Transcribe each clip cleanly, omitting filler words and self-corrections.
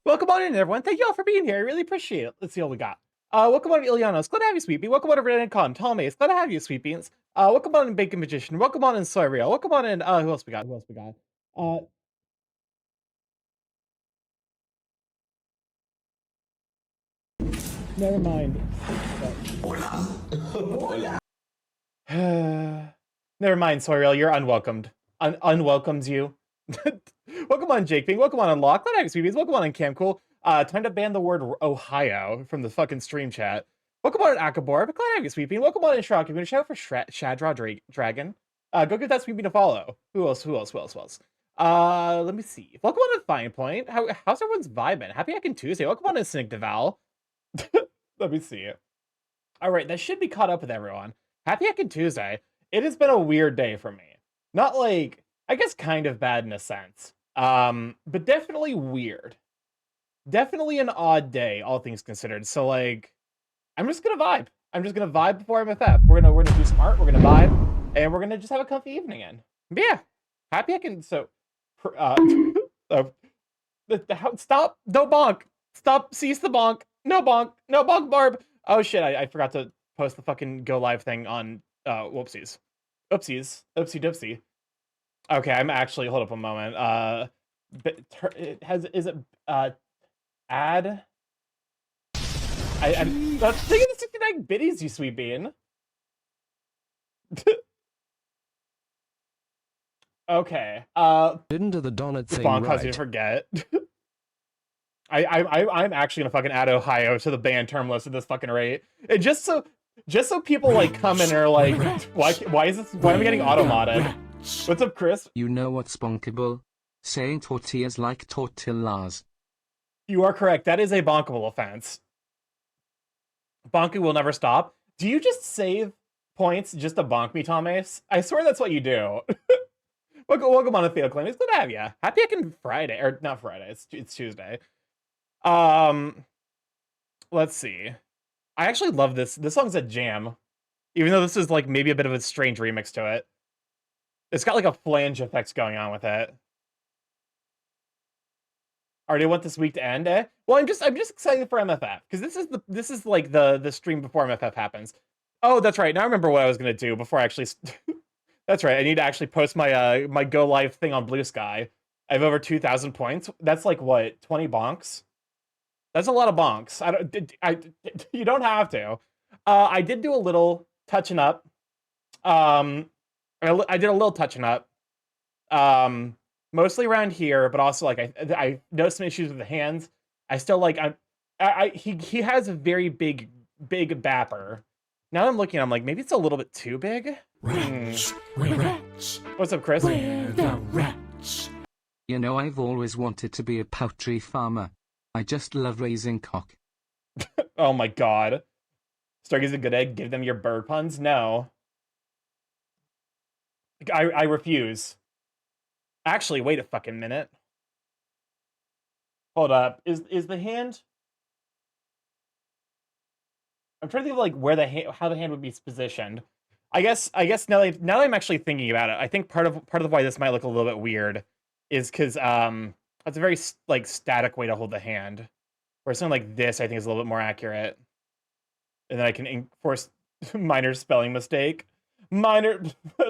Welcome on in, everyone. Thank you all for being here. I really appreciate it. Let's see what we got. Welcome on, Ilyana. Glad to have you, Sweet Bean. Welcome on, Red Con. Thomas. Glad to have you, Sweet Beans. Welcome on in, Bacon Magician. Welcome on in, Soy Real. Welcome on in, who else we got? Who else we got? Never mind. Never mind, Soy Real. You're unwelcomed. Unwelcomes you. Welcome on, Jake Bean. Welcome on, Unlock. Glad to have you, Sweet Beans. Welcome on, Cam Cool. Time to ban the word Ohio from the fucking stream chat. Welcome on, Akabor. Glad to have you, Sweet Bean. Welcome on, Shroud. Give me a shout for Shadraw Dragon. Go give that Sweet Bean a follow. Who else? Let me see. Welcome on to Fine Point. How's everyone's vibing? Happy Hacking Tuesday. Welcome on to Cynic Deval. Let me see. All right, that should be caught up with everyone. Happy Hacking Tuesday. It has been a weird day for me. Not like, I guess kind of bad in a sense. But definitely weird. Definitely an odd day, all things considered. So like, I'm just gonna vibe. I'm just gonna vibe before MFF. We're gonna be smart. We're gonna vibe, and we're gonna just have a comfy evening in. But yeah, happy I can. So, uh, stop! No bonk! Stop! Cease the bonk! No bonk! No bonk, Barb! Oh shit! I forgot to post the fucking go live thing on. Whoopsies, oopsie doopsie. Okay, I'm actually hold up a moment. Is it add? That's thinking the 69 biddies, you sweet bean. Okay. Didn't do the donut thing Bonk right. caused you to forget. I'm actually gonna fucking add Ohio to the ban term list at this fucking rate. And just so people like come in and are like, why am I getting auto modded? What's up, Chris? You know what's bonkable? Saying tortillas like tortillas. You are correct. That is a bonkable offense. Bonky will never stop. Do you just save points just to bonk me, Thomas? I swear that's what you do. welcome on the field claim. It's good to have you. Happy Hacking Friday, or not Friday. It's Tuesday. Let's see. I actually love this. This song's a jam, even though this is like maybe a bit of a strange remix to it. It's got like a flange effect going on with it. Already want this week to end, eh? Well, I'm just excited for MFF because this is like the stream before MFF happens. Oh, that's right. Now I remember what I was gonna do before I actually. That's right. I need to actually post my my go live thing on Blue Sky. I have over 2,000 points. That's like what 20 bonks. That's a lot of bonks. You don't have to. I did do a little touching up. I did a little touching up. Mostly around here, but also like I noticed some issues with the hands. I still like he has a very big bapper. Now I'm looking, I'm like, maybe it's a little bit too big. Rats, rats. What's up, Chris? Where the rats? You know, I've always wanted to be a poultry farmer. I just love raising cock. Oh my god. Starky's a good egg. Give them your bird puns? No. I refuse. Actually, wait a fucking minute. Hold up. Is the hand? I'm trying to think of like where how the hand would be positioned. I guess now that I'm actually thinking about it, I think part of why this might look a little bit weird is because that's a very like static way to hold the hand. Where something like this, I think, is a little bit more accurate. And then I can enforce minor spelling mistake. Minor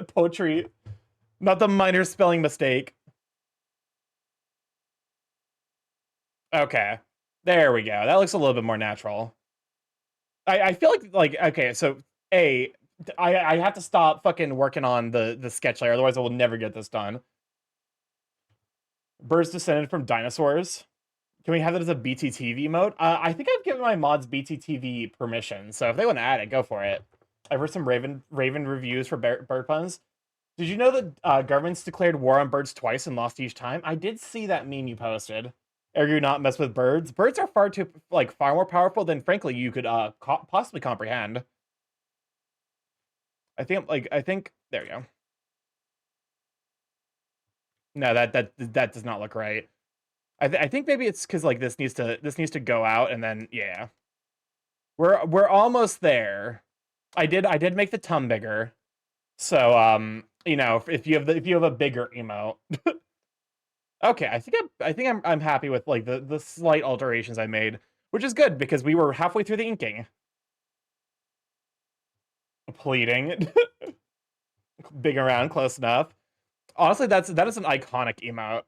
poetry. Not the minor spelling mistake. Okay. There we go. That looks a little bit more natural. I feel like okay, so I have to stop fucking working on the sketch layer, otherwise I will never get this done. Birds descended from dinosaurs. Can we have that as a BTTV mode? I think I've given my mods BTTV permission, so if they want to add it, go for it. I've heard some Raven reviews for bird puns. Did you know that governments declared war on birds twice and lost each time? I did see that meme you posted. Argue not mess with birds. Birds are far more powerful than frankly you could possibly comprehend. I think there we go. No, that does not look right. I think maybe it's because like this needs to go out and then yeah. We're almost there. I did make the tum bigger. So you know, if you have a bigger emote. Okay, I think I'm happy with like the slight alterations I made, which is good because we were halfway through the inking. Pleading. Big around, close enough. Honestly, that is an iconic emote.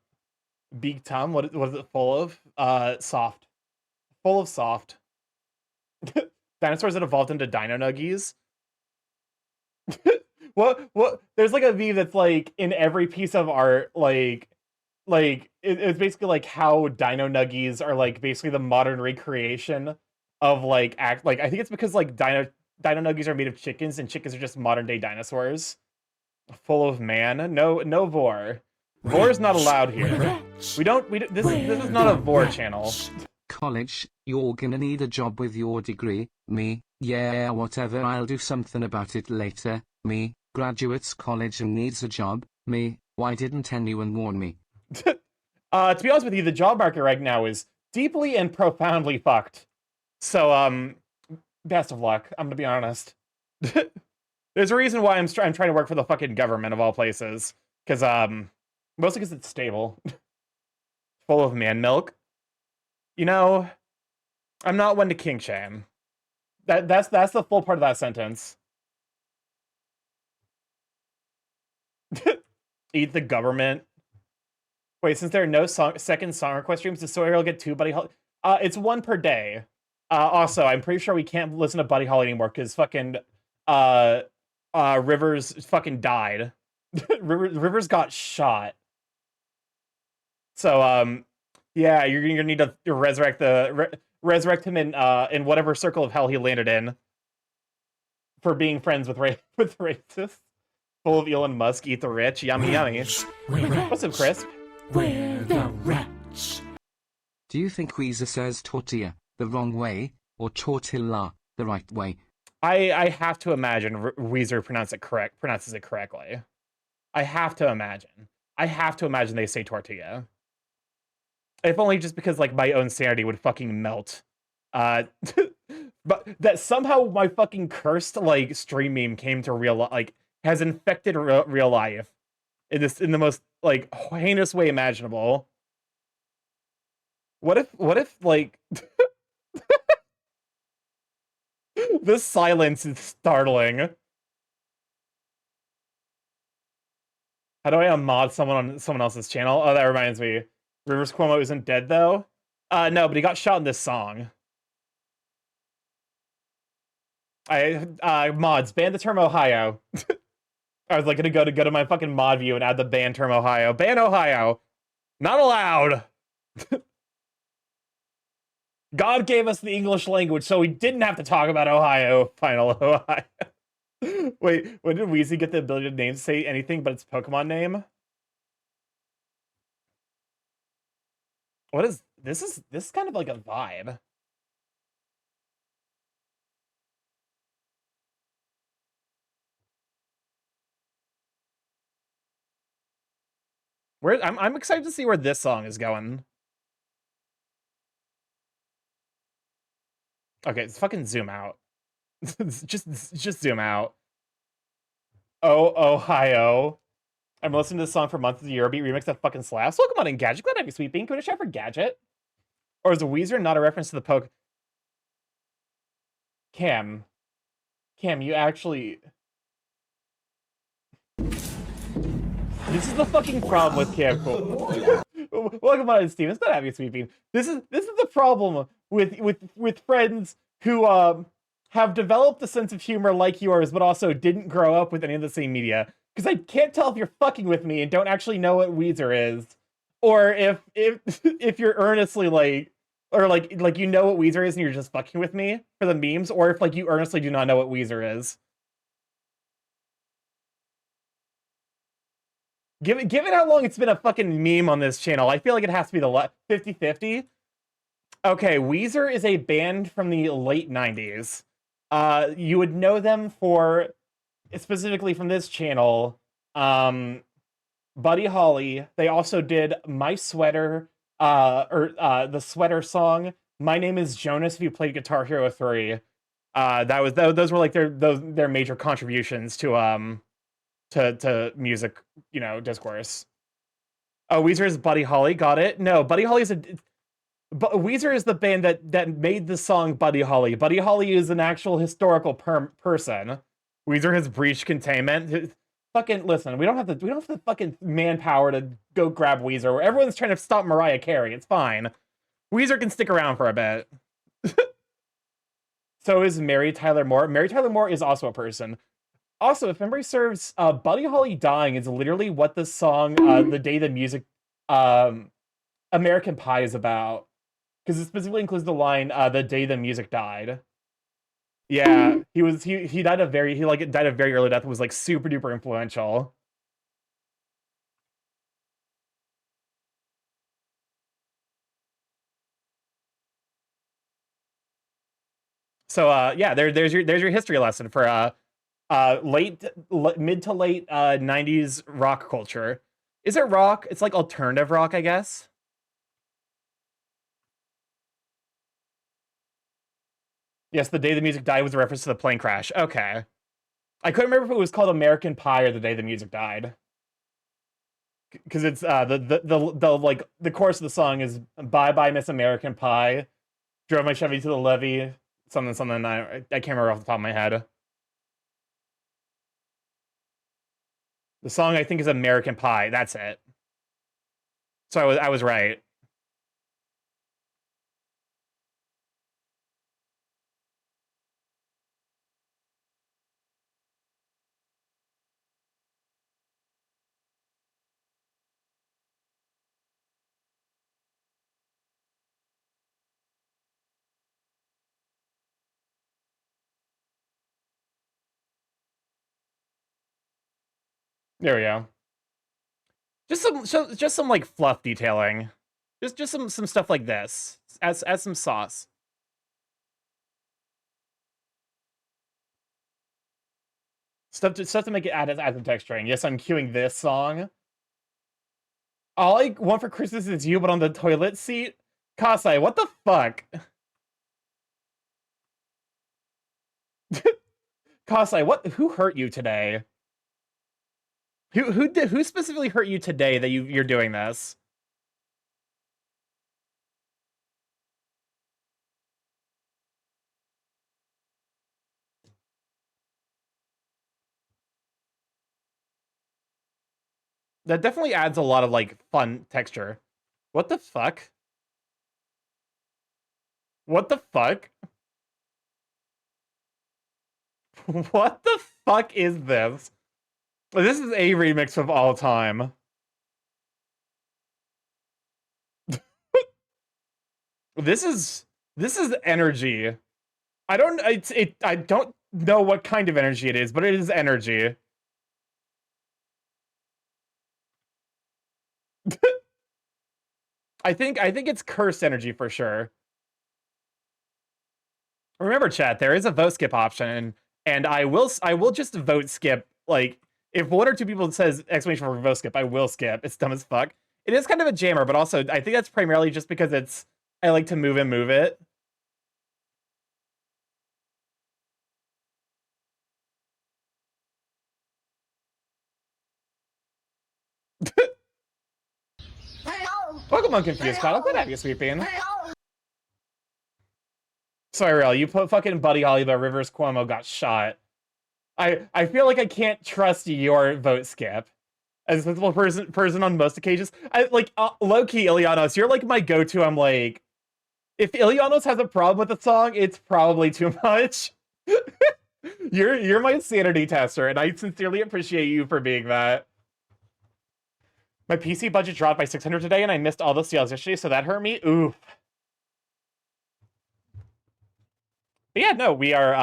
Beak Tum, what is it full of? Soft. Full of soft. Dinosaurs that evolved into Dino Nuggies. What? There's like a meme that's like in every piece of art, it's basically like how Dino Nuggies are like basically the modern recreation of like I think it's because like Dino Nuggies are made of chickens and chickens are just modern day dinosaurs. Full of man. No vor. Vor is not allowed here. Rats. This is not a vor channel. College, you're gonna need a job with your degree. Me, yeah, whatever, I'll do something about it later. Me, graduates college and needs a job. Me, why didn't anyone warn me? To be honest with you, the job market right now is deeply and profoundly fucked. So, best of luck. I'm gonna be honest. There's a reason why I'm trying to work for the fucking government of all places. Because, mostly because it's stable. Full of man milk. You know, I'm not one to kink shame. That's the full part of that sentence. Eat the government. Wait, since there are no second song request streams, does Sawyer get 2 Buddy Holly? It's 1 per day. Also, I'm pretty sure we can't listen to Buddy Holly anymore because fucking Rivers fucking died. Rivers got shot. So yeah, you're gonna need to resurrect him in whatever circle of hell he landed in for being friends with racists. Full of Elon Musk, eat the rich, yummy yummy. What's up, Crisp? Where the rats? Do you think Weezer says tortilla the wrong way, or tortilla the right way? I have to imagine Weezer pronounces it correctly. I have to imagine they say tortilla. If only just because like my own sanity would fucking melt. But that somehow my fucking cursed like stream meme came to has infected real life in the most like heinous way imaginable. What if like this silence is startling. How do I unmod someone on someone else's channel? Oh, that reminds me. Rivers Cuomo isn't dead though. No, but he got shot in this song. Mods ban the term Ohio. I was like gonna go to my fucking mod view and add the ban term Ohio. Ban Ohio. Not allowed. God gave us the English language, so we didn't have to talk about Ohio. Final Ohio. Wait, when did Weezy get the ability to say anything but its Pokemon name? What is this? This is kind of like a vibe. I'm excited to see where this song is going. Okay, let's fucking zoom out. just zoom out. Oh, Ohio. I'm listening to this song for months of the Eurobeat remix that fucking slaps. Welcome on in, Gadget. Glad to have you, Sweet Bean. Can we shout for Gadget? Or is a Weezer not a reference to the poke? Cam, you actually... This is the fucking problem with Cam Cool. Welcome on in, Steven. It's glad to have you, Sweet Bean. This is the problem with friends who have developed a sense of humor like yours, but also didn't grow up with any of the same media. Because I can't tell if you're fucking with me and don't actually know what Weezer is, or if you're earnestly like, or like you know what Weezer is and you're just fucking with me for the memes, or if like you earnestly do not know what Weezer is. Given how long it's been a fucking meme on this channel, I feel like it has to be the 50-50. Okay, Weezer is a band from the late 90s. You would know them for, specifically from this channel, Buddy Holly. They also did My Sweater, the Sweater song. My Name is Jonas, if you played Guitar Hero 3. Those were like their major contributions to music, discourse. Oh, Weezer is Buddy Holly. Got it. No, Buddy Holly's a. But Weezer is the band that made the song Buddy Holly. Buddy Holly is an actual historical person. Weezer has breached containment. Fucking listen, we don't have the fucking manpower to go grab Weezer. Everyone's trying to stop Mariah Carey. It's fine. Weezer can stick around for a bit. So is Mary Tyler Moore. Mary Tyler Moore is also a person. Also, if memory serves, Buddy Holly dying is literally what the song "The Day the Music," American Pie is about. Because it specifically includes the line, "The day the music died." Yeah, he died a very early death. And was like super duper influential. So yeah, there's your history lesson for mid to late 90s rock culture. Is it rock? It's like alternative rock, I guess. Yes, the day the music died was a reference to the plane crash. Okay. I couldn't remember if it was called American Pie or the day the music died. Because it's the chorus of the song is "Bye bye Miss American Pie, drove my Chevy to the levee," something. I can't remember off the top of my head. The song I think is American Pie. That's it. So I was right. There we go. Just some like fluff detailing. Just some stuff like this. As some sauce. Stuff to make it add as some texturing. Yes, I'm queuing this song. All I want for Christmas is you, but on the toilet seat. Kasai, what the fuck? Kasai, who hurt you today? Who specifically hurt you today that you're doing this? That definitely adds a lot of like fun texture. What the fuck? What the fuck? What the fuck is this? This is a remix of all time. This is energy. I don't know what kind of energy it is, but it is energy. I think it's cursed energy for sure. Remember, chat, there is a vote skip option, and I will just vote skip. Like, if one or two people says exclamation for vote skip, I will skip. It's dumb as fuck. It is kind of a jammer, but also I think that's primarily just because I like to move it. Welcome on Confused Cloud. Glad to have you, Sweet Bean. Sorry, Real, you put fucking Buddy Holly, but Rivers Cuomo got shot. I feel like I can't trust your vote skip. As a sensible person on most occasions. I like low-key Ilianos, you're like my go-to. I'm like, if Ilianos has a problem with the song, it's probably too much. You're my sanity tester, and I sincerely appreciate you for being that. My PC budget dropped by 600 today, and I missed all the sales yesterday, so that hurt me. Oof. But yeah, no, we are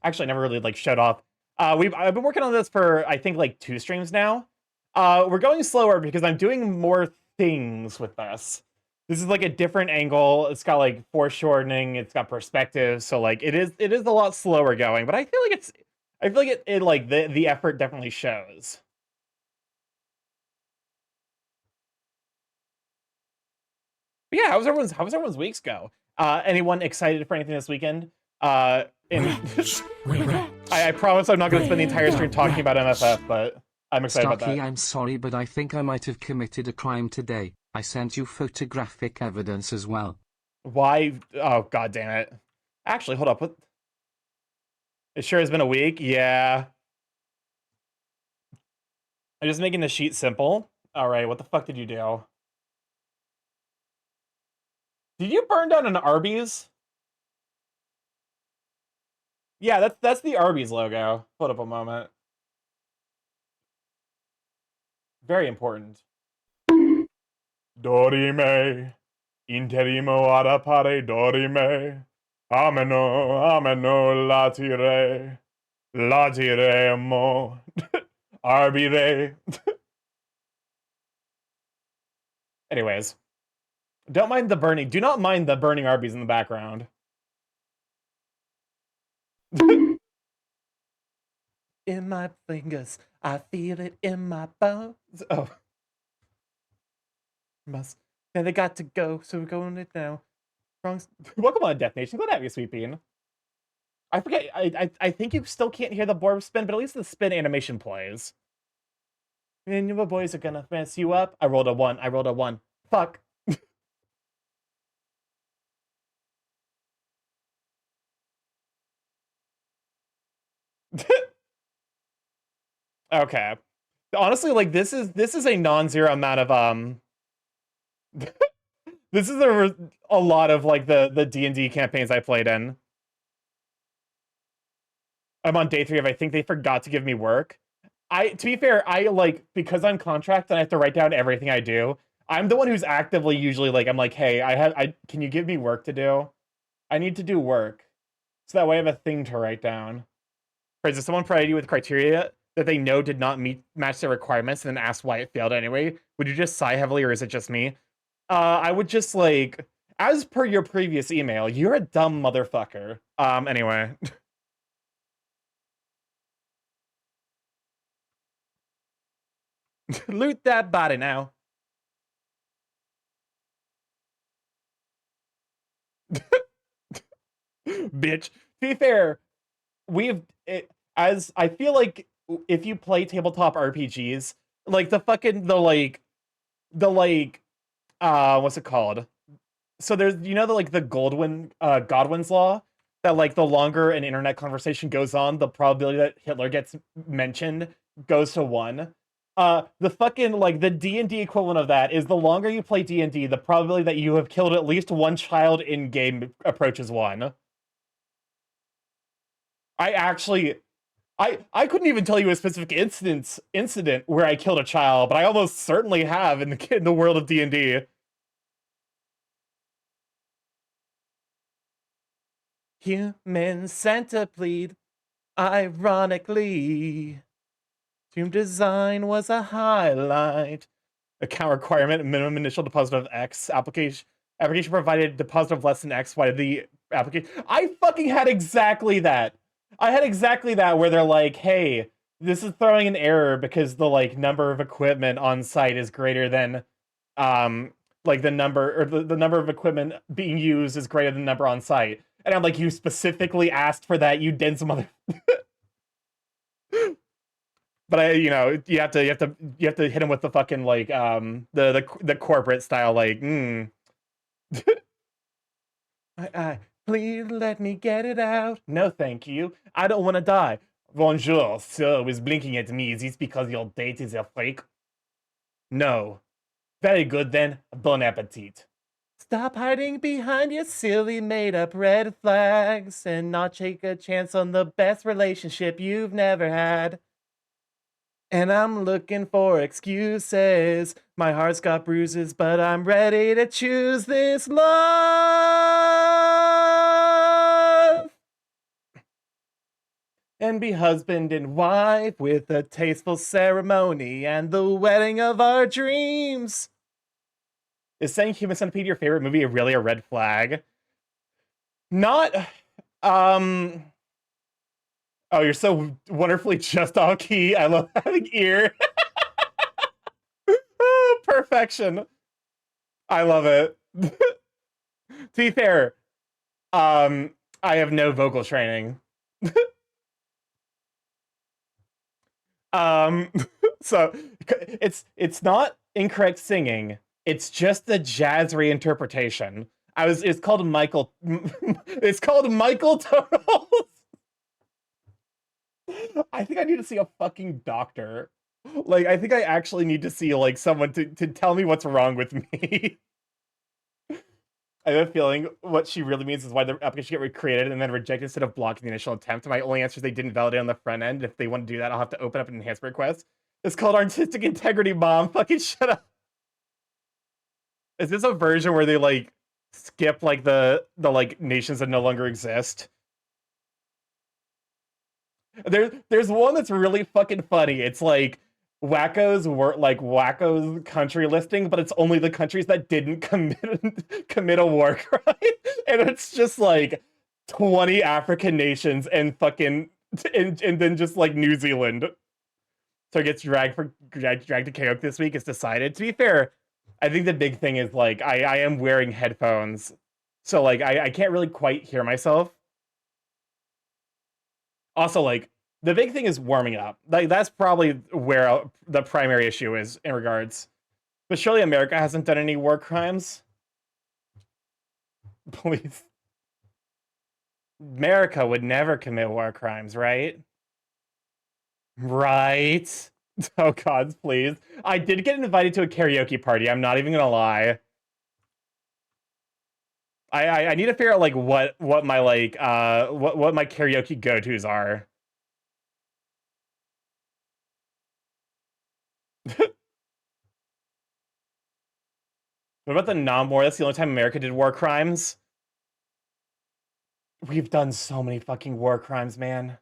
actually never really like showed off. I've been working on this for I think like 2 streams now. We're going slower because I'm doing more things with this. This is like a different angle. It's got like foreshortening. It's got perspective. So like it is a lot slower going. But I feel like it like the effort definitely shows. But yeah, how's everyone's weeks go? Anyone excited for anything this weekend? I promise I'm not going to spend the entire stream talking about MFF, but I'm excited about Starky, that. I'm sorry, but I think I might have committed a crime today. I sent you photographic evidence as well. Why? Oh, god damn it. Actually, hold up. What? It sure has been a week. Yeah. I'm just making the sheet simple. All right, what the fuck did you do? Did you burn down an Arby's? Yeah, that's the Arby's logo. Hold up a moment. Very important. Dorime. Interimo ad appare dorime. Ameno, ameno latire. Latiremo. Arbire. Anyways. Don't mind the burning. Do not mind the burning Arby's in the background. In my fingers, I feel it in my bones. Oh. Must. And they got to go, so we're going it now. Welcome on, Death Nation. Glad to have you, Sweet Bean. I forget. I think you still can't hear the board spin, but at least the spin animation plays. And your boys are gonna mess you up. I rolled a 1. I rolled a 1. Fuck. Okay. Honestly, like this is a non-zero amount of this is a lot of like the D&D campaigns I played in. I'm on day 3 of I think they forgot to give me work. To be fair, I like because I'm contract and I have to write down everything I do. I'm the one who's actively usually like I'm like, "Hey, can you give me work to do? I need to do work." So that way I have a thing to write down. For instance, someone provided you with criteria that they know did not match their requirements and then asked why it failed anyway. Would you just sigh heavily or is it just me? I would just like, as per your previous email, you're a dumb motherfucker. Anyway. Loot that body now. Bitch. To be fair, as I feel like if you play tabletop RPGs, like the what's it called? So there's the Godwin's law that like the longer an internet conversation goes on, the probability that Hitler gets mentioned goes to 1. The fucking like the D&D equivalent of that is the longer you play D&D, the probability that you have killed at least 1 child in game approaches 1. I actually I couldn't even tell you a specific incident where I killed a child, but I almost certainly have in the world of D&D. Human centipede, ironically. Tomb design was a highlight. Account requirement, minimum initial deposit of X. Application provided deposit of less than X. Why did the application... I fucking had exactly that. I had exactly that where they're like, hey, this is throwing an error because the like number of equipment on site is greater than like the number or the number of equipment being used is greater than the number on site. And I'm like, you specifically asked for that, you dense mother. But you have to hit him with the fucking like the corporate style like please let me get it out. No, thank you. I don't want to die. Bonjour, sir is blinking at me. Is this because your date is a fake? No. Very good then. Bon appetit. Stop hiding behind your silly made-up red flags and not take a chance on the best relationship you've never had. And I'm looking for excuses. My heart's got bruises, but I'm ready to choose this love. And be husband and wife with a tasteful ceremony and the wedding of our dreams. Is saying Human Centipede your favorite movie really a red flag? Not, oh, you're so wonderfully just on key. I love having ear. Oh, perfection. I love it. To be fair, I have no vocal training. Um, So it's not incorrect singing. It's just the jazz reinterpretation. It's called Michael. It's called Michael Turtles. I think I need to see a fucking doctor. Like, I think I actually need to see like someone to tell me what's wrong with me. I have a feeling what she really means is why the application get recreated and then rejected instead of blocking the initial attempt. My only answer is they didn't validate on the front end. If they want to do that, I'll have to open up an enhancement request. It's called Artistic Integrity, Mom. Fucking shut up. Is this a version where they like skip like the like nations that no longer exist? There's one that's really fucking funny. It's like Wacko's country listing, but it's only the countries that didn't commit a war crime, and it's just like 20 African nations and fucking and then just like New Zealand. So it gets dragged to karaoke this week. It's decided. To be fair, I think the big thing is like I am wearing headphones, so like I can't really quite hear myself. Also, like, the big thing is warming up. Like, that's probably where the primary issue is in regards. But surely America hasn't done any war crimes? Please. America would never commit war crimes, right? Right? Oh god, please. I did get invited to a karaoke party, I'm not even gonna lie. I need to figure out like what my like what my karaoke go-tos are. What about the non-war? That's the only time America did war crimes. We've done so many fucking war crimes, man.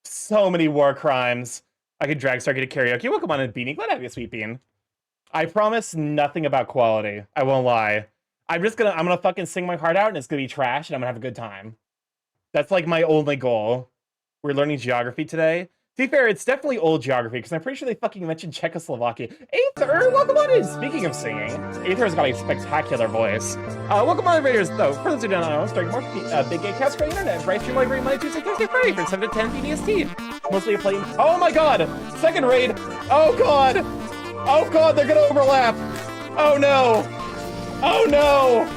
So many war crimes. I could drag Starky to karaoke. Welcome on in, Beanie. Glad to have you, Sweet Bean. I promise nothing about quality. I won't lie. I'm gonna fucking sing my heart out and it's gonna be trash and I'm gonna have a good time. That's like my only goal. We're learning geography today. To be fair, it's definitely old geography, because I'm pretty sure they fucking mentioned Czechoslovakia. Aether, welcome on in! Speaking of singing, Aether's got a spectacular voice. Welcome on, Raiders, though. For those who don't know, StarkyMorph, Big Gay Cats for the Internet, Bryce Stream every Monday, Tuesday, Thursday, Friday from 7 to 10 PDST. Mostly a play. Oh my god! Second raid! Oh god! Oh god, they're gonna overlap! Oh no! Oh no!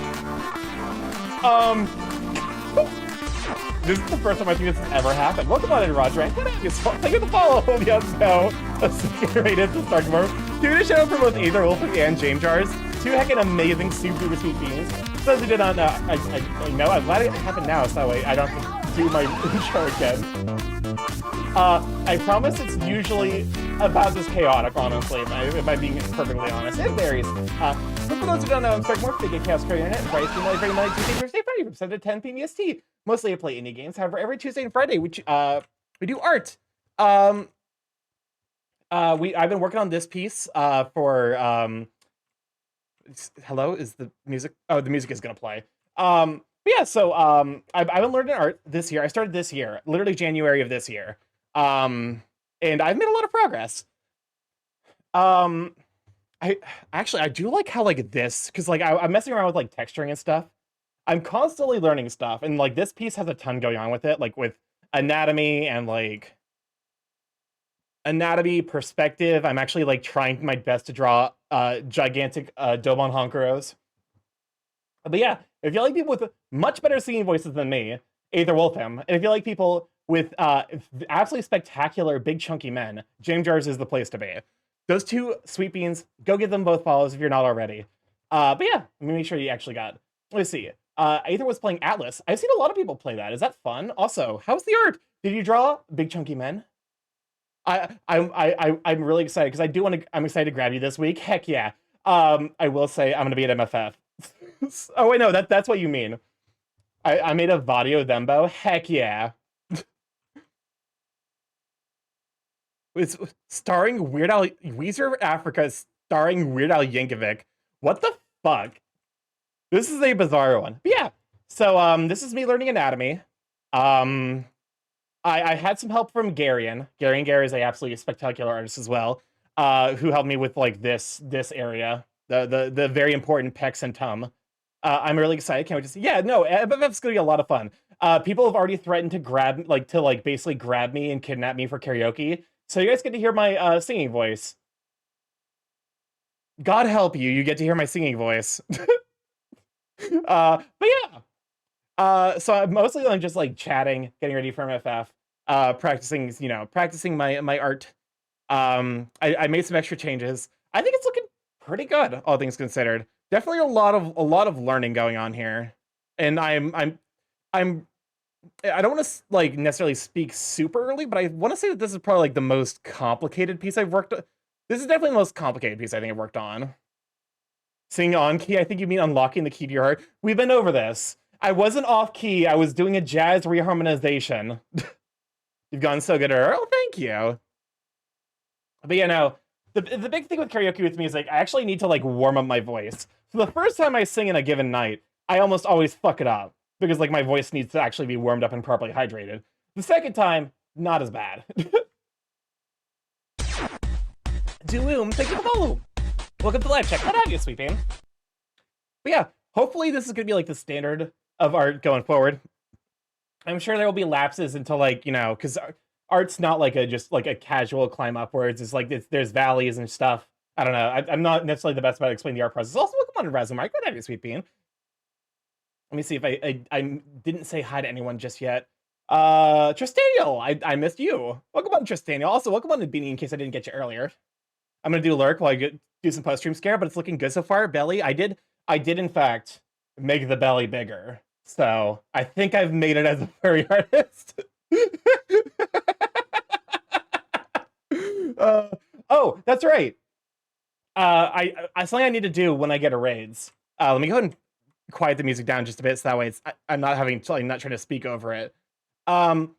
This is the first time I think this has ever happened. Welcome on in, Roger. Thank you for the follow. Yes, no. A second rated to StarkyMorph. Dude, a shout out for both Aether Wolf and James Jars. Two heckin' amazing super sweet beans. For those who did not know, I'm glad it happened now, so that way I don't have to do my intro again. I promise it's usually about this chaotic, honestly, if I'm being perfectly honest. It varies. But for those who don't know, I'm StarkyMorph, Big Gay Chaos for the Internet, and Bryce Stream every Monday, Tuesday, Thursday, Friday from 7 to 10 p.m. EST. Mostly I play indie games. However, every Tuesday and Friday, we do art. I've been working on this piece for hello, is the music? Oh, the music is gonna play. But yeah, so I've been learning art this year. I started this year, literally January of this year. And I've made a lot of progress. I do like how like this, because like I'm messing around with like texturing and stuff. I'm constantly learning stuff, and like this piece has a ton going on with it, like with anatomy and like anatomy perspective. I'm actually like trying my best to draw gigantic Dobon Honkuros. But yeah, if you like people with much better singing voices than me, Aether Wolfham. And if you like people with absolutely spectacular big chunky men, James Jars is the place to be. Those two sweet beans, go give them both follows if you're not already. But yeah, let me make sure you actually got. Let's see. Aether was playing Atlas. I've seen a lot of people play that. Is that fun? Also, how's the art? Did you draw big chunky men? I'm really excited because I do want to. I'm excited to grab you this week. Heck yeah. I will say I'm gonna be at MFF. Oh wait, no, that's what you mean. I made a Vadio Thembo. Heck yeah. It's starring Weird Al. Weezer Africa starring Weird Al Yankovic. What the fuck? This is a bizarre one. But yeah, so this is me learning anatomy. I had some help from Garion. Gary is a absolutely spectacular artist as well, who helped me with like this area, the very important pecs and tum. I'm really excited. Can't wait to see. Yeah, no, MFF's gonna be a lot of fun. People have already threatened to basically grab me and kidnap me for karaoke. So you guys get to hear my singing voice. God help you, you get to hear my singing voice. But yeah. So I'm mostly just like chatting, getting ready for MFF, practicing, practicing my art. I made some extra changes. I think it's looking pretty good, all things considered. Definitely a lot of learning going on here, and I don't want to like necessarily speak super early, but I want to say that this is probably like the most complicated piece I've worked on. This is definitely the most complicated piece I think I've worked on. Singing on key, I think you mean unlocking the key to your heart. We've been over this. I wasn't off key. I was doing a jazz reharmonization. You've gone so good, Earl. Oh, thank you. But the big thing with karaoke with me is like I actually need to like warm up my voice. So the first time I sing in a given night, I almost always fuck it up because like my voice needs to actually be warmed up and properly hydrated. The second time, not as bad. Doom, thank you for follow. Welcome to live check. What have you, Sweet Bean? But yeah, hopefully this is gonna be like the standard of art going forward. I'm sure there will be lapses until like, because art's not like just like a casual climb upwards. It's like there's valleys and stuff. I don't know. I'm not necessarily the best about explaining the art process. Also, welcome on Razumar. Good have you, Sweet Bean. Let me see if I didn't say hi to anyone just yet. Tristaniel, I missed you. Welcome on, Tristaniel. Also, welcome on to Beanie in case I didn't get you earlier. I'm gonna do lurk while I do some post stream scare, but it's looking good so far. Belly, I did in fact make the belly bigger. So I think I've made it as a furry artist. Oh, that's right. I something I need to do when I get a raids. Let me go ahead and quiet the music down just a bit, so that way I'm not having to not trying to speak over it. Coming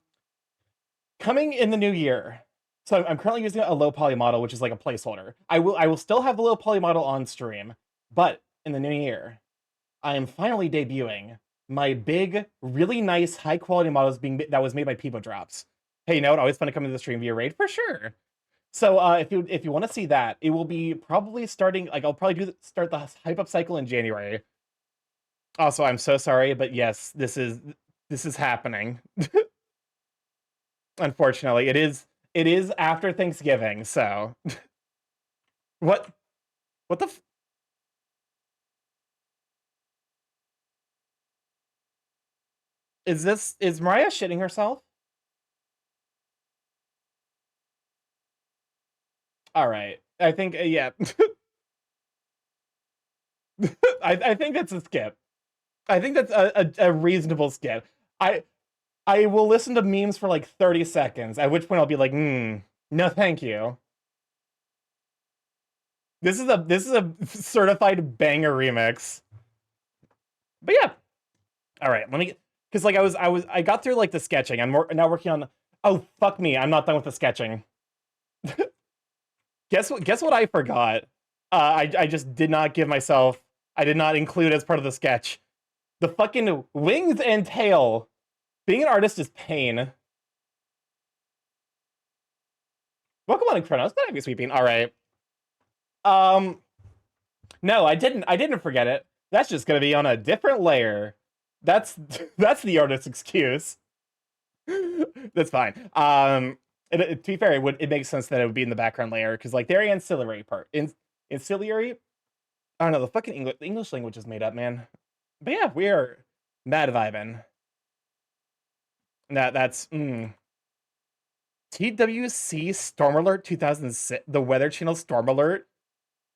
in the new year. So I'm currently using a low poly model, which is like a placeholder. I will still have the low poly model on stream, but in the new year, I am finally debuting my big, really nice, high quality models that was made by Peepo Drops. Hey, you know what? Always fun to come to the stream via raid for sure. So if you want to see that, it will be probably starting. Like I'll probably start the hype up cycle in January. Also, I'm so sorry, but yes, this is happening. Unfortunately, it is after Thanksgiving. So what the. Is Mariah shitting herself? All right. I think yeah. I think that's a skip. I think that's a reasonable skip. I will listen to memes for like 30 seconds, at which point I'll be like, no thank you. This is a certified banger remix. But yeah. All right, let me because like I got through like the sketching. I'm now working on. Oh fuck me, I'm not done with the sketching. Guess what I forgot? I just did not give myself. I did not include as part of the sketch the fucking wings and tail. Being an artist is pain. Welcome on, Kronos. That be sweeping. All right. No, I didn't forget it. That's just gonna be on a different layer. That's the artist's excuse. That's fine. To be fair, it makes sense that it would be in the background layer because like their ancillary part, ancillary. I don't know. The fucking English language is made up, man. But yeah, we are mad vibing. That's TWC Storm Alert 2006, the Weather Channel Storm Alert.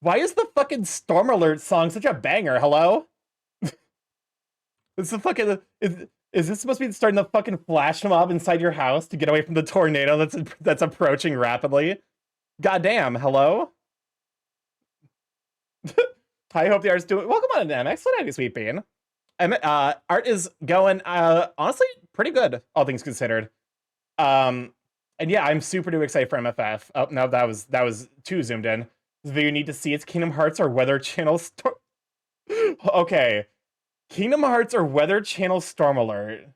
Why is the fucking Storm Alert song such a banger? Hello? It's the fucking is this supposed to be starting the fucking flash mob inside your house to get away from the tornado that's approaching rapidly? Goddamn, hello? I hope the art's doing. Welcome on to MX. What have you, Sweet Bean? Art is going honestly pretty good, all things considered. And yeah, I'm super duper excited for MFF. Oh no, that was too zoomed in. This video you need to see it's Kingdom Hearts or Weather Channel Storm. Okay. Kingdom Hearts or Weather Channel Storm Alert.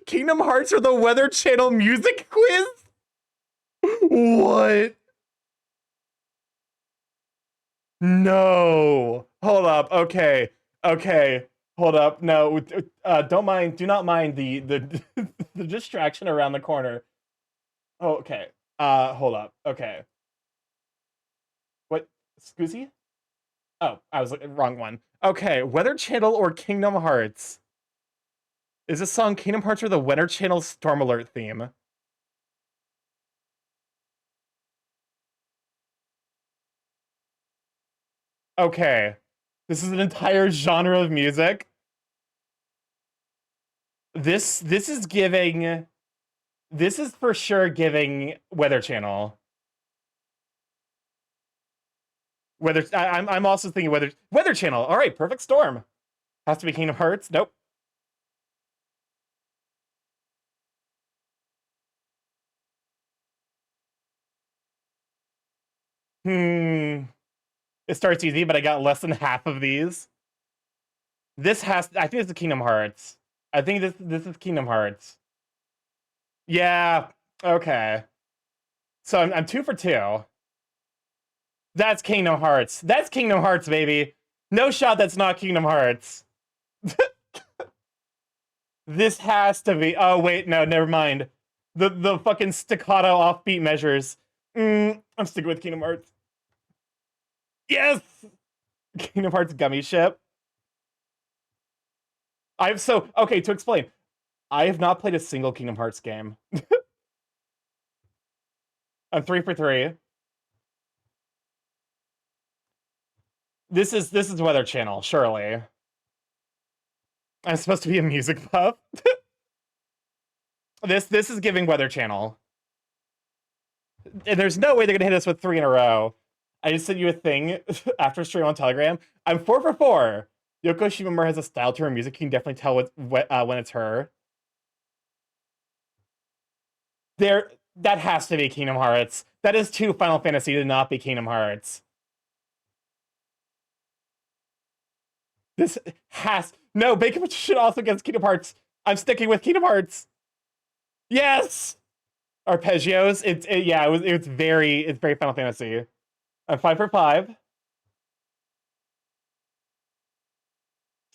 Kingdom Hearts or the Weather Channel music quiz? What? No. Hold up. Okay. Okay. Hold up. No. Don't mind. Do not mind the the distraction around the corner. Oh, okay. Hold up. Okay. What? Scoozy? Oh, I was wrong one. Okay. Weather Channel or Kingdom Hearts? Is this song Kingdom Hearts or the Weather Channel Storm Alert theme? Okay. This is an entire genre of music. This is giving. This is for sure giving Weather Channel. I'm also thinking Weather Channel. All right, Perfect Storm. Has to be Kingdom Hearts. Nope. Hmm. It starts easy, but I got less than half of these. I think this is Kingdom Hearts. I think this is Kingdom Hearts. Yeah. Okay. So I'm 2 for 2. That's Kingdom Hearts. That's Kingdom Hearts, baby. No shot that's not Kingdom Hearts. This has to be. Oh wait, no, never mind. The fucking staccato offbeat measures. I'm sticking with Kingdom Hearts. Yes, Kingdom Hearts gummy ship. I've so okay to explain. I have not played a single Kingdom Hearts game. I'm 3 for 3. This is Weather Channel, surely. I'm supposed to be a music buff. This is giving Weather Channel. And there's no way they're gonna hit us with 3 in a row. I just sent you a thing after stream on Telegram. I'm 4 for 4. Yoko Shimomura has a style to her music. You can definitely tell when it's her. That has to be Kingdom Hearts. That is too Final Fantasy to not be Kingdom Hearts. This has no Bacon should also against Kingdom Hearts. I'm sticking with Kingdom Hearts. Yes, arpeggios. Yeah. It's very Final Fantasy. I'm 5 for 5.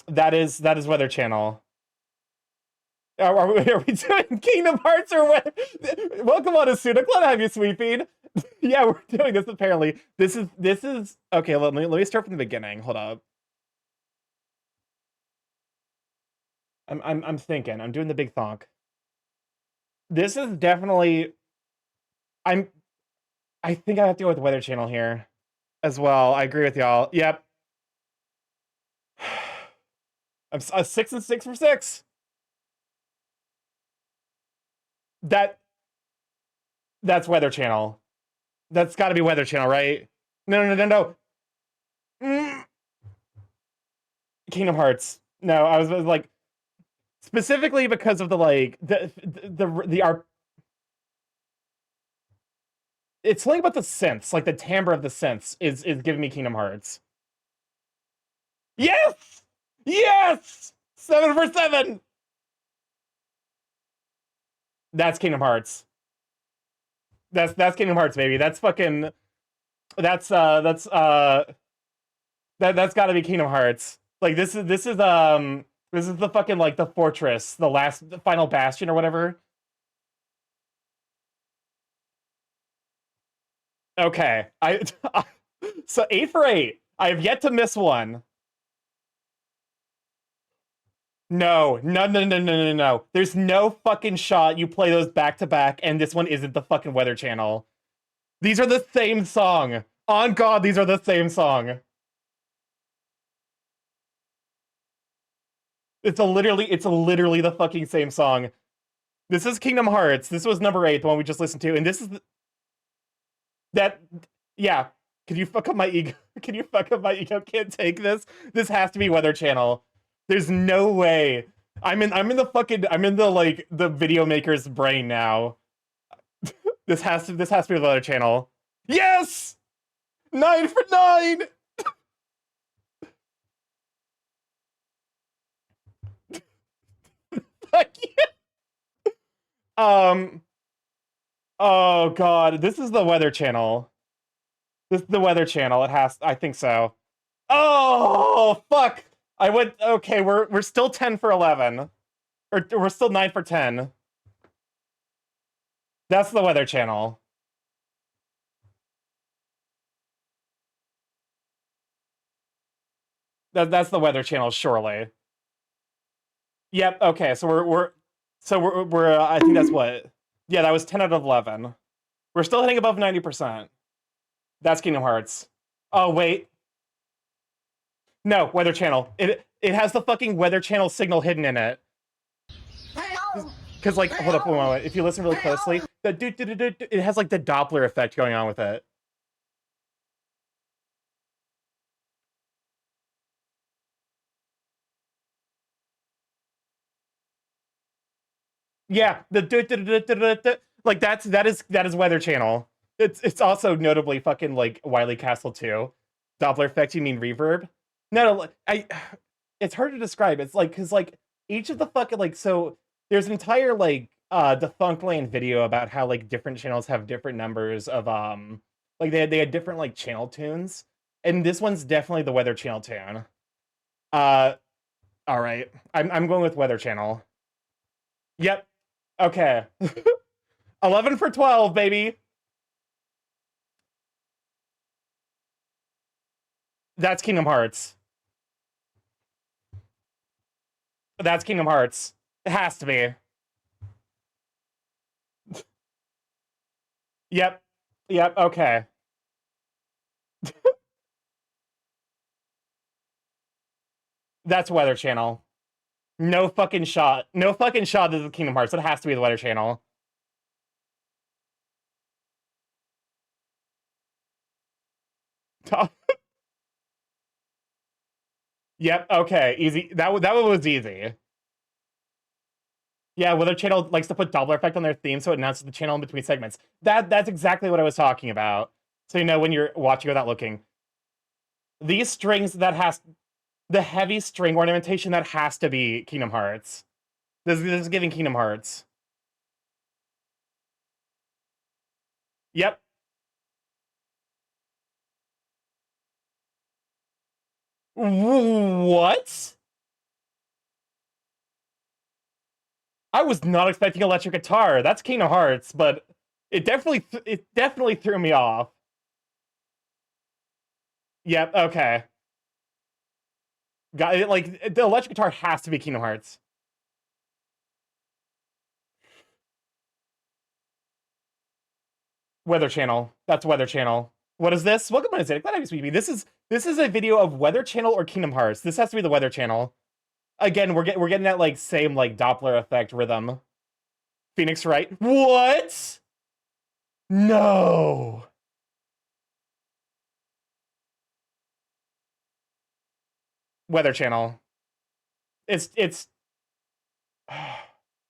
That is Weather Channel. Are we doing Kingdom Hearts or what? Welcome on Asuna. Glad to have you, Sweeping. Yeah, we're doing this apparently. This is okay. Let me start from the beginning. Hold up. I'm thinking. I'm doing the big thonk. This is definitely. I'm. I think I have to go with Weather Channel here, as well. I agree with y'all. Yep. I'm a 6 and 6 for 6. That that's Weather Channel. That's got to be Weather Channel, right? No. Mm, Kingdom Hearts. No, I was like specifically because of the like the art. It's something about the synths, like the timbre of the synths is giving me Kingdom Hearts. Yes, yes, 7 for 7. That's Kingdom Hearts. That's Kingdom Hearts, baby. That's fucking. That's that's got to be Kingdom Hearts. Like this is the fucking like the fortress, the final bastion or whatever. Okay, I so 8 for 8. I have yet to miss one. No. There's no fucking shot you play those back to back, and this one isn't the fucking Weather Channel. These are the same song. On God, these are the same song. It's literally the fucking same song. This is Kingdom Hearts. This was number 8, the one we just listened to, and this is that. Yeah. Can you fuck up my ego? Can you fuck up my ego? Can't take this. This has to be Weather Channel. There's no way. I'm in the like the video maker's brain now. This has to be the Weather Channel. Yes! 9 for 9! Fuck yeah. Um Oh god, this is the Weather Channel. This is the Weather Channel. It has. I think so. Oh fuck! I went. Okay, we're still 10 for 11, or we're still 9 for 10. That's the Weather Channel. That's the Weather Channel, surely. Yep. Okay. So we're I think that's what. Yeah, that was 10 out of 11. We're still hitting above 90%. That's Kingdom Hearts. Oh wait, no, Weather Channel. It has the fucking Weather Channel signal hidden in it. Because like, hold up a moment. If you listen really closely, it has like the Doppler effect going on with it. Yeah, like that is Weather Channel. It's also notably fucking like Wily Castle 2. Doppler effect, you mean reverb? No, I it's hard to describe. It's like because like each of the fucking like so there's an entire like Defunct Land video about how like different channels have different numbers of like they had different like channel tunes. And this one's definitely the Weather Channel tune. Uh all right. I'm going with Weather Channel. Yep. Okay. 11 for 12, baby. That's Kingdom Hearts. That's Kingdom Hearts. It has to be. Yep. Yep. Okay. That's Weather Channel. No fucking shot. No fucking shot of the Kingdom Hearts. It has to be the Weather Channel. Yep. Okay. Easy. That one was easy. Yeah, Weather Channel likes to put Doppler effect on their theme, so it announces the channel in between segments. That's exactly what I was talking about. So you know when you're watching without looking. These strings that has the heavy string ornamentation that has to be Kingdom Hearts. This is giving Kingdom Hearts. Yep. What? I was not expecting electric guitar. That's Kingdom Hearts, but it definitely threw me off. Yep. Okay. Got it. Like the electric guitar has to be Kingdom Hearts. Weather Channel. That's Weather Channel. What is this? Welcome to Zedek. Glad I speak. This is a video of Weather Channel or Kingdom Hearts. This has to be the Weather Channel. Again, we're getting that like same like Doppler effect rhythm. Phoenix Wright. What? No. Weather Channel. It's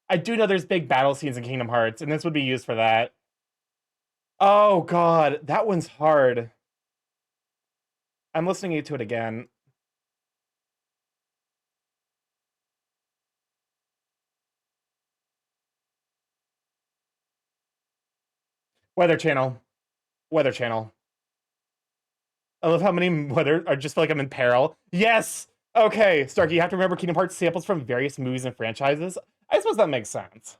I do know there's big battle scenes in Kingdom Hearts, and this would be used for that. Oh god, that one's hard. I'm listening to it again. Weather Channel. Weather Channel. I love how many weather I just feel like I'm in peril. Yes! Okay, Starky, you have to remember Kingdom Hearts samples from various movies and franchises. I suppose that makes sense.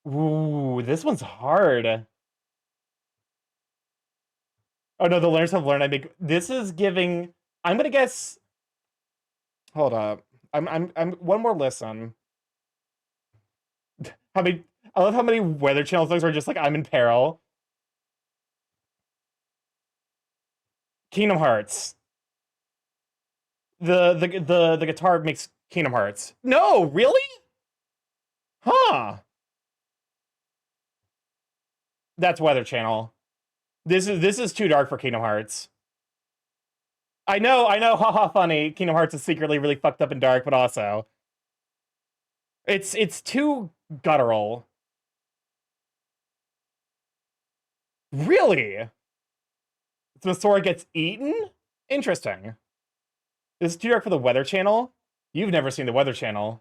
Ooh, this one's hard. Oh no, the learners have learned I make this is giving I'm gonna guess. Hold up. I'm one more listen. How many I love how many Weather Channel songs are just like I'm in peril. Kingdom Hearts. The guitar makes Kingdom Hearts. No, really? Huh. That's Weather Channel. This is too dark for Kingdom Hearts. I know, haha funny. Kingdom Hearts is secretly really fucked up and dark, but also it's too guttural. Really? So Sora gets eaten? Interesting. This is too dark for the Weather Channel? You've never seen the Weather Channel.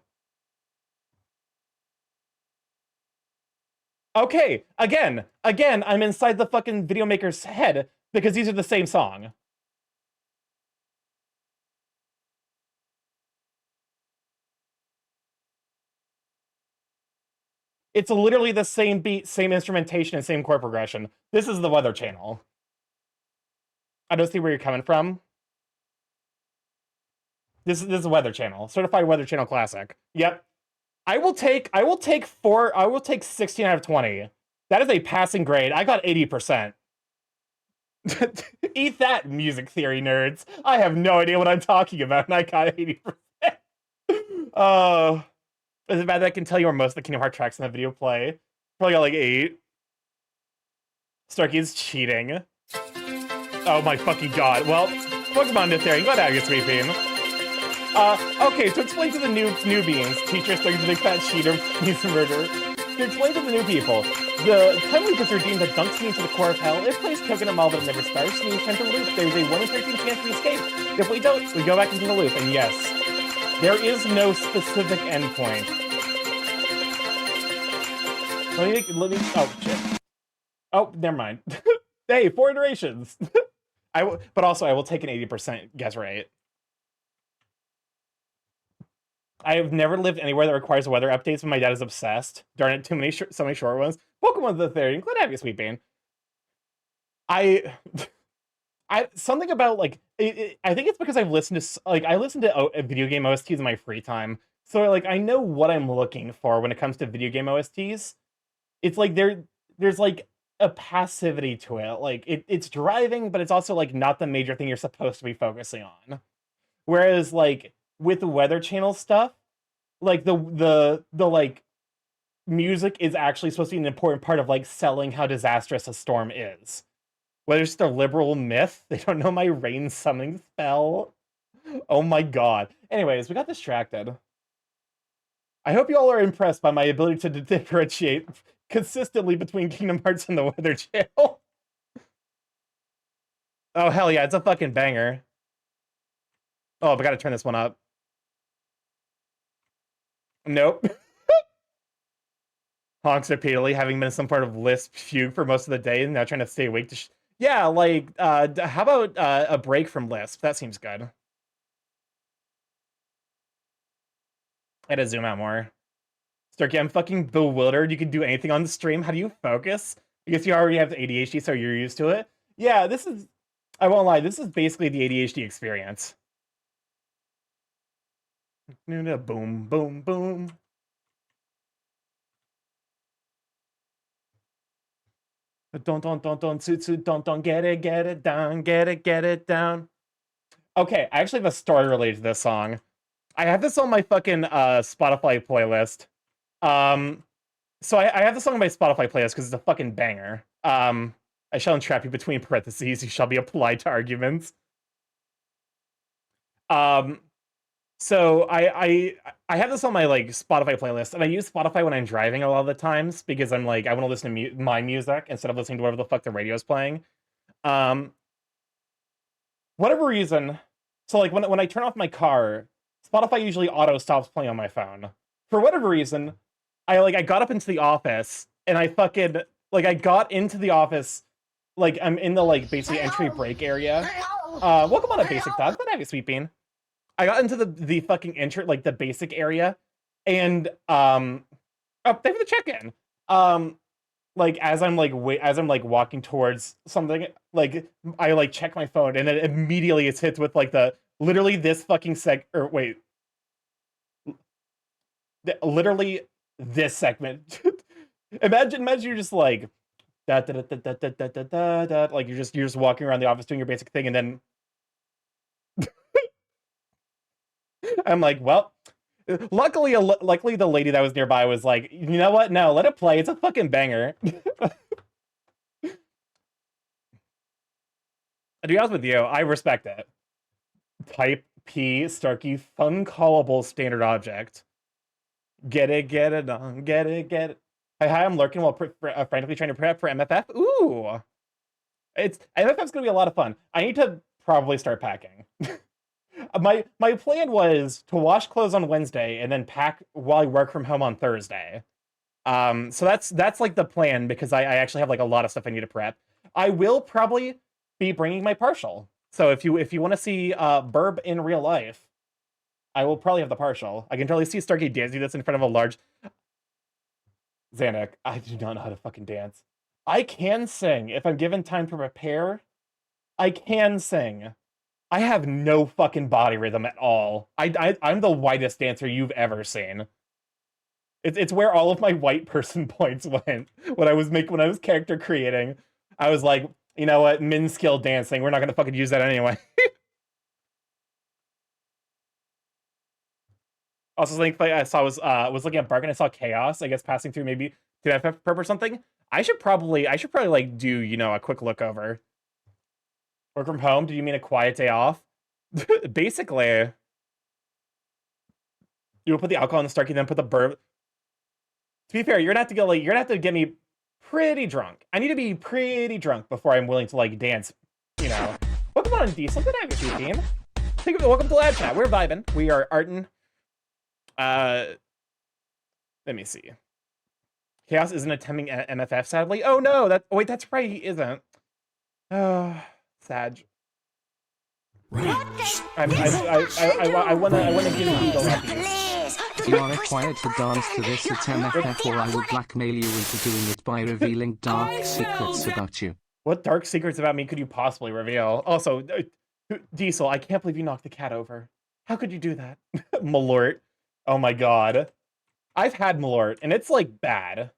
Okay, again, I'm inside the fucking video maker's head because these are the same song. It's literally the same beat, same instrumentation, and same chord progression. This is the Weather Channel. I don't see where you're coming from. This is Weather Channel, certified Weather Channel classic. Yep. I will take 16 out of 20. That is a passing grade. I got 80%. Eat that, music theory nerds. I have no idea what I'm talking about, and I got 80%. Oh. Is it bad that I can tell you where most of the Kingdom Hearts tracks in the video play? Probably got like 8. Starky is cheating. Oh my fucking god. Well, Pokemon New Theory, glad I get sweeping. Okay, to explain to the newbies, teacher Starky's a big fat cheater, needs to murder. To explain to the new people, the time loop is redeemed that dunks me into the core of hell. It plays Coconut Mall, but it never starts, and you tend to loop. There's a 1 in 13 chance we escape. If we don't, we go back into the loop, and yes, there is no specific endpoint. Let me, oh, shit. Oh, never mind. Hey, 4 iterations. But also, I will take an 80% guess rate. I have never lived anywhere that requires weather updates, but my dad is obsessed. Darn it, so many short ones. Pokemon the Theory, glad to have you, Sweet Bean. Something about, like, I think it's because I've listened to, like, I listen to video game OSTs in my free time. So, like, I know what I'm looking for when it comes to video game OSTs. It's like, there's, like, a passivity to it. Like, it's driving, but it's also, like, not the major thing you're supposed to be focusing on. Whereas, like, with the Weather Channel stuff, like, the like, music is actually supposed to be an important part of, like, selling how disastrous a storm is. Whether it's just a liberal myth, they don't know my rain summoning spell. Oh my god. Anyways, we got distracted. I hope you all are impressed by my ability to differentiate consistently between Kingdom Hearts and the Weather Channel. Oh, hell yeah, it's a fucking banger. Oh, I gotta turn this one up. Nope. Honks repeatedly, having been some part of Lisp fugue for most of the day and now trying to stay awake to yeah, like, how about a break from Lisp? That seems good. I had to zoom out more. Starky, I'm fucking bewildered. You can do anything on the stream. How do you focus? Because you already have ADHD, so you're used to it. Yeah, this is, I won't lie, this is basically the ADHD experience. Boom, boom, boom. Don't get it down, get it down. Okay, I actually have a story related to this song. I have this on my fucking Spotify playlist. So I have this song on my Spotify playlist because it's a fucking banger. I shall entrap you between parentheses. You shall be applied to arguments. So I have this on my like Spotify playlist, and I use Spotify when I'm driving a lot of the times because I'm like I want to listen to my music instead of listening to whatever the fuck the radio is playing. Whatever reason, so like when I turn off my car, Spotify usually auto stops playing on my phone. For whatever reason, I got up into the office and I fucking like I got into the office like I'm in the like basically entry break area. Welcome on a basic dog. Glad to have you, Sweet Bean. I got into the fucking entry like the basic area, and oh, thank you for the check-in. Like as I'm like walking towards something, like I like check my phone, and then immediately it's hit with like the literally this fucking literally this segment. imagine you're just like da, da, da, da, da, da, da, da, da, like you're just walking around the office doing your basic thing, and then I'm like, well, luckily the lady that was nearby was like, you know what? No, let it play. It's a fucking banger. To be honest with you, I respect it. Type P Starky fun callable standard object. Get it on, get it. Hi, I'm lurking while frantically trying to prep for MFF. Ooh, MFF's gonna be a lot of fun. I need to probably start packing. My plan was to wash clothes on Wednesday and then pack while I work from home on Thursday. So that's like the plan because I actually have like a lot of stuff I need to prep. I will probably be bringing my partial. So if you want to see Burb in real life, I will probably have the partial. I can totally see Starkey dancing this in front of a large Xanac. I do not know how to fucking dance. I can sing if I'm given time to prepare. I can sing. I have no fucking body rhythm at all. I'm the whitest dancer you've ever seen. It's where all of my white person points went when I was character creating. I was like, you know what, min skill dancing. We're not gonna fucking use that anyway. Also, something I saw was looking at Bark and I saw Chaos. I guess passing through maybe to FF Prep or something. I should probably like do a quick look over. Work from home? Do you mean a quiet day off? Basically, you will put the alcohol in the Starky, then put the burb. To be fair, you're gonna have to go you're gonna have to get me pretty drunk. I need to be pretty drunk before I'm willing to like dance. Welcome on, Diesel. Good night, you team. Welcome to Lab Chat. We're vibing. We are artin. Let me see. Chaos isn't attempting MFF, sadly. Oh no, that's right, he isn't. Oh, sad. I wanna give you the lefties. You are required to dance to this at MFF or I will blackmail you into doing it by revealing dark secrets about you. What dark secrets about me could you possibly reveal? Also, Diesel, I can't believe you knocked the cat over. How could you do that? Malort. Oh my god. I've had Malort, and it's like bad.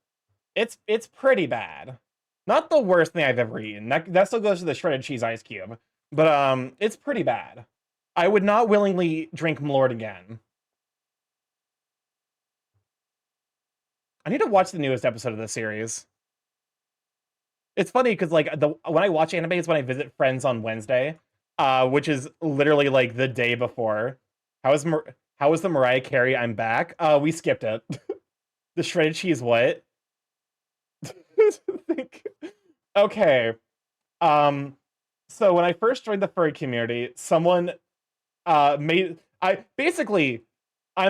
It's pretty bad. Not the worst thing I've ever eaten. That still goes to the shredded cheese ice cube. But it's pretty bad. I would not willingly drink Malort again. I need to watch the newest episode of this series. It's funny because like when I watch anime is when I visit friends on Wednesday, which is literally like the day before. How was the Mariah Carey I'm Back? We skipped it. The shredded cheese what? Okay. So when I first joined the furry community, someone I'm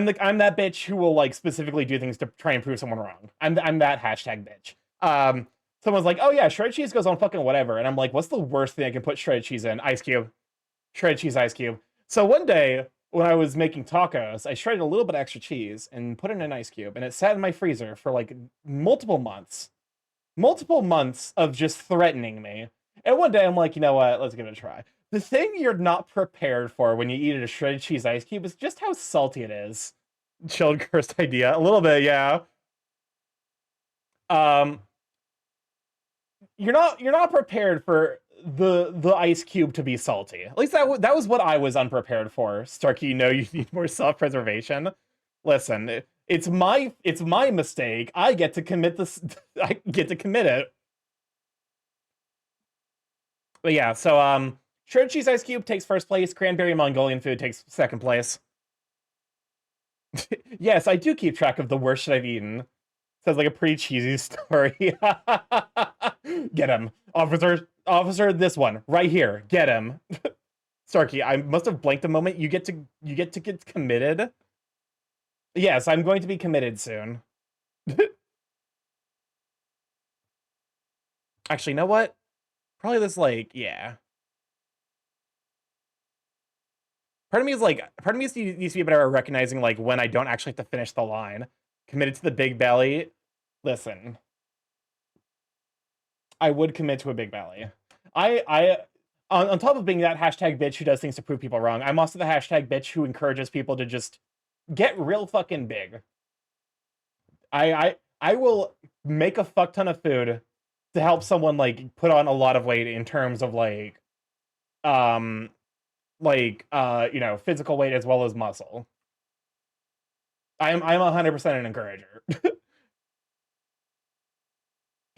that bitch who will like specifically do things to try and prove someone wrong. I'm that hashtag bitch. Someone's like, oh yeah, shredded cheese goes on fucking whatever. And I'm like, what's the worst thing I can put shredded cheese in? Ice cube. Shredded cheese ice cube. So one day, when I was making tacos, I shredded a little bit of extra cheese and put it in an ice cube. And it sat in my freezer for like multiple months. Multiple months of just threatening me. And one day I'm like, you know what? Let's give it a try. The thing you're not prepared for when you eat a shredded cheese ice cube is just how salty it is. Chilled cursed idea. A little bit, yeah. You're not prepared for the ice cube to be salty. At least that was what I was unprepared for. Starky, you need more self-preservation. Listen, it's my mistake. I get to commit this. I get to commit it. But yeah, so shredded cheese ice cube takes first place. Cranberry Mongolian food takes second place. Yes, I do keep track of the worst shit I've eaten. Sounds like a pretty cheesy story. Get him. Officer, this one. Right here. Get him. Starky, I must have blanked a moment. You get to get committed? Yes, I'm going to be committed soon. Actually, you know what? Probably this, like, yeah. Part of me needs to be better at recognizing, like, when I don't actually have to finish the line. Committed to the big belly. Listen. I would commit to a big belly. On top of being that hashtag bitch who does things to prove people wrong, I'm also the hashtag bitch who encourages people to just get real fucking big. I will make a fuck ton of food to help someone like put on a lot of weight in terms of physical weight as well as muscle. I'm 100% an encourager. Because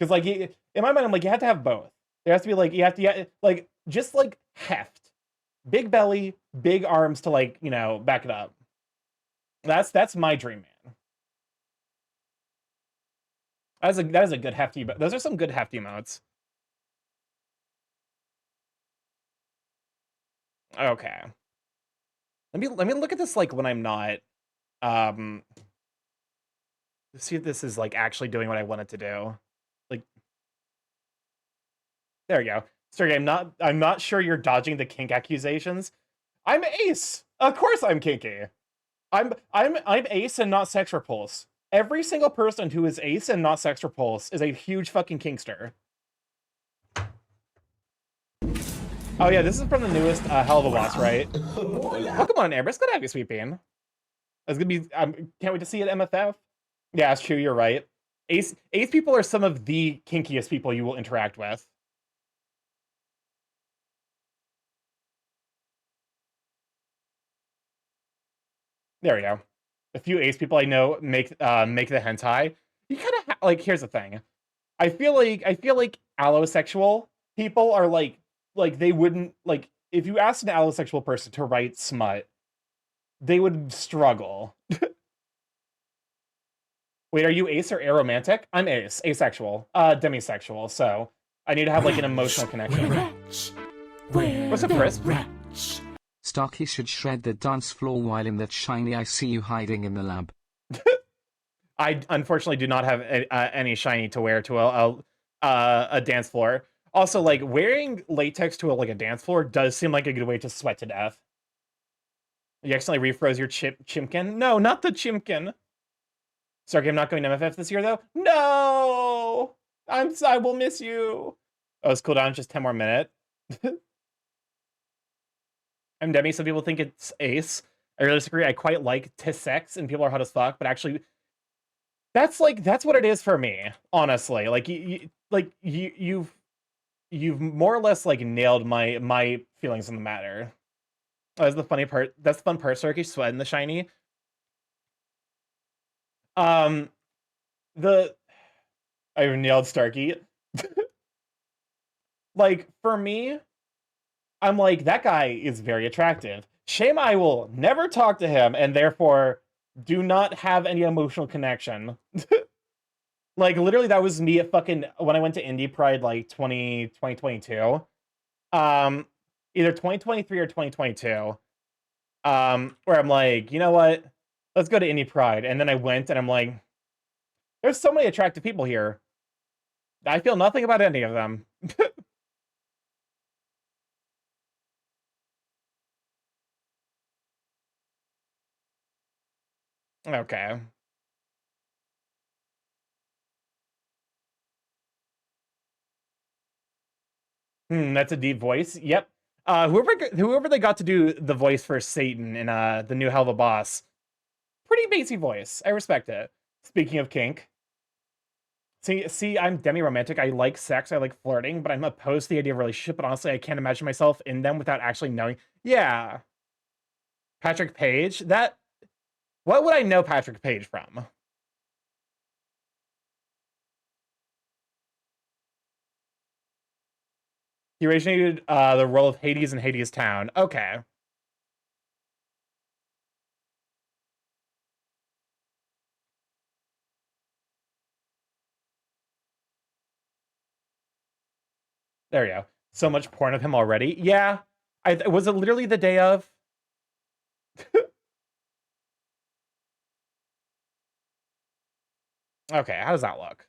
like in my mind, I'm like, you have to have both. There has to be like just like heft, big belly, big arms to like back it up. That's my dream, man. That is a good hefty. But those are some good hefty emotes. Okay. Let me look at this like when I'm not see if this is like actually doing what I want it to do. Like, there we go. Sorry, I'm not sure you're dodging the kink accusations. I'm ace. Of course I'm kinky. I'm ace and not sex repulse. Every single person who is ace and not sex repulse is a huge fucking kinkster. Oh yeah, this is from the newest Hell of a Boss, right? Welcome on, Amber. It's good to have you, sweet bean. It's gonna be. Can't wait to see it at MFF. Yeah, it's true. You're right. Ace people are some of the kinkiest people you will interact with. There we go. A few ace people I know make the hentai. You kind of like. Here's the thing. I feel like allosexual people are like they wouldn't like if you asked an allosexual person to write smut, they would struggle. Wait, are you ace or aromantic? I'm ace, asexual, demisexual. So I need to have like an emotional connection. What's up, Chris? Starky should shred the dance floor while in that shiny I see you hiding in the lab. I unfortunately do not have any shiny to wear to a dance floor. Also, like wearing latex to a dance floor does seem like a good way to sweat to death. You accidentally refroze your chimkin? No, not the chimkin. Sorry, I'm not going to MFF this year though. No, I will miss you. Oh, it's cool down just 10 more minutes. I'm Demi. Some people think it's ace. I really disagree. I quite like to sex and people are hot as fuck, but actually that's what it is for me, honestly. Like you've more or less like nailed my feelings on the matter. Oh, that's the funny part. That's the fun part, Starky, sweat in the shiny. The I've nailed Starky. Like for me, I'm like that guy is very attractive. Shame I will never talk to him and therefore do not have any emotional connection. Like literally that was me at fucking when I went to Indie Pride like 2022. Either 2023 or 2022. Where I'm like, you know what? Let's go to Indie Pride. And then I went and I'm like, there's so many attractive people here. I feel nothing about any of them. Okay. That's a deep voice. Yep. Whoever they got to do the voice for Satan in the new Hell of a Boss, pretty bassy voice. I respect it. Speaking of kink, see, I'm demi-romantic. I like sex. I like flirting, but I'm opposed to the idea of a relationship. But honestly, I can't imagine myself in them without actually knowing. Yeah, Patrick Page. What would I know Patrick Page from? He originated the role of Hades in Hades Town. Okay. There you go. So much porn of him already. Yeah. Was it literally the day of? Okay, how does that look?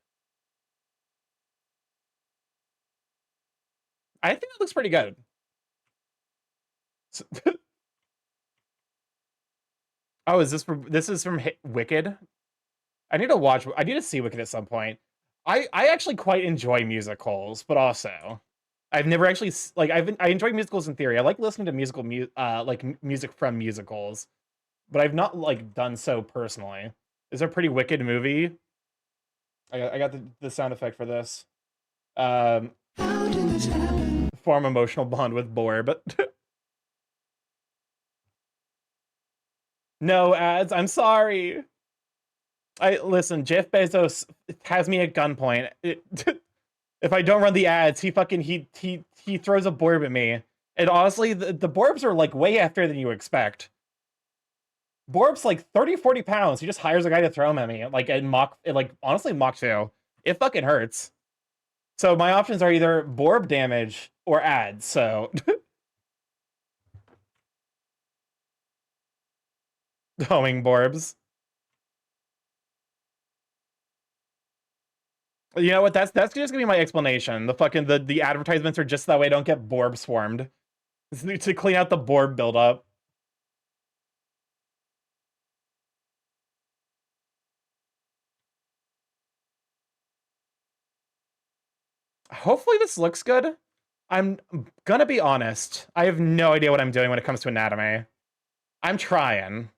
I think it looks pretty good. Oh, this is from Wicked? I need to see Wicked at some point. I actually quite enjoy musicals, but also I've never actually like I enjoy musicals in theory. I like listening to music from musicals, but I've not like done so personally. It's a pretty wicked movie. I got the sound effect for this. Um, How did this happen? Form emotional bond with Borb. No ads. I'm sorry. I listen. Jeff Bezos has me at gunpoint. If I don't run the ads, he throws a Borb at me. And honestly, the Borbs are like way after than you expect. Borb's like 30, 40 pounds. He just hires a guy to throw him at me. Like at honestly Mach 2. It fucking hurts. So my options are either Borb damage or ads. So homing Borbs. You know what? That's just gonna be my explanation. The advertisements are just that way I don't get Borb swarmed. It's to clean out the Borb buildup. Hopefully this looks good. I'm gonna be honest. I have no idea what I'm doing when it comes to anatomy. I'm trying.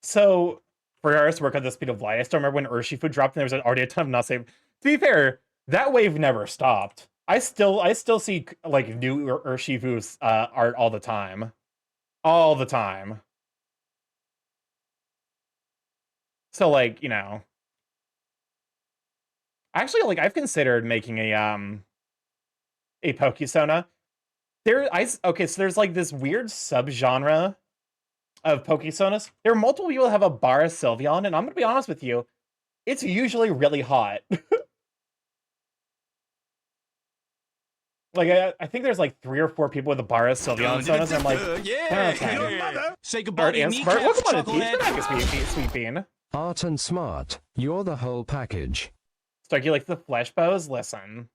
So for ours to work at the speed of light, I still remember when Urshifu dropped and there was already a ton of not save. To be fair, that wave never stopped. I still see like new Urshifu's art all the time. All the time. So like, you know. Actually, like I've considered making a Pokesona. Okay, so there's like this weird subgenre of Pokesonas. There are multiple people that have a Bara Sylveon, and I'm gonna be honest with you, it's usually really hot. Like I think there's like 3 or 4 people with a Bara Sylveon Sonas, and I'm like, okay. Say goodbye Art to and your Smart. kneecaps, Welcome on to Teach. chucklehead. Sweet Bean. Art and Smart, you're the whole package. Starky likes the flesh bows. Listen,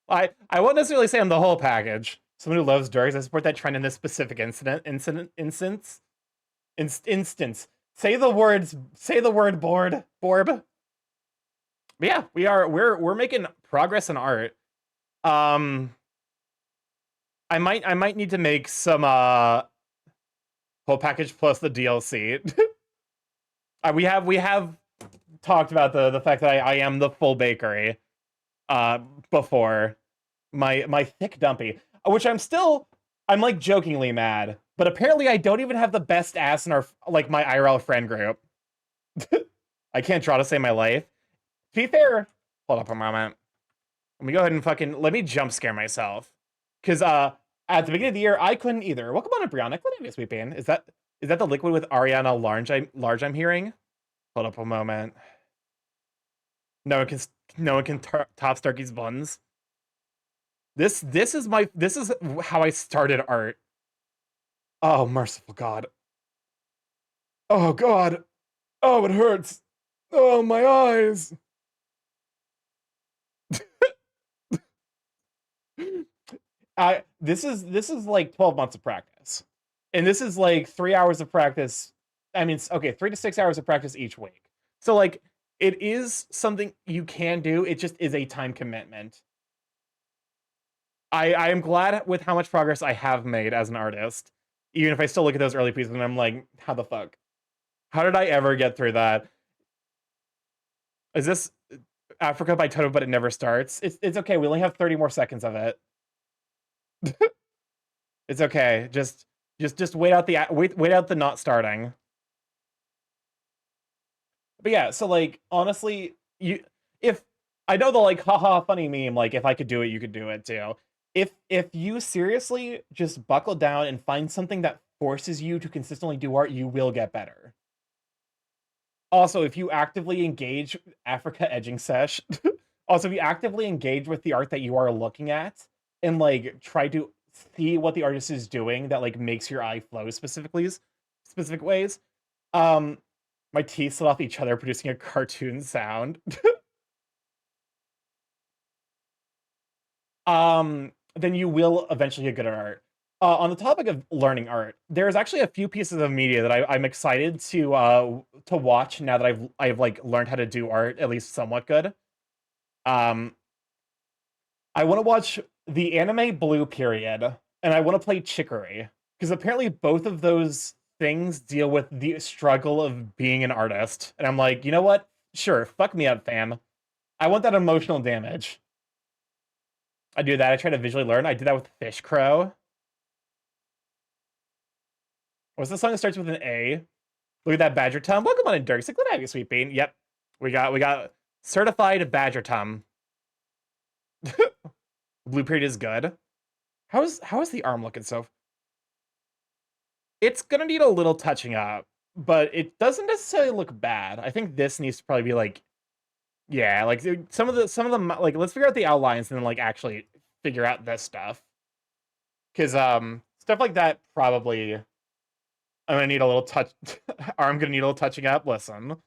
I won't necessarily say I'm the whole package. Someone who loves Durgs, I support that trend in this specific instance. Say the words. Say the word board. Borb. But yeah, we're making progress in art. I might need to make some whole package plus the DLC. We have talked about the fact that I am the full bakery before my thick dumpy, which I'm like jokingly mad, but apparently I don't even have the best ass in our like my IRL friend group. I can't draw to save my life. To be fair, hold up a moment. Let me go ahead and let me jump scare myself. Cause at the beginning of the year I couldn't either. Welcome on to Brionic. What name is Sweet Bean? Is that the liquid with Ariana Large I'm hearing? Hold up a moment. No one can top Starky's buns. This is how I started art. Oh, merciful God. Oh God. Oh, it hurts. Oh, my eyes. This is like 12 months of practice. And this is like 3 hours of practice. I mean, okay, 3 to 6 hours of practice each week. So like it is something you can do. It just is a time commitment. I am glad with how much progress I have made as an artist. Even if I still look at those early pieces and I'm like, how the fuck? How did I ever get through that? Is this Africa by Toto, but it never starts? It's okay. We only have 30 more seconds of it. It's okay. Just wait out the not starting. But yeah, so like honestly, if I know the like haha funny meme, like if I could do it, you could do it too. If you seriously just buckle down and find something that forces you to consistently do art, you will get better. Also, if you actively engage Africa edging sesh, also if you actively engage with the art that you are looking at and like try to see what the artist is doing that like makes your eye flow specific ways. My teeth slid off each other, producing a cartoon sound. Then you will eventually get good at art. On the topic of learning art, there's actually a few pieces of media that I'm excited to watch now that I've like learned how to do art at least somewhat good. Um, I want to watch the anime Blue Period, and I want to play Chicory because apparently both of those things deal with the struggle of being an artist, and I'm like, you know what? Sure, fuck me up, fam. I want that emotional damage. I do that. I try to visually learn. I did that with Fish Crow. What's the song that starts with an A? Look at that Badger Tum. Welcome on in, Dirk. Glad to have you, Sweet Bean. Yep. We got certified Badger Tum. Blue Period is good. How is the arm looking so? It's gonna need a little touching up, but it doesn't necessarily look bad. I think this needs to probably be like Yeah, like some of them, like let's figure out the outlines and then like actually figure out this stuff. Because stuff like that probably I'm gonna need a little touch or I'm gonna need a little touching up. Listen.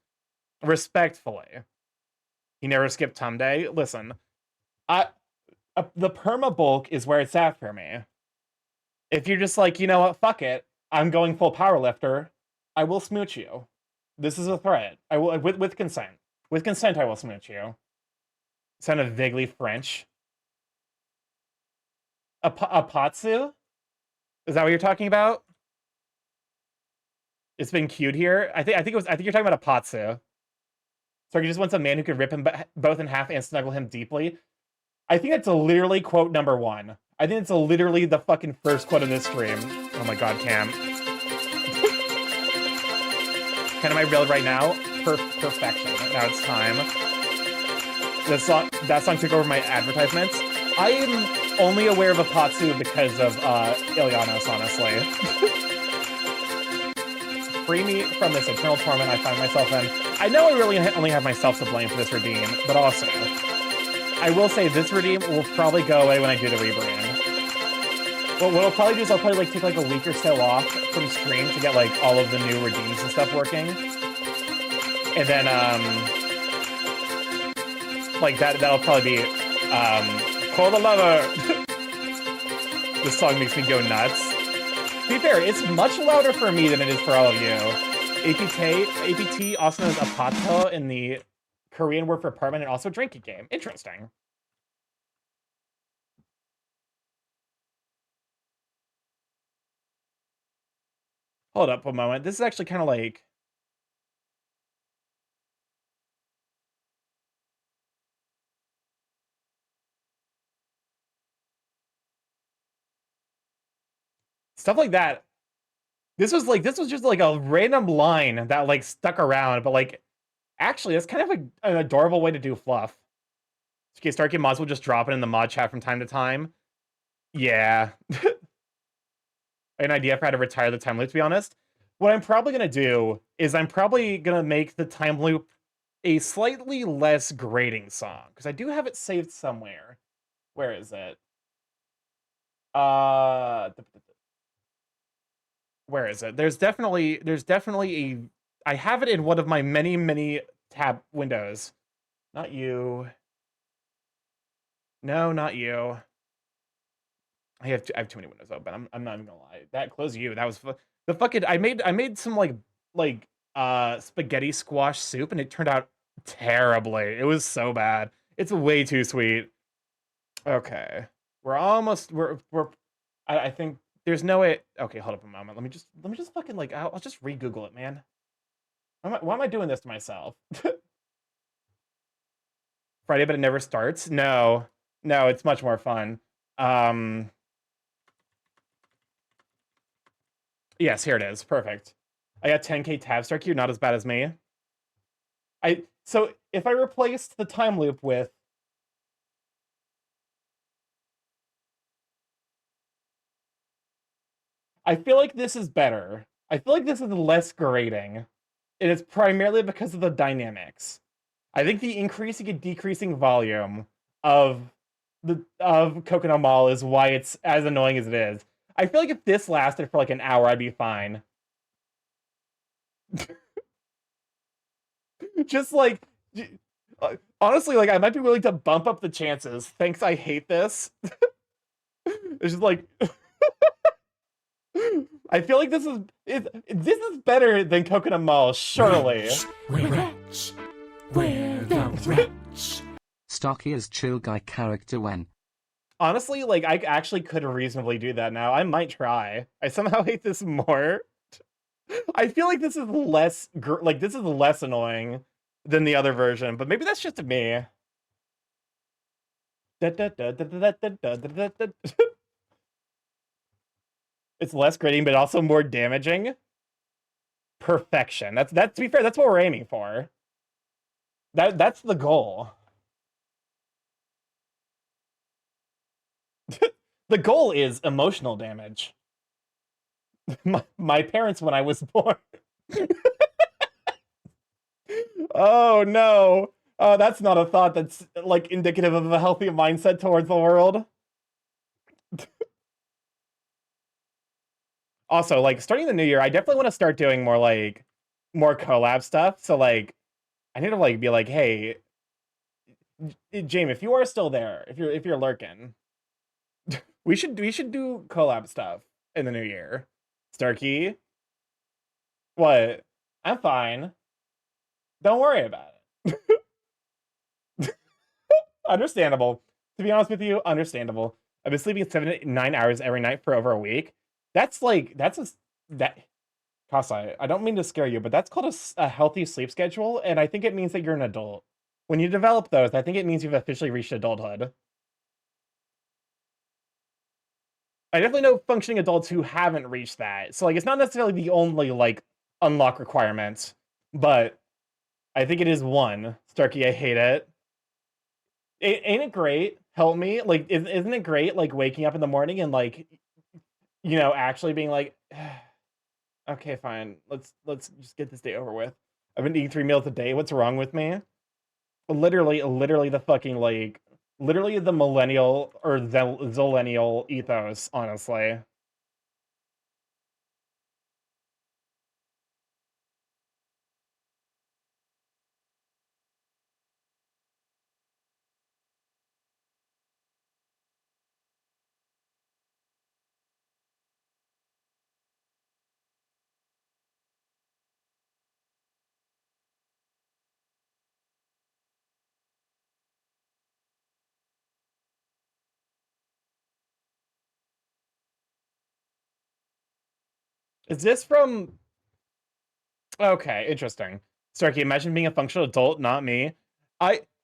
Respectfully. He never skipped Tum Day. Listen, I the perma bulk is where it's at for me. If you're just like, you know what, fuck it, I'm going full power lifter, I will smooch you. This is a threat. I will with consent. With consent, I will smooch you. Sounded vaguely French. A patsu? Is that what you're talking about? It's been queued here. I think you're talking about a patsu. So he just wants a man who can rip him both in half and snuggle him deeply. I think that's literally quote number 1. I think it's literally the fucking first quote of this stream. Oh my god, Cam. Can I reel right now? Perfection. Now it's time. That song took over my advertisements. I am only aware of Apatsu because of Ilianos, honestly. Free me from this eternal torment I find myself in. I know I really only have myself to blame for this redeem, but also, I will say this redeem will probably go away when I do the rebrand. But what I'll probably do is I'll probably like take like a week or so off from stream to get like all of the new redeems and stuff working. And then like that'll probably be Pull the Lever. This song makes me go nuts. To be fair, it's much louder for me than it is for all of you. APT, also known as Apato in the Korean word for apartment, and also drinking game. Interesting. Hold up a moment. This is actually kind of like... Stuff like that. This was just like a random line that like stuck around, but like, actually, that's kind of an adorable way to do fluff. Okay, StarkyMorph will just drop it in the mod chat from time to time. Yeah. An idea for how to retire the time loop, to be honest. What I'm probably going to do is I'm probably going to make the time loop a slightly less grating song, because I do have it saved somewhere. Where is it? Where is it? There's definitely a... I have it in one of my many tab windows. Not you. No, not you. I have too many windows open. I'm not even gonna lie. That close you. That was the fucking... I made some like spaghetti squash soup, and it turned out terribly. It was so bad. It's way too sweet. Okay, we're almost... I think there's no way... Okay, hold up a moment. Let me just fucking like... I'll just re-Google it, man. Why am I doing this to myself? Friday, but it never starts? No, it's much more fun. Yes, here it is. Perfect. I got 10k tab Stark. You're not as bad as me. So if I replaced the time loop with... I feel like this is better. I feel like this is less grating. And it's primarily because of the dynamics. I think the increasing and decreasing volume of Coconut Mall is why it's as annoying as it is. I feel like if this lasted for like an hour, I'd be fine. Just like, honestly, like I might be willing to bump up the chances. Thanks, I hate this. It's just like, I feel like this is better than Coconut Mall, surely. We're rich. We're the rich. Starky is chill guy character when. Honestly, like I actually could reasonably do that now. I might try. I somehow hate this more. I feel like this is less annoying than the other version, but maybe that's just me. It's less grating, but also more damaging. Perfection. That's to be fair, that's what we're aiming for. That's the goal. The goal is emotional damage. My parents when I was born. Oh no. That's not a thought that's like indicative of a healthy mindset towards the world. Also, like starting the new year, I definitely want to start doing more collab stuff. So like I need to like be like, hey, James, if you are still there, if you're lurking, we should do collab stuff in the new year. Starky, what? I'm fine. Don't worry about it. Understandable. To be honest with you, understandable. I've been sleeping 7 to 9 hours every night for over a week. That Kasai, I don't mean to scare you, but that's called a healthy sleep schedule, and I think it means that you're an adult. When you develop those, I think it means you've officially reached adulthood. I definitely know functioning adults who haven't reached that. So like it's not necessarily the only like unlock requirement, but I think it is one. Starky, I hate it. Ain't it great? Help me. Like isn't it great like waking up in the morning and like actually being like okay, fine. Let's just get this day over with. I've been eating 3 meals a day. What's wrong with me? Literally the fucking like literally the millennial or the zillennial ethos, honestly. Is this from okay, interesting. Starkey, imagine being a functional adult, not me.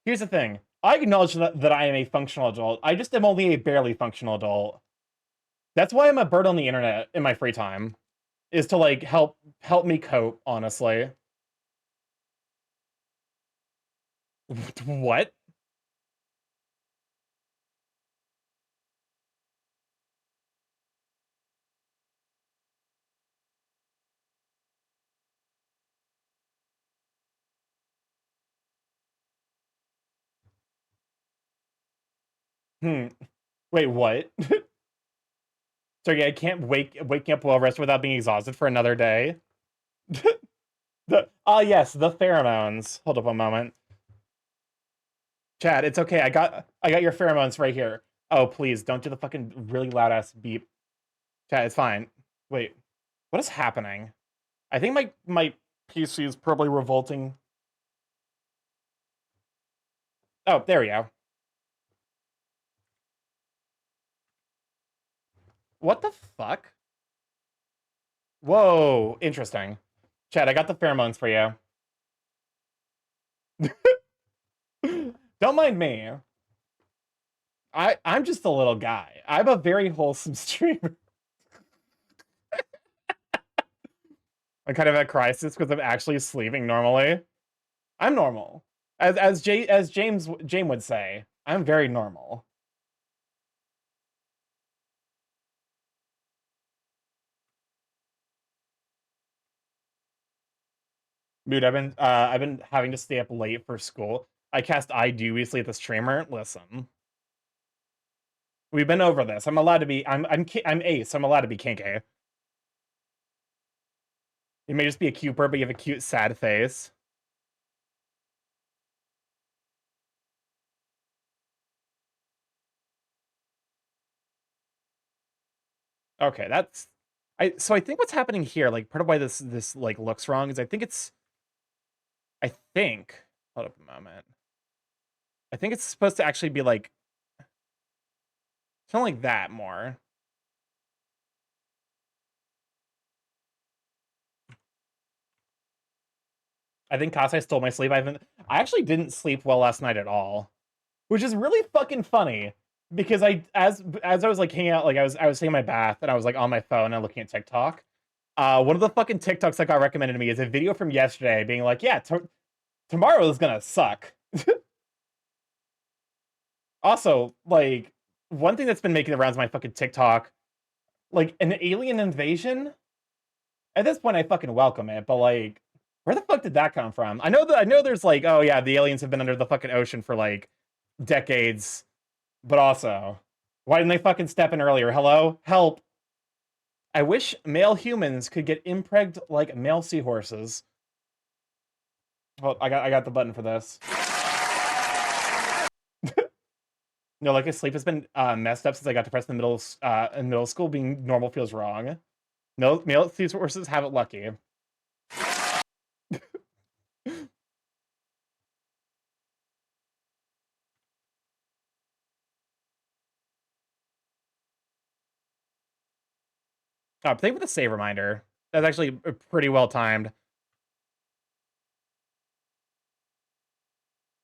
Here's the thing. I acknowledge that I am a functional adult. I just am only a barely functional adult. That's why I'm a bird on the internet in my free time. Is to like help me cope, honestly. What? Hmm. Wait, what? Sorry, I can't waking up well rested without being exhausted for another day. Yes, the pheromones. Hold up a moment. Chad, it's okay. I got your pheromones right here. Oh, please don't do the fucking really loud ass beep. Chad, it's fine. Wait, what is happening? I think my PC is probably revolting. Oh, there we go. What the fuck? Whoa, interesting. Chad, I got the pheromones for you. Don't mind me. I'm just a little guy. I'm a very wholesome streamer. I'm kind of at crisis because I'm actually sleeping normally. I'm normal. As James would say, I'm very normal. Dude, I've been having to stay up late for school. I cast I dubiously at the streamer. Listen, we've been over this. I'm allowed to be. I'm ace. I'm allowed to be kinky. You may just be a cuper, but you have a cute sad face. Okay, that's so I think what's happening here, like part of why this like looks wrong is I think hold up a moment. I think it's supposed to actually be like something like that more. I think Kasai stole my sleep. I actually didn't sleep well last night at all, which is really fucking funny because as I was like hanging out, like I was taking my bath and I was like on my phone and looking at TikTok. One of the fucking TikToks that got recommended to me is a video from yesterday being like, yeah, tomorrow is gonna suck. Also, like one thing that's been making the rounds of my fucking TikTok, like an alien invasion. At this point, I fucking welcome it, but like Where the fuck did that come from? I know there's like, oh yeah, the aliens have been under the fucking ocean for like decades, but also, why didn't they fucking step in earlier? Hello? Help. I wish male humans could get impregned like male seahorses. Well, I got the button for this. No, like his sleep has been messed up since I got depressed in middle school. Being normal feels wrong. Male seahorses have it lucky. Thank you for the save reminder. That's actually pretty well timed.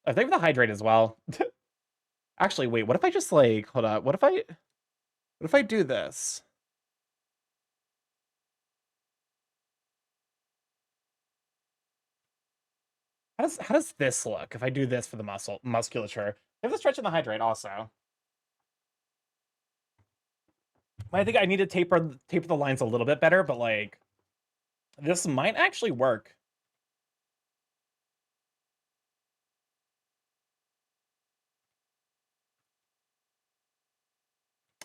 I think for the hydrate as well. Actually, wait, what if I just like hold up? What if I do this? How does this look if I do this for the musculature? I have the stretch and the hydrate also. I think I need to taper the lines a little bit better, but like this might actually work.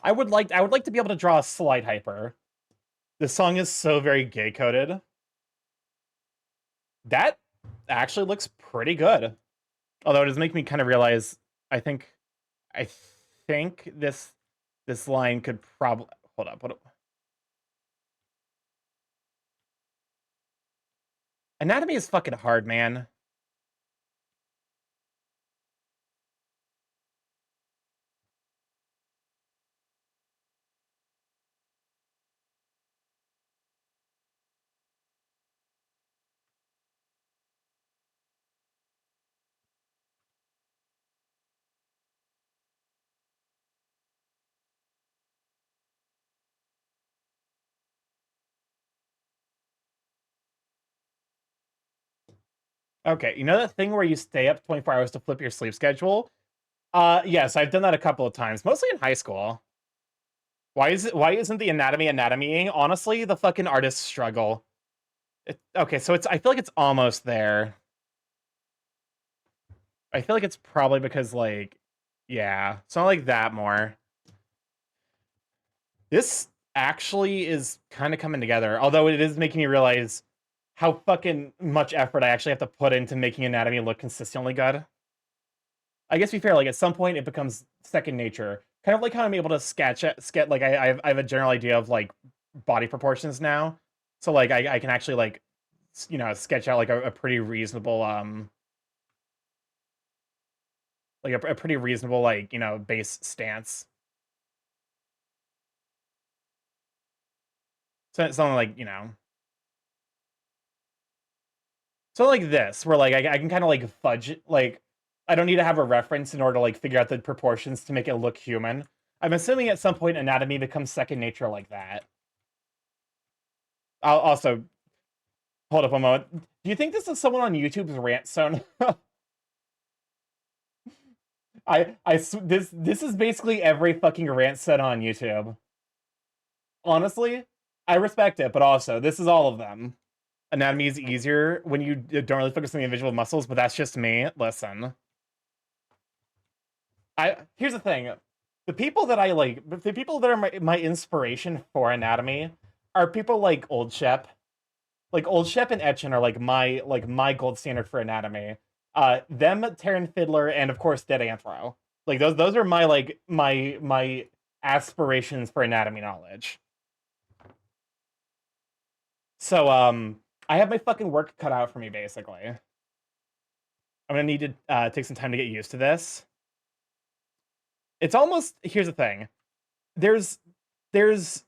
I would like to be able to draw a slight hyper. This song is so very gay coded. That actually looks pretty good. Although it does make me kind of realize I think this line could probably hold up. Anatomy is fucking hard, man. Okay, you know that thing where you stay up 24 hours to flip your sleep schedule? Yes, I've done that a couple of times, mostly in high school. Why isn't the anatomy-ing? Honestly, the fucking artists struggle. Okay, so I feel like it's almost there. I feel like it's probably because, like, yeah, it's not like that more. This actually is kind of coming together, although it is making me realize how fucking much effort I actually have to put into making anatomy look consistently good. I guess to be fair, like at some point it becomes second nature. Kind of like how I'm able to sketch like I have a general idea of like body proportions now. So like I can actually like sketch out like a pretty reasonable like a pretty reasonable like base stance. So something like so like this, where like I can kind of like fudge it, like I don't need to have a reference in order to like figure out the proportions to make it look human. I'm assuming at some point anatomy becomes second nature like that. I'll also hold up a moment. Do you think this is someone on YouTube's rant zone? This is basically every fucking rant set on YouTube. Honestly, I respect it, but also this is all of them. Anatomy is easier when you don't really focus on the individual muscles, but that's just me. Listen. Here's the thing. The people that I like, the people that are my inspiration for anatomy are people like Old Shep. Like Old Shep and Etchen are like my gold standard for anatomy. Them, Terran Fiddler, and of course Dead Anthro. Like those are my like my aspirations for anatomy knowledge. So I have my fucking work cut out for me basically. I'm gonna need to take some time to get used to this. It's almost, here's the thing. There's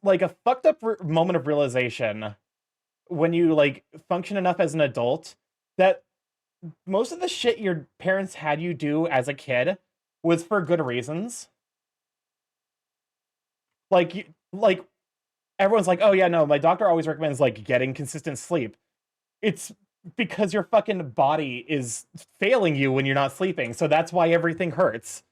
like a fucked up moment of realization when you like function enough as an adult that most of the shit your parents had you do as a kid was for good reasons. Like everyone's like, "Oh yeah, no, my doctor always recommends like getting consistent sleep." It's because your fucking body is failing you when you're not sleeping. So that's why everything hurts.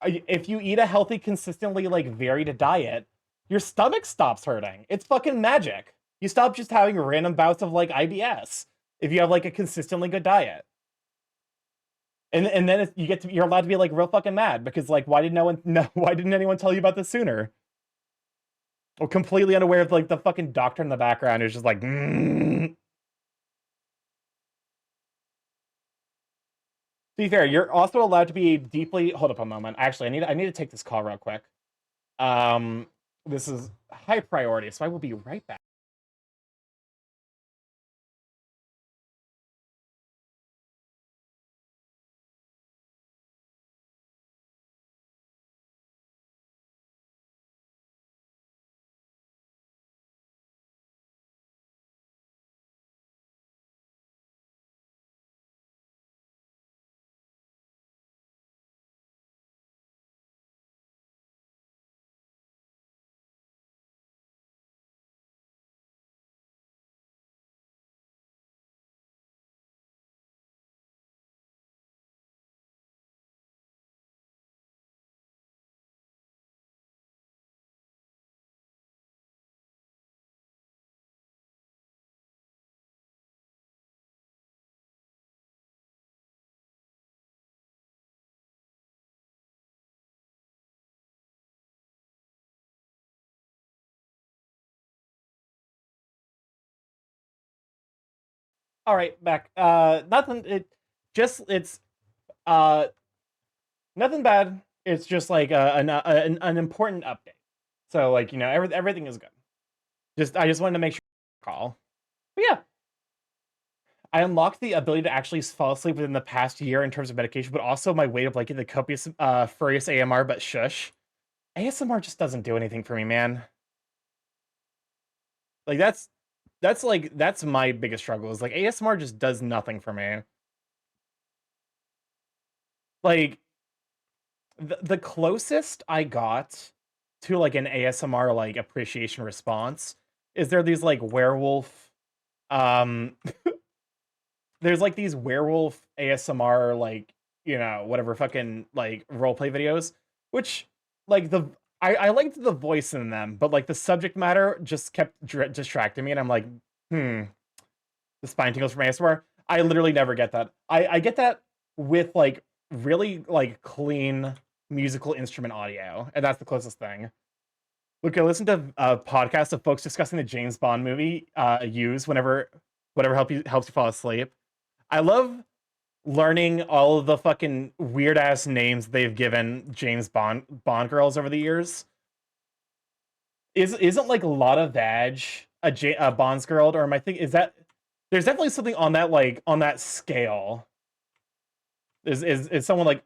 If you eat a healthy, consistently like varied diet, your stomach stops hurting. It's fucking magic. You stop just having random bouts of like IBS. if you have like a consistently good diet. And then you're allowed to be like real fucking mad because like why didn't anyone tell you about this sooner? Or completely unaware of like the fucking doctor in the background who's just like To be fair, you're also allowed to be deeply hold up a moment. Actually, I need to take this call real quick. This is high priority, so I will be right back. All right, back. Nothing. It's uh nothing bad. It's just like an important update. So like everything is good. I just wanted to make sure call. But yeah, I unlocked the ability to actually fall asleep within the past year in terms of medication, but also my way of like the copious furious AMR. But shush, ASMR just doesn't do anything for me, man. Like that's my biggest struggle is like ASMR just does nothing for me. Like the closest I got to like an ASMR like appreciation response is there these like werewolf um there's like these werewolf ASMR like whatever fucking like roleplay videos which like I liked the voice in them but like the subject matter just kept distracting me and I'm like the spine tingles from ASMR. I literally never get that. I get that with like really like clean musical instrument audio, and that's the closest thing. Look, I listen to a podcast of folks discussing the James Bond movie use whatever helps you fall asleep. I love learning all of the fucking weird ass names they've given James Bond girls over the years. Isn't like a lot of Vag a Bond's girl, or am I thinking is that there's definitely something on that like on that scale. Is someone like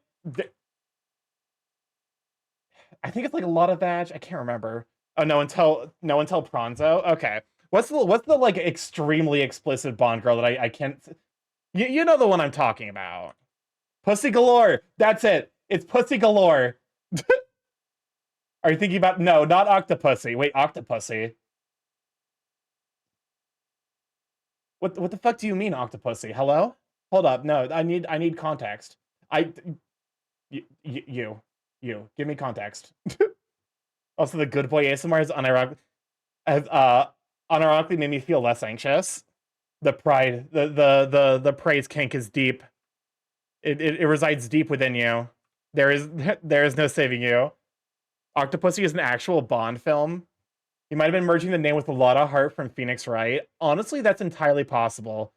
I think it's like a lot of Vag. I can't remember. Oh no, until Pronzo. Okay, what's the like extremely explicit Bond girl that I can't. You know the one I'm talking about. Pussy galore. That's it. It's pussy galore. Are you thinking about no, not Octopussy? Wait, Octopussy. What the fuck do you mean Octopussy? Hello? Hold up. No, I need context. You give me context. Also, the good boy ASMR is unironically made me feel less anxious. The pride, the praise kink is deep. It resides deep within you. There is no saving you. Octopussy is an actual Bond film. He might have been merging the name with Lotta Hart from Phoenix Wright. Honestly, that's entirely possible.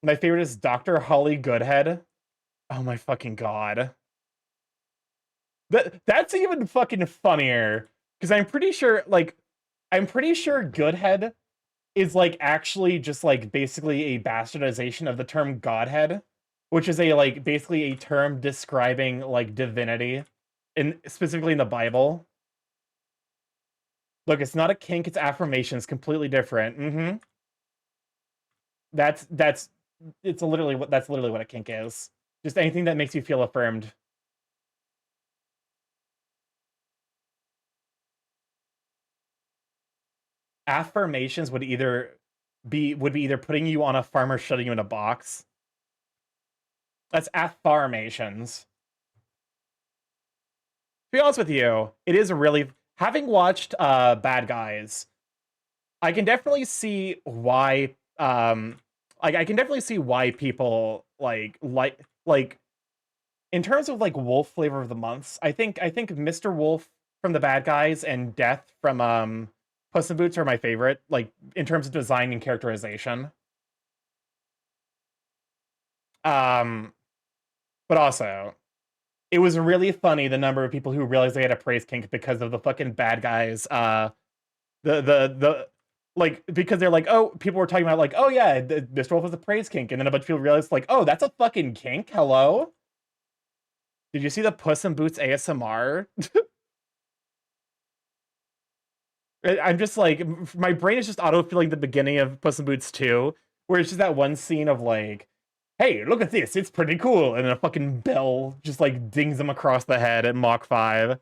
My favorite is Dr. Holly Goodhead. Oh my fucking god. That's even fucking funnier. Because I'm pretty sure Goodhead is like actually just like basically a bastardization of the term Godhead, which is a like basically a term describing like divinity, specifically in the Bible. Look, it's not a kink, it's affirmation. It's completely different. That's literally what a kink is. Just anything that makes you feel affirmed. Affirmations would either be either putting you on a farm or shutting you in a box. That's affirmations. To be honest with you, it is really having watched Bad Guys, I can definitely see why like I can definitely see why people like in terms of like Wolf flavor of the months. I think Mr. Wolf from the Bad Guys and Death from Puss in Boots are my favorite, like in terms of design and characterization. Um, but also it was really funny the number of people who realized they had a praise kink because of the fucking Bad Guys. The like because they're like, oh, people were talking about like, oh yeah, Mr. Wolf is a praise kink, and then a bunch of people realized like, oh, that's a fucking kink. Hello. Did you see the Puss in Boots ASMR? I'm just like, my brain is just auto-filling the beginning of Puss in Boots 2, where it's just that one scene of like, hey, look at this, it's pretty cool, and then a fucking bell just like dings him across the head at Mach 5.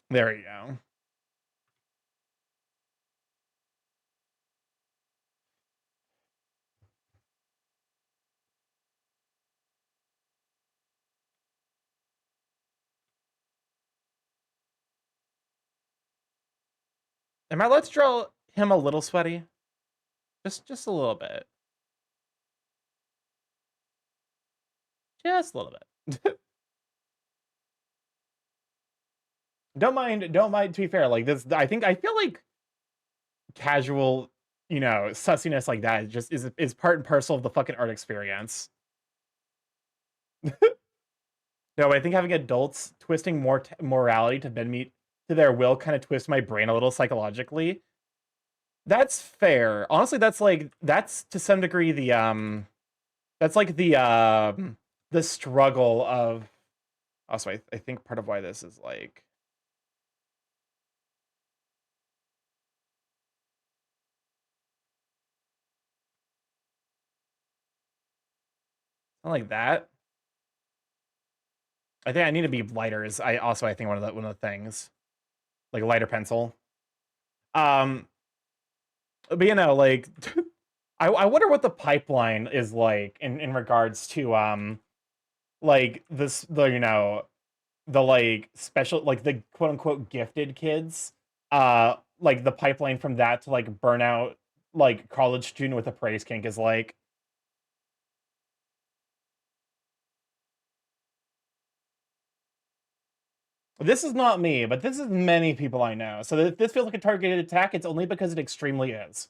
There you go. Am I allowed to draw him a little sweaty? Just a little bit. Just a little bit. Don't mind, to be fair, like this, I feel like casual, sussiness like that just is part and parcel of the fucking art experience. No, I think having adults twisting more morality to bend me to their will kind of twist my brain a little psychologically. That's fair. Honestly, that's to some degree that's like the struggle of. Also, I think part of why this is like. Not like that. I think I need to be lighter. Is I think one of the things, like a lighter pencil. Um, but like, I wonder what the pipeline is like in regards to like the like special, like the quote unquote gifted kids, like the pipeline from that to like burnout, like college student with a praise kink is like. This is not me, but this is many people I know. So if this feels like a targeted attack, it's only because it extremely is.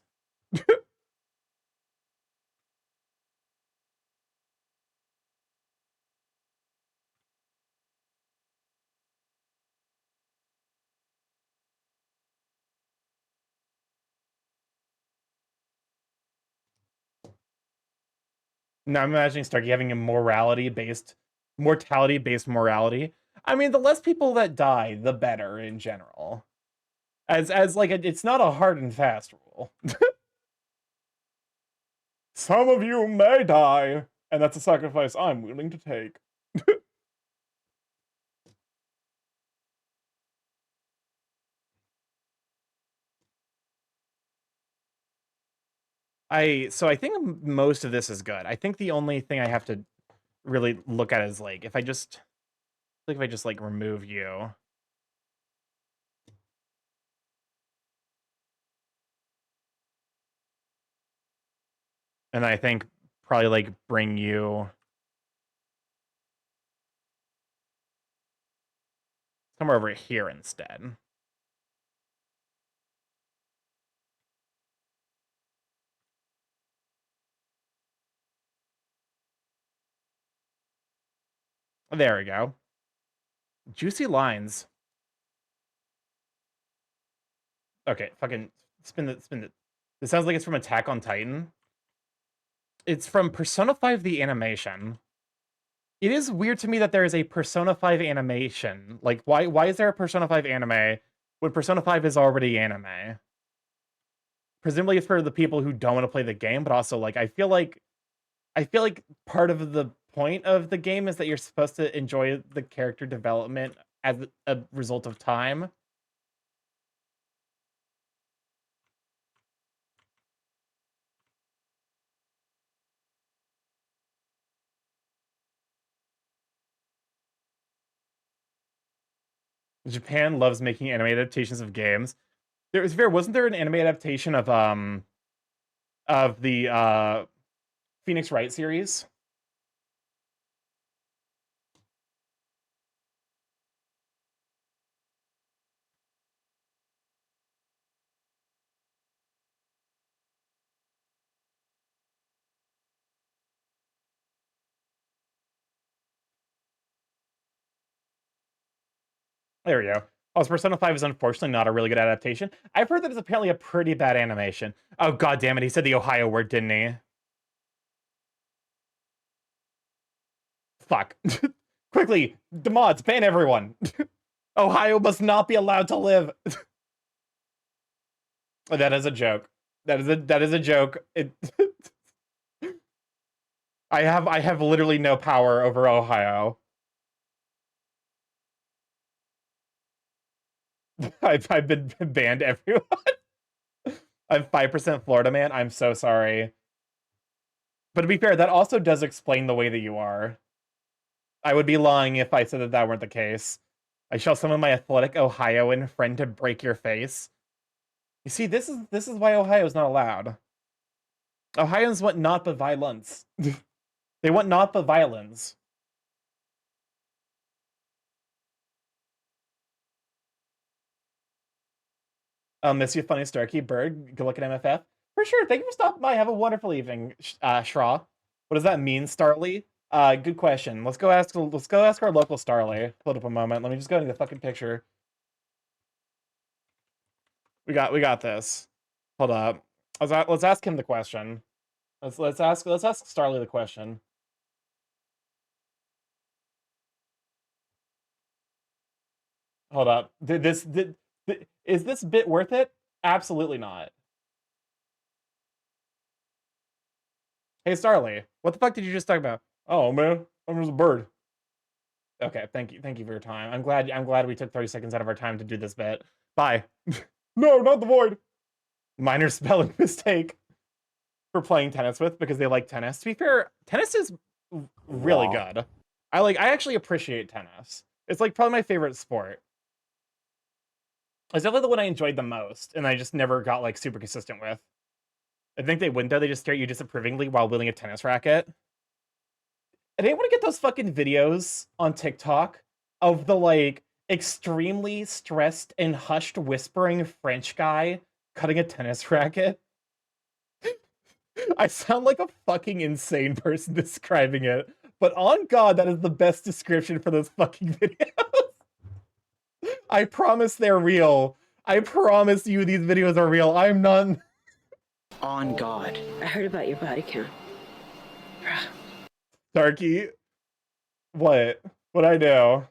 Now I'm imagining Starky having a mortality-based morality. I mean, the less people that die, the better in general. As like it's not a hard and fast rule. Some of you may die, and that's a sacrifice I'm willing to take. So I think most of this is good. I think the only thing I have to really look at is like if I just like remove you. And I think probably like bring you somewhere over here instead. There we go. Juicy lines. Okay, fucking spin it. This sounds like it's from Attack on Titan. It's from Persona 5 the animation. It is weird to me that there is a Persona 5 animation. Like, why is there a Persona 5 anime when Persona 5 is already anime? Presumably it's for the people who don't want to play the game, but also, like, I feel like I feel like part of the point of the game is that you're supposed to enjoy the character development as a result of time. Japan loves making anime adaptations of games. Wasn't there an anime adaptation of the Phoenix Wright series? There we go. Oh, so Persona 5 is unfortunately not a really good adaptation. I've heard that it's apparently a pretty bad animation. Oh, god damn it, he said the Ohio word, didn't he? Fuck. Quickly, the mods, ban everyone. Ohio must not be allowed to live. That is a joke. That is a joke. I have literally no power over Ohio. I've been banned everyone. I'm 5% Florida man. I'm so sorry. But to be fair, that also does explain the way that you are. I would be lying if I said that that weren't the case. I shall summon my athletic Ohioan friend to break your face. You see, this is why Ohio's not allowed. Ohioans want naught but violence. They want naught but violence. Miss you, funny Starky Bird. Good luck at MFF. For sure. Thank you for stopping by. Have a wonderful evening, Shraw. What does that mean, Starly? Good question. Let's go ask our local Starly. Hold up a moment. Let me just go into the fucking picture. We got this. Hold up. Let's ask him the question. Let's ask Starly the question. Hold up. Is this bit worth it? Absolutely not. Hey Starly, what the fuck did you just talk about? Oh man, I'm just a bird. Okay, thank you for your time. I'm glad we took 30 seconds out of our time to do this bit. Bye. No, not the void. Minor spelling mistake for playing tennis with because they like tennis. To be fair, tennis is really good. I actually appreciate tennis. It's like probably my favorite sport. It's definitely the one I enjoyed the most, and I just never got like super consistent with. I think they wouldn't though, they just stare at you disapprovingly while wielding a tennis racket. And I want to get those fucking videos on TikTok of the like extremely stressed and hushed whispering French guy cutting a tennis racket. I sound like a fucking insane person describing it, but on God, that is the best description for those fucking videos. I promise they're real. I promise you these videos are real. I'm none. On God. I heard about your body count. Darky. What? What'd I do?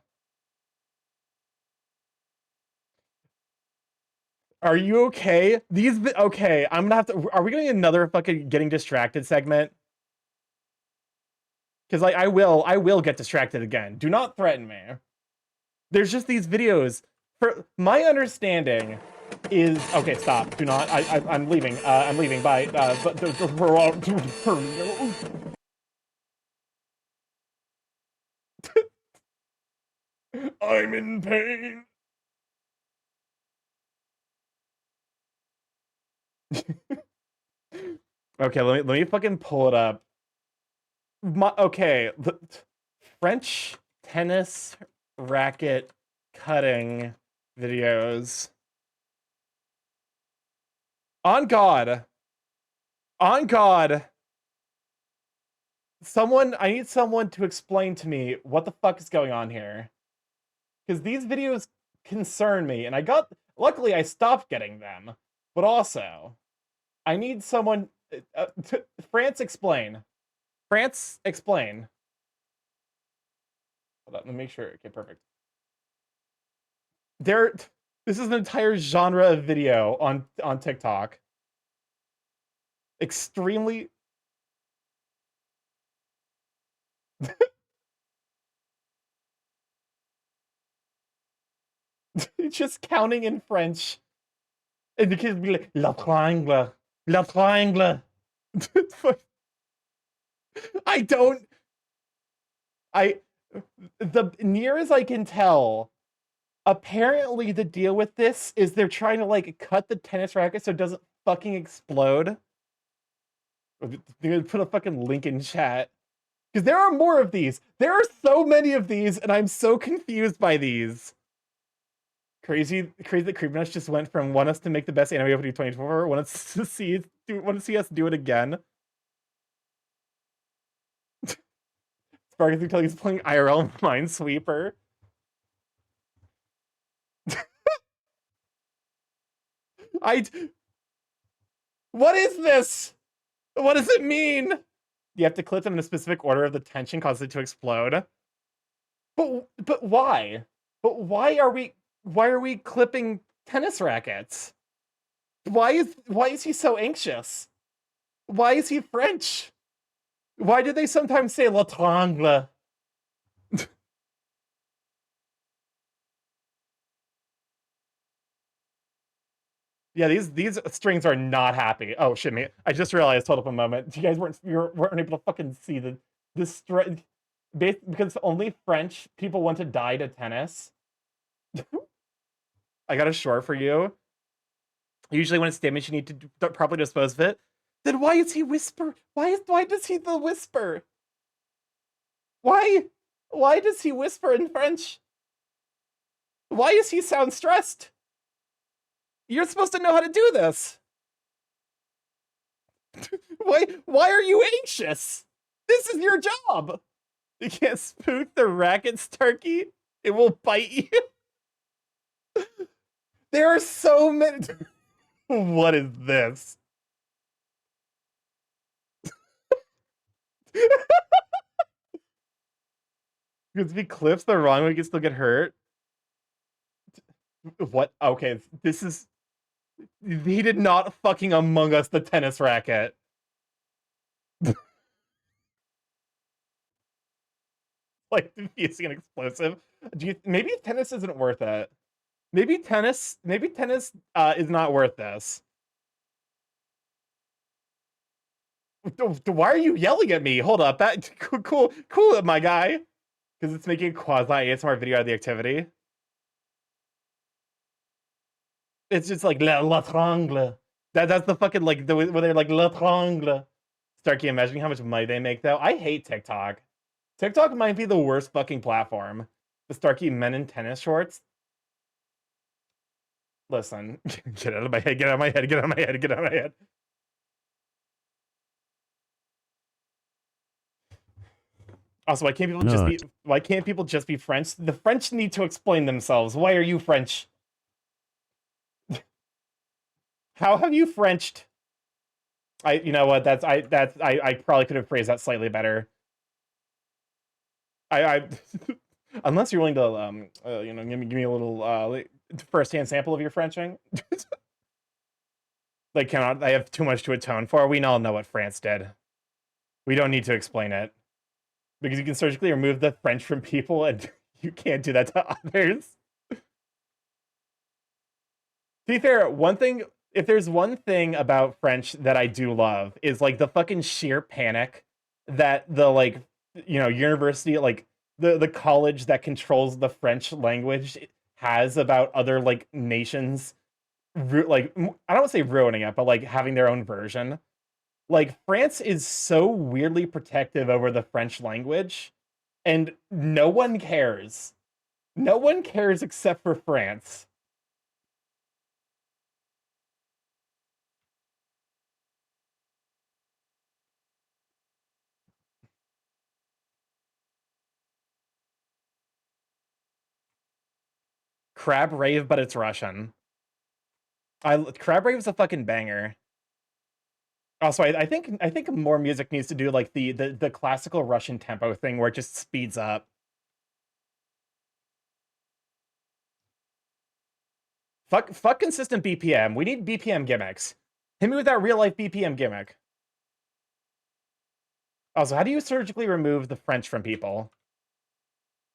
Are you okay? Okay, I'm gonna have to. Are we getting another fucking getting distracted segment? Because like I will get distracted again. Do not threaten me. There's just these videos. For my understanding is okay. Stop. Do not. I'm leaving. I'm leaving. Bye. I'm in pain. Okay, let me fucking pull it up. Okay, the French tennis racket cutting videos. On God. On God. I need someone to explain to me what the fuck is going on here. Because these videos concern me, and luckily I stopped getting them. But also, I need someone, France, explain. France, explain. Hold on, let me make sure. Okay, perfect. This is an entire genre of video on TikTok. Extremely. Just counting in French. And the kids be like, La triangle. La triangle. I don't. The near as I can tell, apparently the deal with this is they're trying to like cut the tennis racket so it doesn't fucking explode. They're gonna put a fucking link in chat. Because there are more of these. There are so many of these, and I'm so confused by these. Crazy that Creepnuts just went from want us to make the best anime of 2024, want to see us do it again. Sparky he's playing IRL Minesweeper. What is this? What does it mean? You have to clip them in a specific order of the tension causes it to explode. But why? But why are we clipping tennis rackets? Why is he so anxious? Why is he French? Why do they sometimes say la triangle? Yeah, these strings are not happy. Oh shit, me! I just realized. Hold up a moment. You guys weren't able to fucking see the string because only French people want to die to tennis. I got a short for you. Usually, when it's damaged, you need to properly dispose of it. Then why is he whisper? Why does he the whisper? Why does he whisper in French? Why does he sound stressed? You're supposed to know how to do this. Why are you anxious? This is your job. You can't spook the racket, Starky. It will bite you. There are so many. What is this? Because if he clips the wrong way, he can still get hurt. What? Okay, this is. He did not fucking Among Us the tennis racket. Like using an explosive. Maybe tennis isn't worth it. Maybe tennis is not worth this. Why are you yelling at me? Hold up. That cool, my guy. Because it's making a quasi ASMR video out of the activity. It's just like la triangle. That's the fucking like where they're like la triangle. Starky, imagining how much money they make though. I hate TikTok. TikTok might be the worst fucking platform. The Starky men in tennis shorts. Listen, get out of my head, get out of my head, get out of my head, get out of my head. Also, why can't people just be French? The French need to explain themselves. Why are you French? How have you Frenched? You know what? I probably could have phrased that slightly better. Unless you're willing to give me a little first-hand sample of your Frenching. I have too much to atone for. We all know what France did. We don't need to explain it. Because you can surgically remove the French from people, and you can't do that to others. To be fair, if there's one thing about French that I do love, is like the fucking sheer panic that the university, like the college that controls the French language has about other like nations, like I don't want to say ruining it, but like having their own version. Like France is so weirdly protective over the French language, and no one cares. No one cares except for France. Crab Rave, but it's Russian. Crab Rave is a fucking banger. Also, I think more music needs to do like the classical Russian tempo thing where it just speeds up. Fuck consistent BPM. We need BPM gimmicks. Hit me with that real life BPM gimmick. Also, how do you surgically remove the French from people?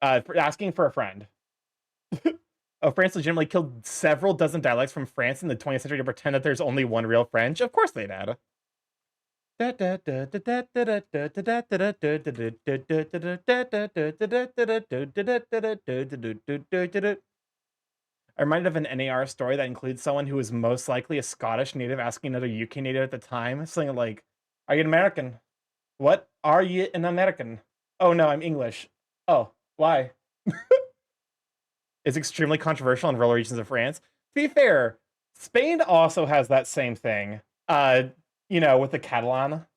For asking for a friend. Oh, France legitimately killed several dozen dialects from France in the 20th century to pretend that there's only one real French? Of course they did. I'm reminded of an NAR story that includes someone who was most likely a Scottish native asking another UK native at the time, something like, "Are you an American? What? Are you an American? Oh no, I'm English. Oh, why?" It's extremely controversial in rural regions of France. To be fair, Spain also has that same thing. With the Catalan.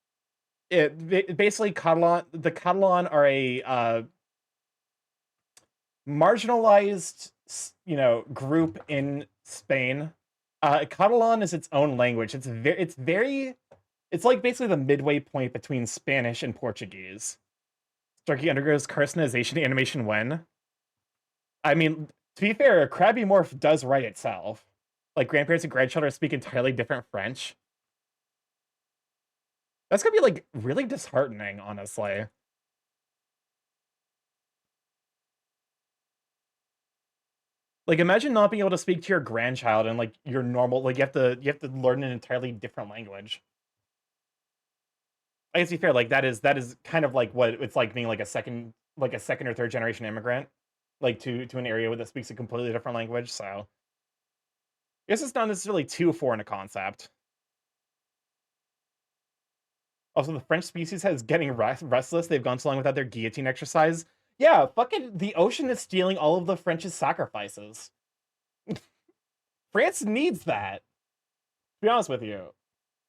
Basically the Catalan are a marginalized, group in Spain. Catalan is its own language. It's like basically the midway point between Spanish and Portuguese. Starky undergoes carcinization animation when? I mean, to be fair, StarkyMorph does write itself. Like, grandparents and grandchildren speak entirely different French. That's gonna be, like, really disheartening, honestly. Like, imagine not being able to speak to your grandchild and, like, your normal, like, you have to learn an entirely different language. I guess to be fair, like, that is kind of like what it's like being like a second or third generation immigrant, like to an area that speaks a completely different language. So I guess it's not necessarily too foreign a concept. Also, the French species has getting restless. They've gone so long without their guillotine exercise. Yeah, fucking the ocean is stealing all of the French's sacrifices. France needs that. To be honest with you,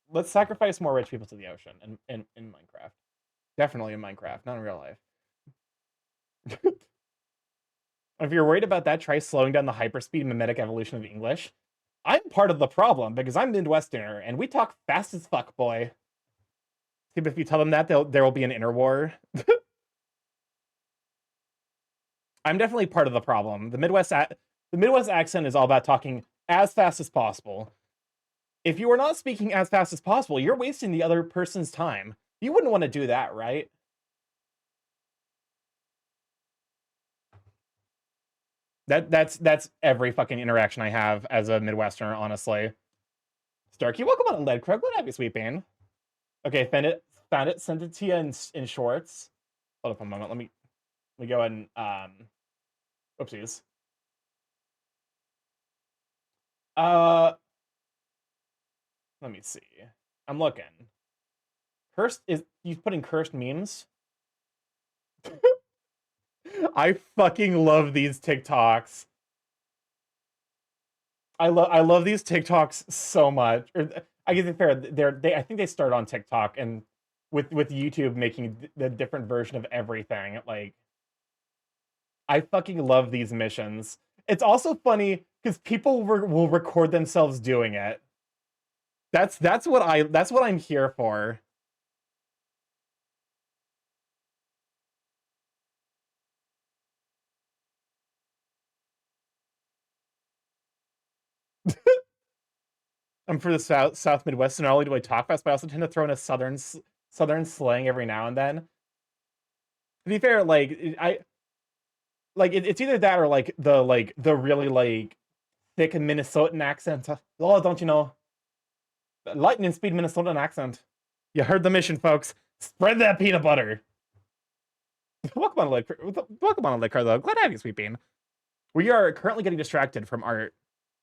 let's sacrifice more rich people to the ocean in Minecraft. Definitely in Minecraft, not in real life. If you're worried about that, try slowing down the hyperspeed mimetic evolution of English. I'm part of the problem because I'm Midwesterner and we talk fast as fuck, boy. If you tell them that, there will be an inner war. I'm definitely part of the problem. The Midwest accent is all about talking as fast as possible. If you are not speaking as fast as possible, you're wasting the other person's time. You wouldn't want to do that, right? That's every fucking interaction I have as a Midwesterner, honestly. Starky, welcome on Lead Krug. What have you, sweet bean? Okay, found it, sent it to you in shorts. Hold up a moment. Let me go ahead and oopsies. Let me see. I'm looking. Cursed is you putting cursed memes? I fucking love these TikToks. I love these TikToks so much. Or I give it fair. I think they started on TikTok and with YouTube making the different version of everything. Like, I fucking love these missions. It's also funny because people will record themselves doing it. That's what I'm here for. I'm for the South Midwest, and not only do I talk fast, but I also tend to throw in a southern slang every now and then. To be fair, like it's either that or like the really like thick Minnesotan accent. Oh, don't you know? Lightning speed Minnesotan accent. You heard the mission, folks. Spread that peanut butter. Welcome on Lake Carlo. Glad to have you, sweet bean. We are currently getting distracted from art,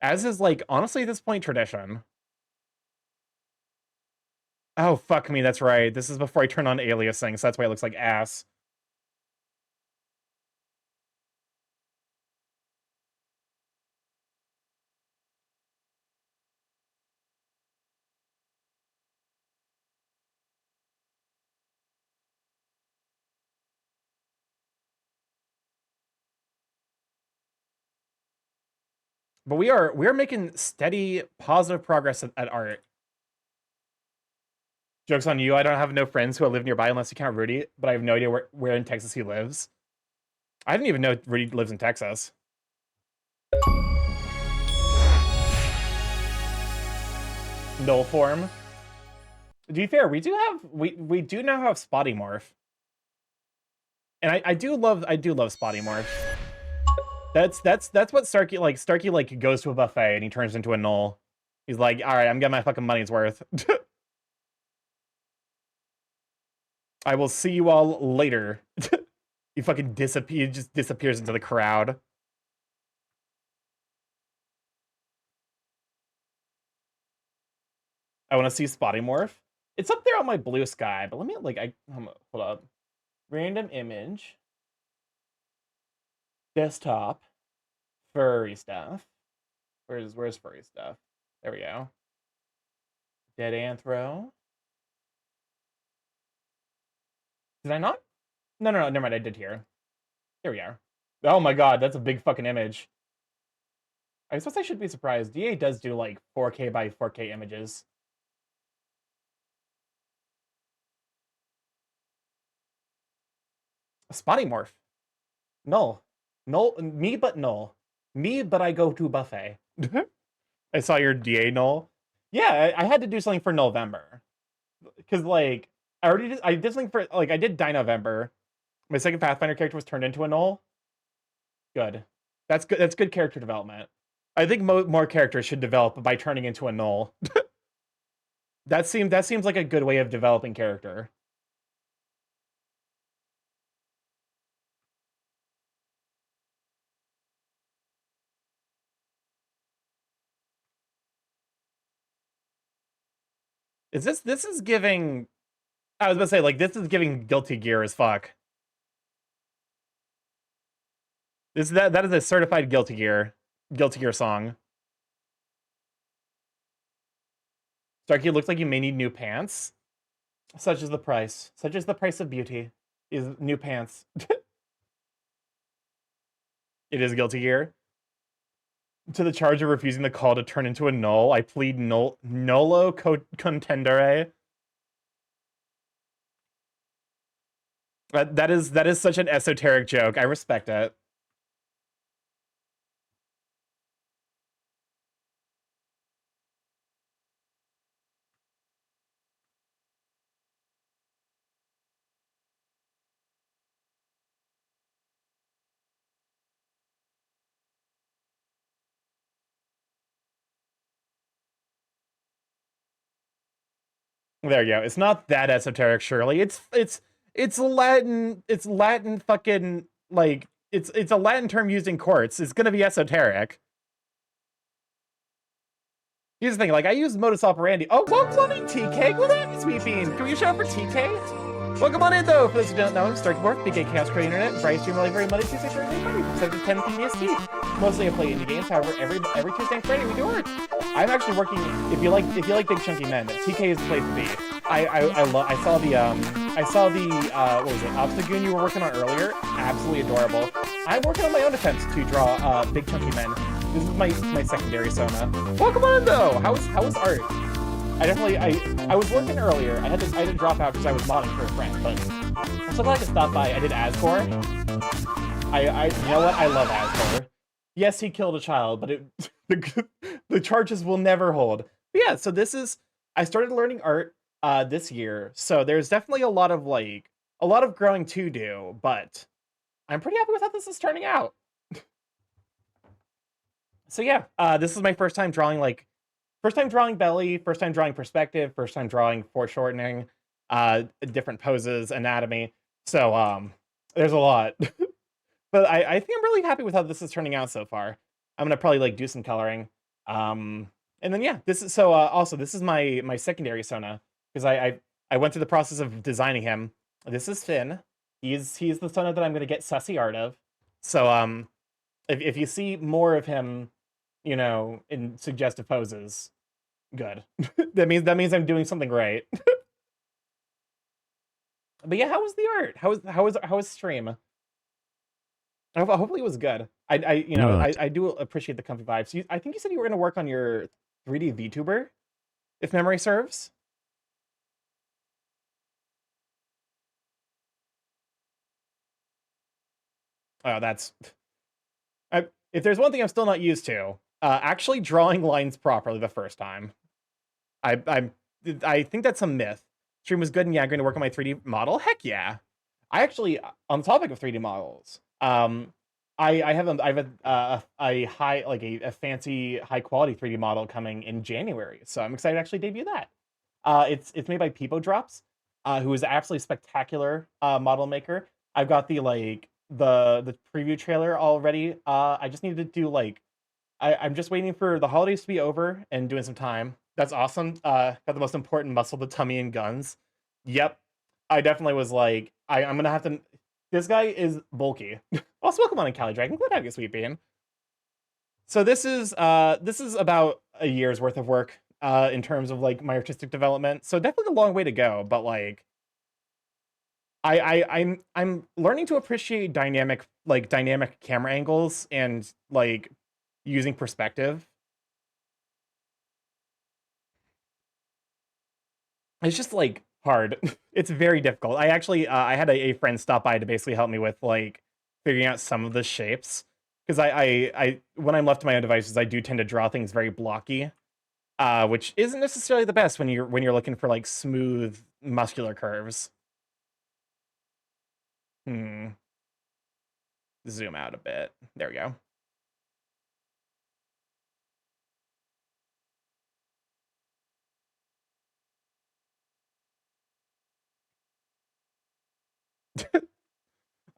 as is like honestly at this point tradition. Oh fuck me, that's right. This is before I turn on aliasing, so that's why it looks like ass. But we are making steady positive progress at art. Joke's on you, I don't have no friends who live nearby unless you count Rudy, but I have no idea where in Texas he lives. I didn't even know Rudy lives in Texas. Null form. To be fair, we do now have StarkyMorph. And I do love StarkyMorph. That's what Starky like goes to a buffet and he turns into a null. He's like, all right, I'm getting my fucking money's worth. I will see you all later. He fucking just disappears into the crowd. I want to see StarkyMorph. It's up there on my blue sky, but let me hold up. Random image. Desktop. Furry stuff. Where's furry stuff? There we go. Dead Anthro. Did I not? No, never mind, I did here. There we are. Oh my god, that's a big fucking image. I suppose I should be surprised. DA does do like 4K by 4K images. StarkyMorph. Null. Null. Me, but null. Me, but I go to buffet. I saw your DA null. Yeah, I had to do something for November. Because, like, I did something for, like, I did Die November. My second Pathfinder character was turned into a null. Good. That's good. That's good character development. I think more characters should develop by turning into a null. That seems like a good way of developing character. This is giving, I was about to say, like, this is giving Guilty Gear as fuck. That is a certified Guilty Gear song. Starky, looks like you may need new pants. Such is the price. Such is the price of beauty. Is new pants. It is Guilty Gear. To the charge of refusing the call to turn into a null, I plead nolo contendere. That is such an esoteric joke. I respect it. There you go. It's not that esoteric, surely. It's Latin. It's Latin fucking, like, it's a Latin term used in courts. It's gonna be esoteric. Here's the thing, like, I use modus operandi. Oh, welcome on in, TK. Well, that is Sweet Bean. Can we shout out for TK? Welcome on in, though. For those who don't know, I'm StarkyMorph, BK Chaos Creator Internet, Bryce stream every Monday, Tuesday, Thursday, Friday from 7 to 10 PST. Mostly I play indie games. However, every Tuesday and Friday we do art. I'm actually working. If you like big chunky men, TK is the place to be. I saw the what was it, Obstagoon you were working on earlier. Absolutely adorable. I'm working on my own attempts to draw big chunky men. This is my secondary sona. Welcome on, though. How was art? I was working earlier. I had to drop out because I was modding for a friend, but I'm so glad I could stop by. I did Asgore. You know what? I love Asgore. Yes, he killed a child, but the charges will never hold. But yeah, so I started learning art this year, so there's definitely a lot of growing to do, but I'm pretty happy with how this is turning out. So yeah, this is my first time drawing belly, first time drawing perspective, first time drawing foreshortening, different poses, anatomy. So there's a lot. But I think I'm really happy with how this is turning out so far. I'm gonna probably like do some coloring. And then yeah, this is also this is my secondary sona, because I went through the process of designing him. This is Finn. He's the sona that I'm gonna get sussy art of. So if you see more of him, you know, in suggestive poses, good. that means I'm doing something right. But yeah, how was the art? How was stream? Hopefully it was good. I do appreciate the comfy vibes. I think you said you were going to work on your 3D VTuber, if memory serves. Oh, that's... if there's one thing I'm still not used to, actually drawing lines properly the first time. I'm I think that's a myth. Stream was good, and yeah, I'm going to work on my 3D model. Heck yeah! I actually, on the topic of 3D models, I have a high like a fancy high quality 3D model coming in January, so I'm excited to actually debut that. It's made by Peepo Drops, who is an absolutely spectacular model maker. I've got the preview trailer already. I just need to do I'm just waiting for the holidays to be over and doing some time. That's awesome. Got the most important muscle, the tummy and guns. Yep. I definitely was like, I'm gonna have to. This guy is bulky. Also, welcome on in Cali Dragon. Glad to have you, sweet bean. So this is about a year's worth of work in terms of like my artistic development. So definitely a long way to go, but like I'm learning to appreciate dynamic camera angles and like using perspective. It's just like hard. It's very difficult. I actually I had a friend stop by to basically help me with like figuring out some of the shapes because I when I'm left to my own devices, I do tend to draw things very blocky, which isn't necessarily the best when you're looking for like smooth muscular curves. Hmm. Zoom out a bit. There we go.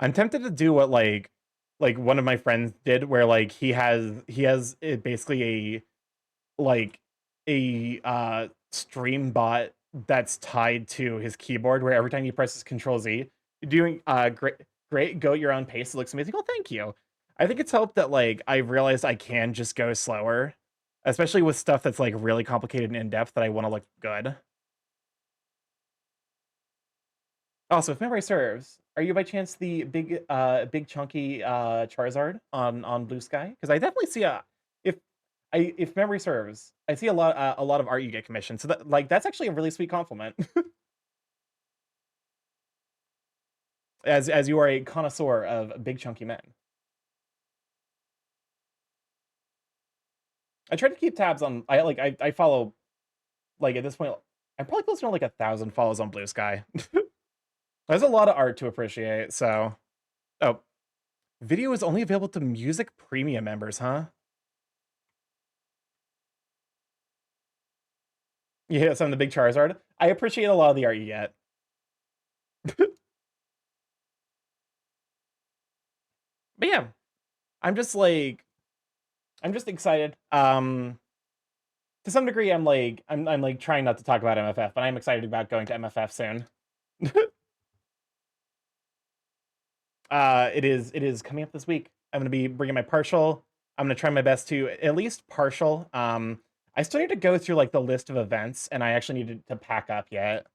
I'm tempted to do what like one of my friends did where like he has it basically like a stream bot that's tied to his keyboard where every time he presses Control Z, you're doing great go at your own pace. It looks amazing. Oh, thank you. I think it's helped that like I realized I can just go slower, especially with stuff that's like really complicated and in depth that I want to look good. Also, if memory serves, are you by chance the big chunky Charizard on Blue Sky? Because I definitely see if if memory serves, I see a lot of art you get commissioned. So that that's actually a really sweet compliment. As you are a connoisseur of big chunky men. I try to keep tabs on I follow like at this point I'm probably close to like 1,000 follows on Blue Sky. There's a lot of art to appreciate. So oh, video is only available to music premium members, huh? Yeah, some of the big Charizard. I appreciate a lot of the art you get. But yeah, I'm just like I'm just excited. To some degree I'm like trying not to talk about MFF, but I'm excited about going to MFF soon. It is coming up this week. I'm going to be bringing my partial. I'm going to try my best to at least partial. I still need to go through like the list of events and I actually need to pack up yet.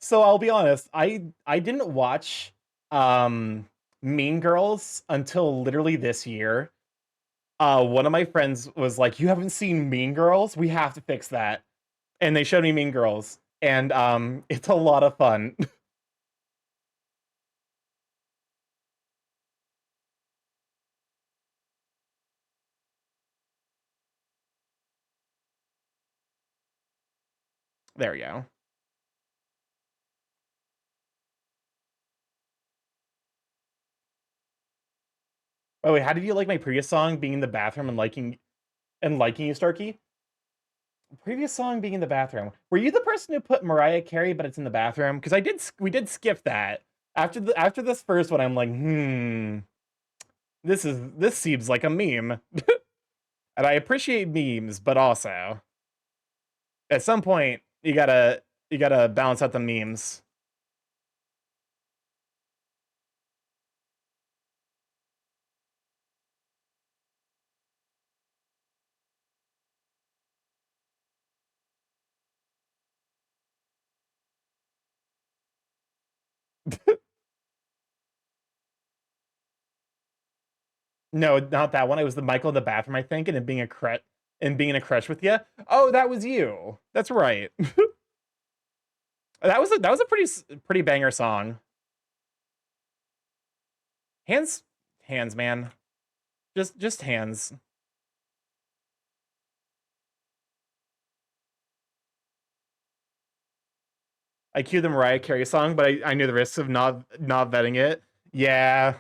So I'll be honest, I didn't watch Mean Girls until literally this year. One of my friends was like, "You haven't seen Mean Girls? We have to fix that." And they showed me Mean Girls, and it's a lot of fun. There we go. Oh wait, how did you like my previous song being in the bathroom and liking you, Starky? Previous song being in the bathroom. Were you the person who put Mariah Carey, but it's in the bathroom? Because we did skip that. After this first one, I'm like, this seems like a meme. And I appreciate memes, but also at some point you gotta balance out the memes. No, not that one. It was the Michael in the bathroom, I think, and it being a being in a crush with you. Oh, that was you. That's right. That was a pretty banger song. Hands, hands, man. Just hands. I queued the Mariah Carey song, but I knew the risks of not vetting it. Yeah.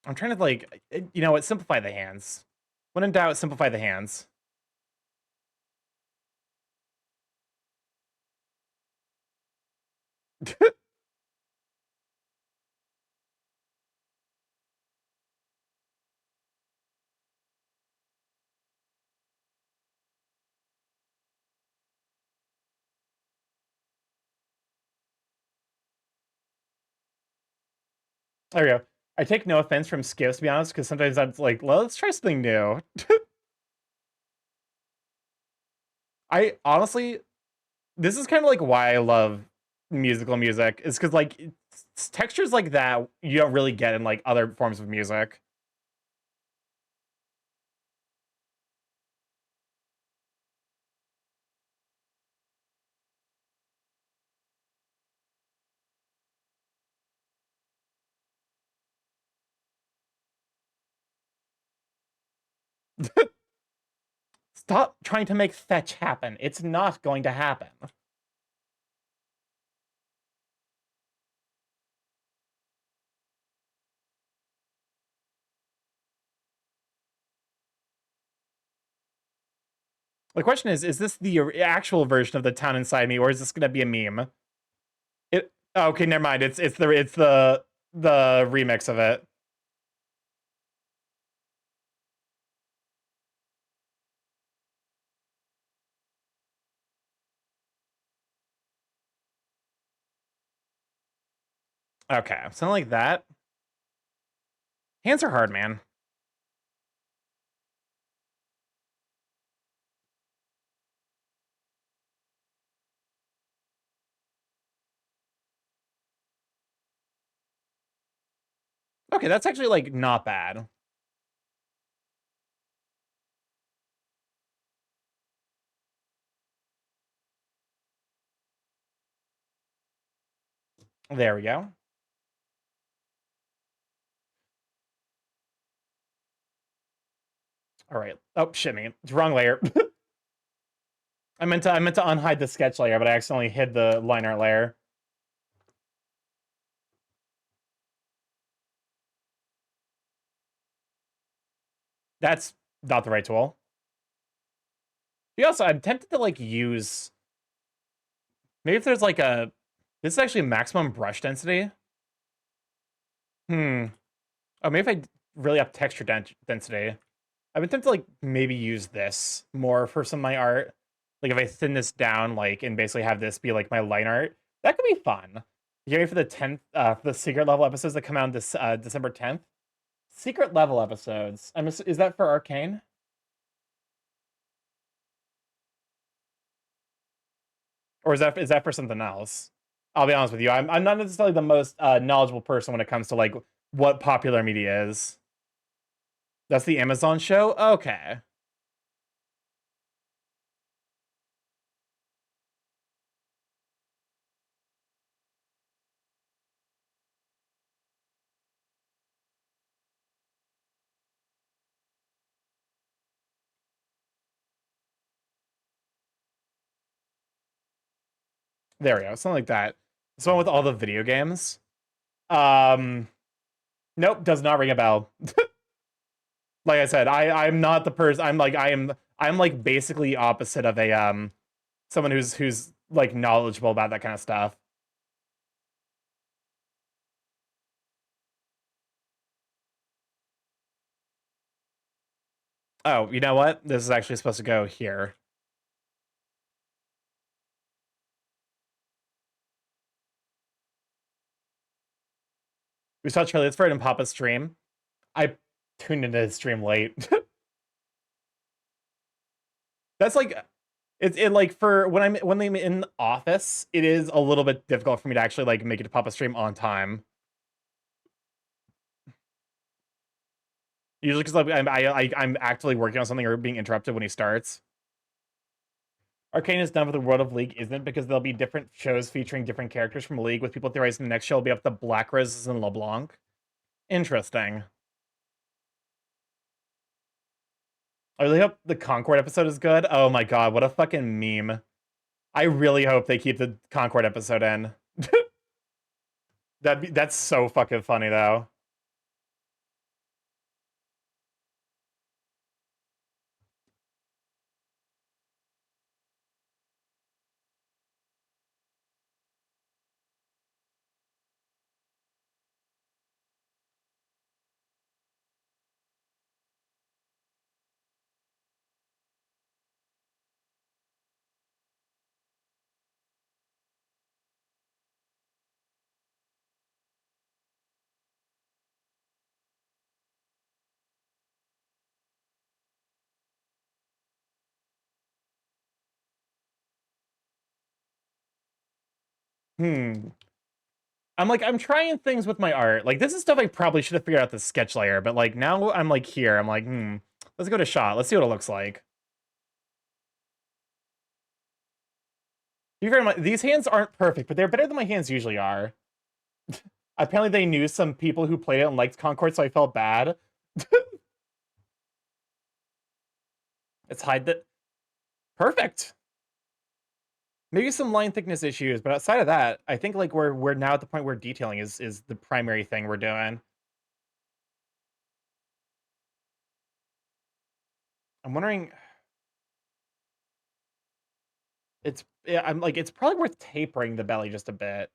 I'm trying to like, you know what? Simplify the hands. When in doubt, simplify the hands. There we go. I take no offense from skips, to be honest, because sometimes that's like, well, let's try something new. I honestly, this is kind of like why I love musical music, is because like textures like that you don't really get in like other forms of music. Stop trying to make fetch happen. It's not going to happen. The question is this the actual version of the town inside me, or is this going to be a meme? It okay, never mind. It's the remix of it. Okay, something like that. Hands are hard, man. Okay, that's actually like not bad. There we go. All right. Oh shit, me. It's wrong layer. I meant to unhide the sketch layer, but I accidentally hid the line art layer. That's not the right tool. Also, I'm tempted to like use, maybe if there's like a, this is actually maximum brush density. Hmm. Oh, maybe if I really up texture density. I've been tempted to like maybe use this more for some of my art. Like if I thin this down, like, and basically have this be like my line art, that could be fun. You ready for the 10th, the secret level episodes that come out this December 10th? Secret level episodes. Is that for Arcane? Or is that for something else? I'll be honest with you. I'm not necessarily the most knowledgeable person when it comes to like what popular media is. That's the Amazon show? Okay. There we go. Something like that. This one with all the video games. Um Nope, does not ring a bell. Like I said, I'm not the person. I'm like basically opposite of a someone who's like knowledgeable about that kind of stuff. Oh, you know what? This is actually supposed to go here. We saw trailers for it in Papa's stream. I tuned into his stream late. That's like it like for when I'm in office, it is a little bit difficult for me to actually like make it to Papa's stream on time. Usually because I'm actively working on something or being interrupted when he starts. Arcane is done with the world of League, isn't it? Because there'll be different shows featuring different characters from League, with people theorizing the next show will be up to Black Roses and LeBlanc. Interesting. I really hope the Concord episode is good. Oh my god, what a fucking meme. I really hope they keep the Concord episode in. That's so fucking funny, though. I'm trying things with my art. Like, this is stuff I probably should have figured out the sketch layer, but like now I'm like here. I'm like, let's go to shot. Let's see what it looks like. To be fair, these hands aren't perfect, but they're better than my hands usually are. Apparently they knew some people who played it and liked Concord, so I felt bad. Let's hide that. Perfect. Maybe some line thickness issues, but outside of that, I think like we're now at the point where detailing is the primary thing we're doing. I'm wondering. I'm like, it's probably worth tapering the belly just a bit.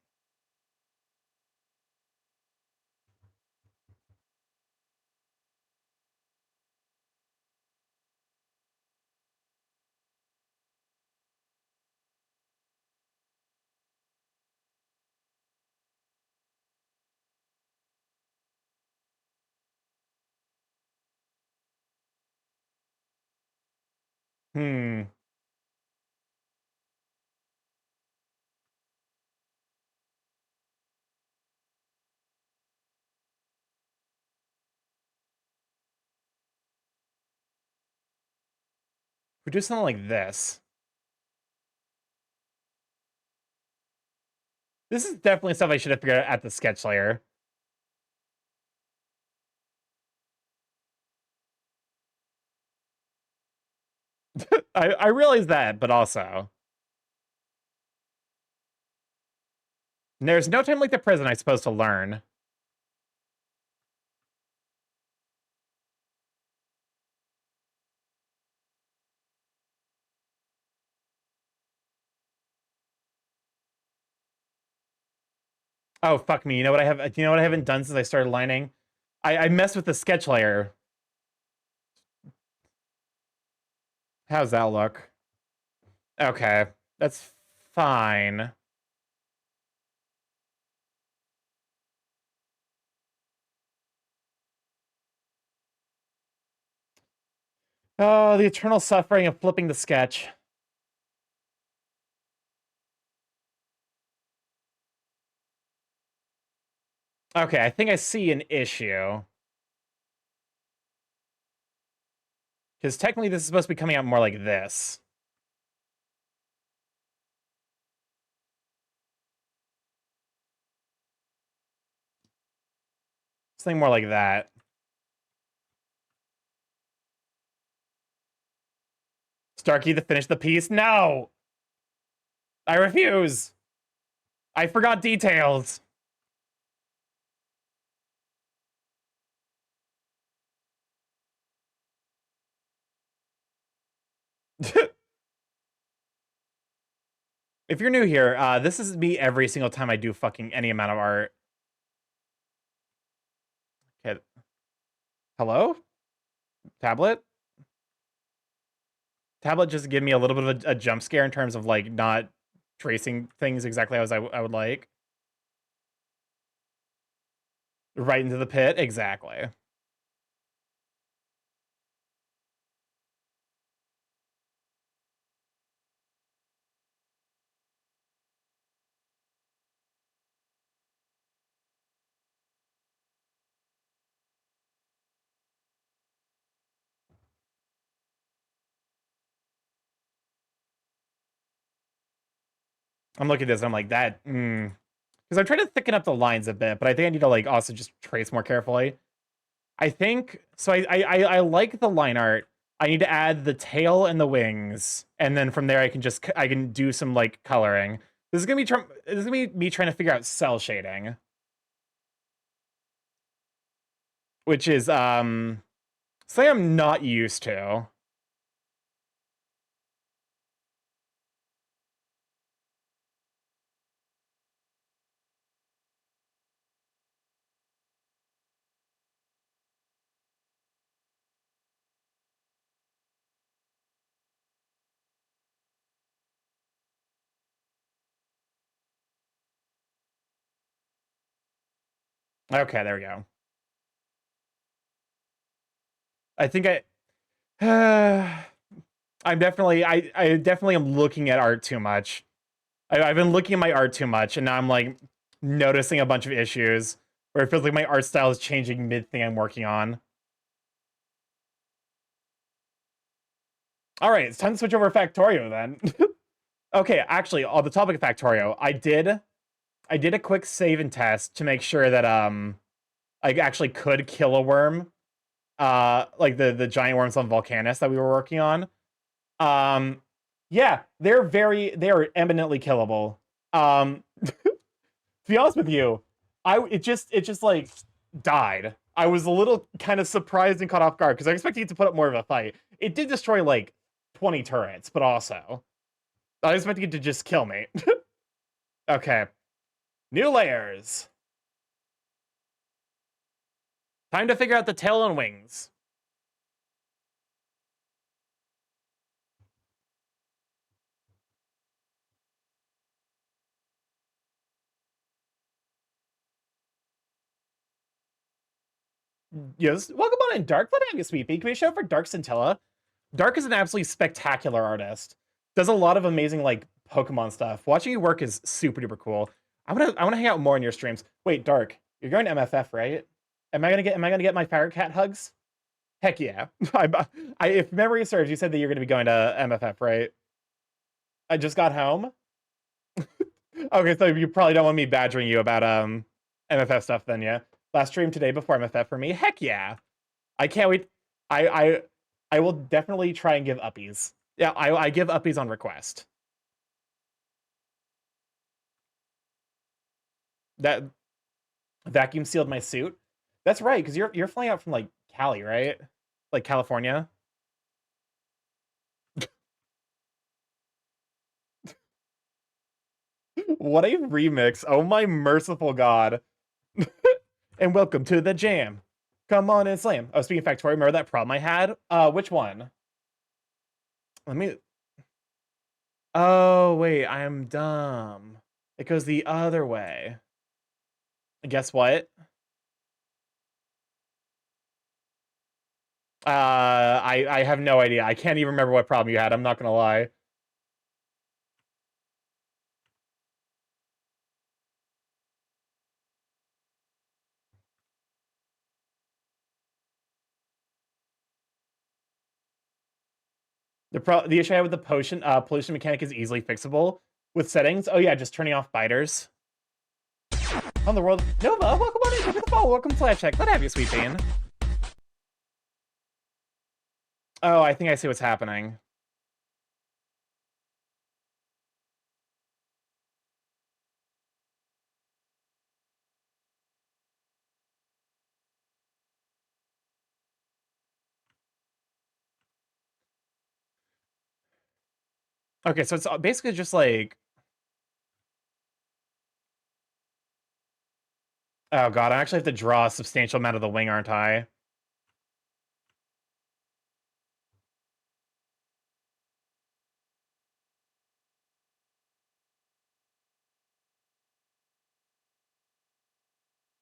Hmm. We do something like this. This is definitely stuff I should have figured out at the sketch layer. I realize that, but also. There's no time like the present, I'm supposed to learn. Oh, fuck me. You know what I have? You know what I haven't done since I started lining? I messed with the sketch layer. How's that look? Okay, that's fine. Oh, the eternal suffering of flipping the sketch. Okay, I think I see an issue. Because technically this is supposed to be coming out more like this. Something more like that. Starky to finish the piece? No! I refuse! I forgot details! If you're new here, this is me every single time I do fucking any amount of art. Okay. Hello? Tablet? Tablet just give me a little bit of a jump scare in terms of like not tracing things exactly as I would like. Right into the pit, exactly. I'm looking at this, and I'm like, that, because I'm trying to thicken up the lines a bit, but I think I need to like also just trace more carefully. I think so. I like the line art. I need to add the tail and the wings, and then from there I can do some like coloring. This is gonna be me trying to figure out cell shading, which is something I'm not used to. Okay, there we go. I think I definitely am looking at art too much. I've been looking at my art too much, and now I'm like noticing a bunch of issues where it feels like my art style is changing mid thing I'm working on. All right, it's time to switch over to Factorio then. Okay, actually, on the topic of Factorio, I did a quick save and test to make sure that I actually could kill a worm, like the giant worms on Volcanus that we were working on. Um, yeah, they are eminently killable. To be honest with you, it just like died. I was a little kind of surprised and caught off guard because I expected it to put up more of a fight. It did destroy like 20 turrets, but also I was expecting it to just kill me. Okay, new layers. Time to figure out the tail and wings. Yes, welcome on in, Dark. Let me have you, sweet pea. Can we show for Dark Scintilla? Dark is an absolutely spectacular artist. Does a lot of amazing like Pokemon stuff. Watching you work is super duper cool. I wanna hang out more in your streams. Wait, Dark, you're going to MFF, right? Am I gonna get my Ferret Cat hugs? Heck yeah. If memory serves, you said that you're gonna be going to MFF, right? I just got home. Okay, so you probably don't want me badgering you about MFF stuff then, yeah. Last stream today before MFF for me. Heck yeah. I can't wait. I I I will definitely try and give uppies. Yeah, I give uppies on request. That vacuum sealed my suit. That's right, because you're flying out from like Cali, right? Like California. What a remix. Oh my merciful god. And welcome to the jam. Come on and slam. Oh, speaking of Factorio, remember that problem I had? Which one? Let me. Oh, wait, I am dumb. It goes the other way. Guess what? I have no idea. I can't even remember what problem you had. I'm not gonna lie. The issue I had with the pollution mechanic is easily fixable with settings. Oh yeah, just turning off biters. On the world, Nova, welcome on in. Thank you for the follow. Welcome to Flash Check. Glad to have you, sweet bean. Oh, I think I see what's happening. Okay, so it's basically just like, oh god, I actually have to draw a substantial amount of the wing, aren't I?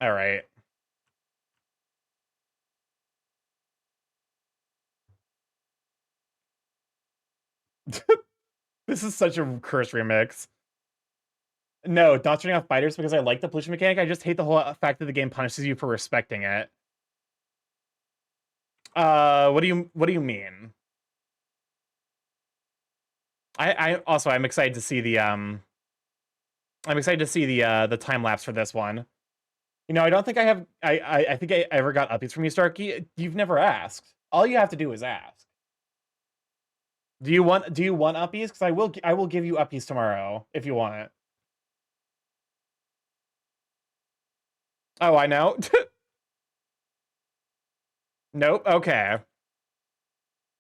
All right. This is such a curse remix. No, not turning off biters because I like the pollution mechanic. I just hate the whole fact that the game punishes you for respecting it. What do you mean? I'm excited to see the the time lapse for this one. You know, I don't think I have I think I ever got updates from you, Starky. You've never asked. All you have to do is ask. Do you want uppies? Because I will give you uppies tomorrow if you want it. Oh, I know. Nope. Okay.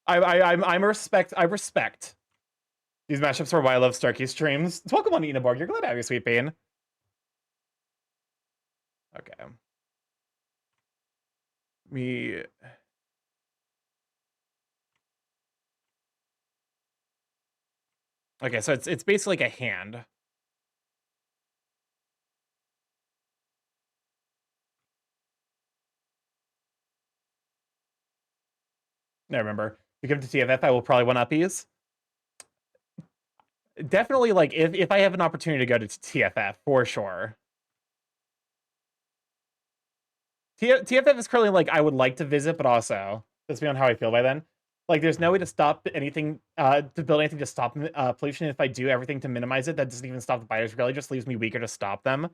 I respect these mashups are why I love Starkey streams. Welcome on Enaborg. You're glad to have you, Sweet Bean. Okay. Me. Okay, so it's basically like a hand. I remember. If you come to TFF, I will probably want uppies. Definitely, like, if I have an opportunity to go to TFF, for sure. TFF is currently, like, I would like to visit, but also, depending on how I feel by then. Like, there's no way to stop anything, to build anything to stop pollution. If I do everything to minimize it, that doesn't even stop the biters. It really just leaves me weaker to stop them.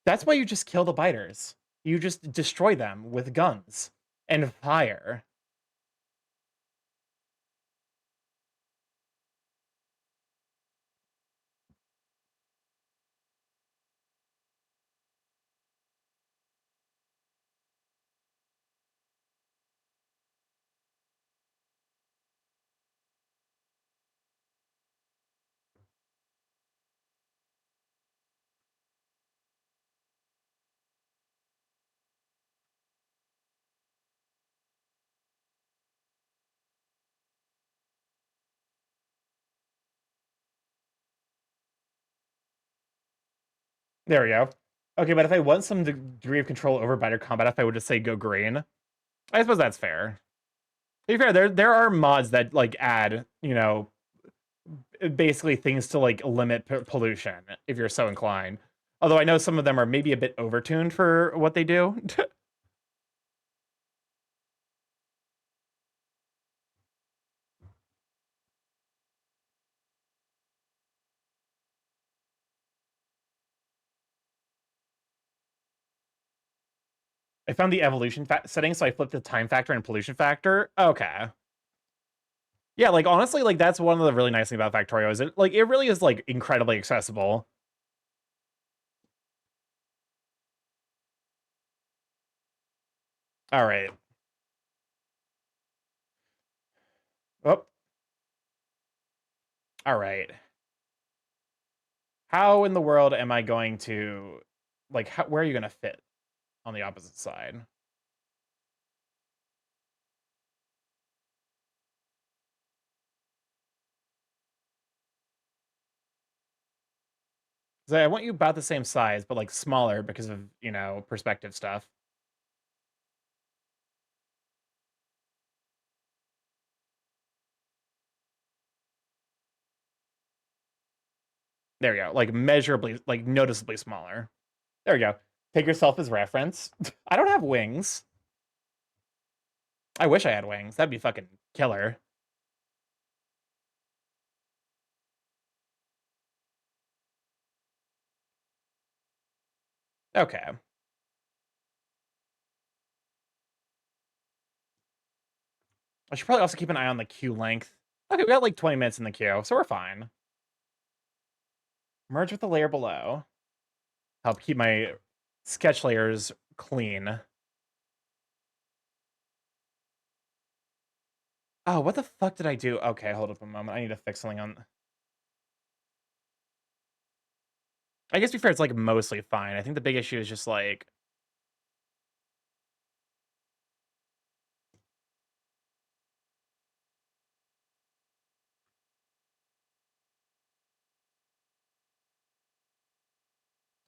That's why you just kill the biters. You just destroy them with guns and fire. There we go. Okay, but if I want some degree of control over biter combat, if I would just say go green, I suppose that's fair. To be fair, there are mods that like add, you know, basically things to like limit pollution if you're so inclined. Although I know some of them are maybe a bit overtuned for what they do. I found the evolution setting, so I flipped the time factor and pollution factor. Okay. Yeah, like honestly, like that's one of the really nice things about Factorio is it really is like incredibly accessible. All right. Oh. All right. How in the world am I going to like where are you going to fit on the opposite side? So I want you about the same size, but like smaller because of, you know, perspective stuff. There we go. Like measurably, like noticeably smaller. There we go. Take yourself as reference. I don't have wings. I wish I had wings. That'd be fucking killer. Okay. I should probably also keep an eye on the queue length. Okay, we got like 20 minutes in the queue, so we're fine. Merge with the layer below. Help keep my sketch layers clean. Oh, what the fuck did I do? Okay, hold up a moment. I need to fix something on... I guess to be fair, it's like mostly fine. I think the big issue is just like...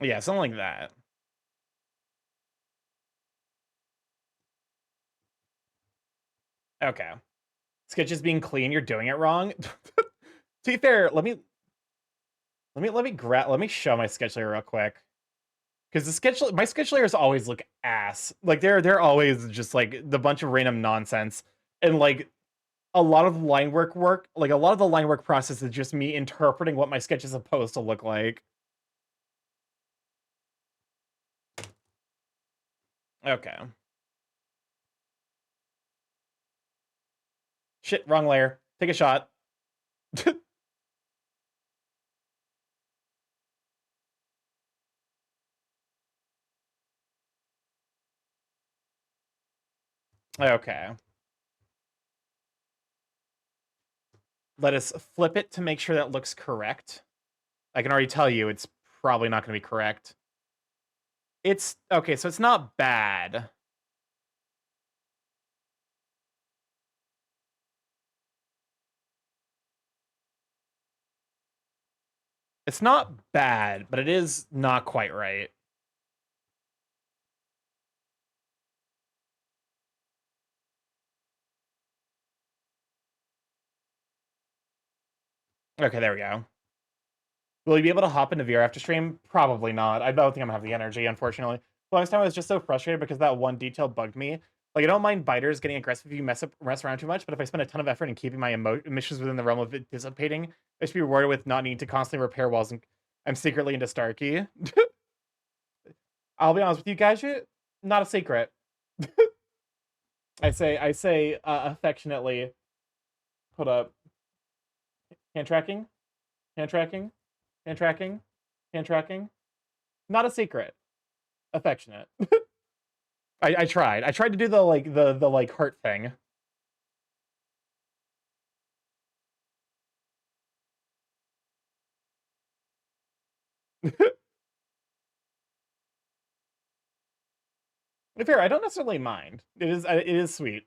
Yeah, something like that. Okay. Sketches being clean, you're doing it wrong. To be fair, let me show my sketch layer real quick. Because my sketch layers always look ass. Like they're always just like the bunch of random nonsense. And like a lot of the line work like a lot of the line work process is just me interpreting what my sketch is supposed to look like. Okay. Shit, wrong layer. Take a shot. Okay. Let us flip it to make sure that looks correct. I can already tell you it's probably not going to be correct. It's okay, so it's not bad. It's not bad, but it is not quite right. Okay, there we go. Will you be able to hop into VR after stream? Probably not. I don't think I'm gonna have the energy, unfortunately. The last time I was just so frustrated because that one detail bugged me. Like, I don't mind biters getting aggressive if you mess around too much, but if I spend a ton of effort in keeping my emissions within the realm of it dissipating, I should be rewarded with not needing to constantly repair walls. And I'm secretly into Starky. I'll be honest with you guys, not a secret. I say affectionately. Hold up. Hand tracking, hand tracking, hand tracking, hand tracking. Not a secret. Affectionate. I tried. I tried to do the like heart thing. Fair, I don't necessarily mind. It is sweet.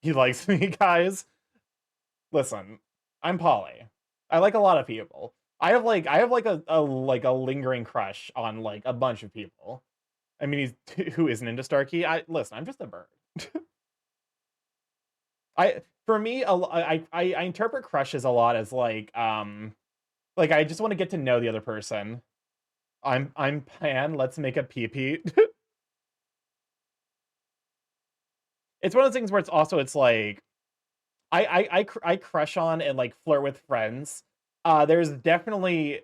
He likes me, guys. Listen, I'm poly. I like a lot of people. I have like a lingering crush on like a bunch of people. I mean, who isn't into Starky? Listen, I'm just a bird. For me, I interpret crushes a lot as like I just want to get to know the other person. I'm Pan. Let's make a pee. It's one of those things where it's like I crush on and like flirt with friends. There's definitely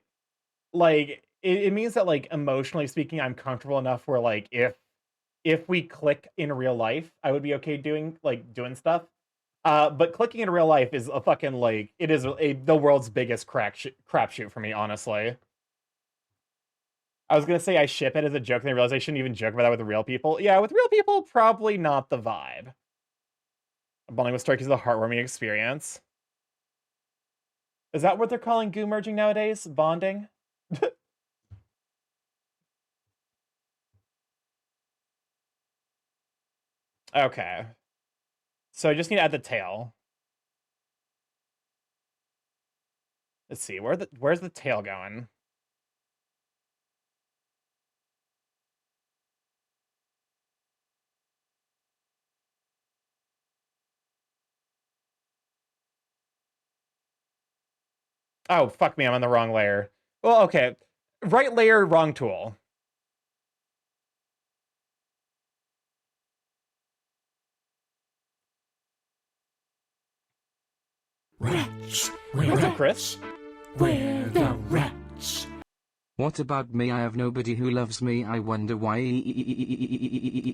like it means that like emotionally speaking, I'm comfortable enough where like if we click in real life, I would be okay doing stuff. But clicking in real life is a fucking like it is the world's biggest crapshoot for me, honestly. I was gonna say I ship it as a joke, and I realized I shouldn't even joke about that with real people. Yeah, with real people, probably not the vibe. Bonding with Stark is a heartwarming experience. Is that what they're calling goo merging nowadays? Bonding? Okay. So I just need to add the tail. Let's see, where's the tail going? Oh, fuck me, I'm on the wrong layer. Well, okay. Right layer, wrong tool. Wretch, What's up, Chris? we're the wretch. What about me? I have nobody who loves me. I wonder why.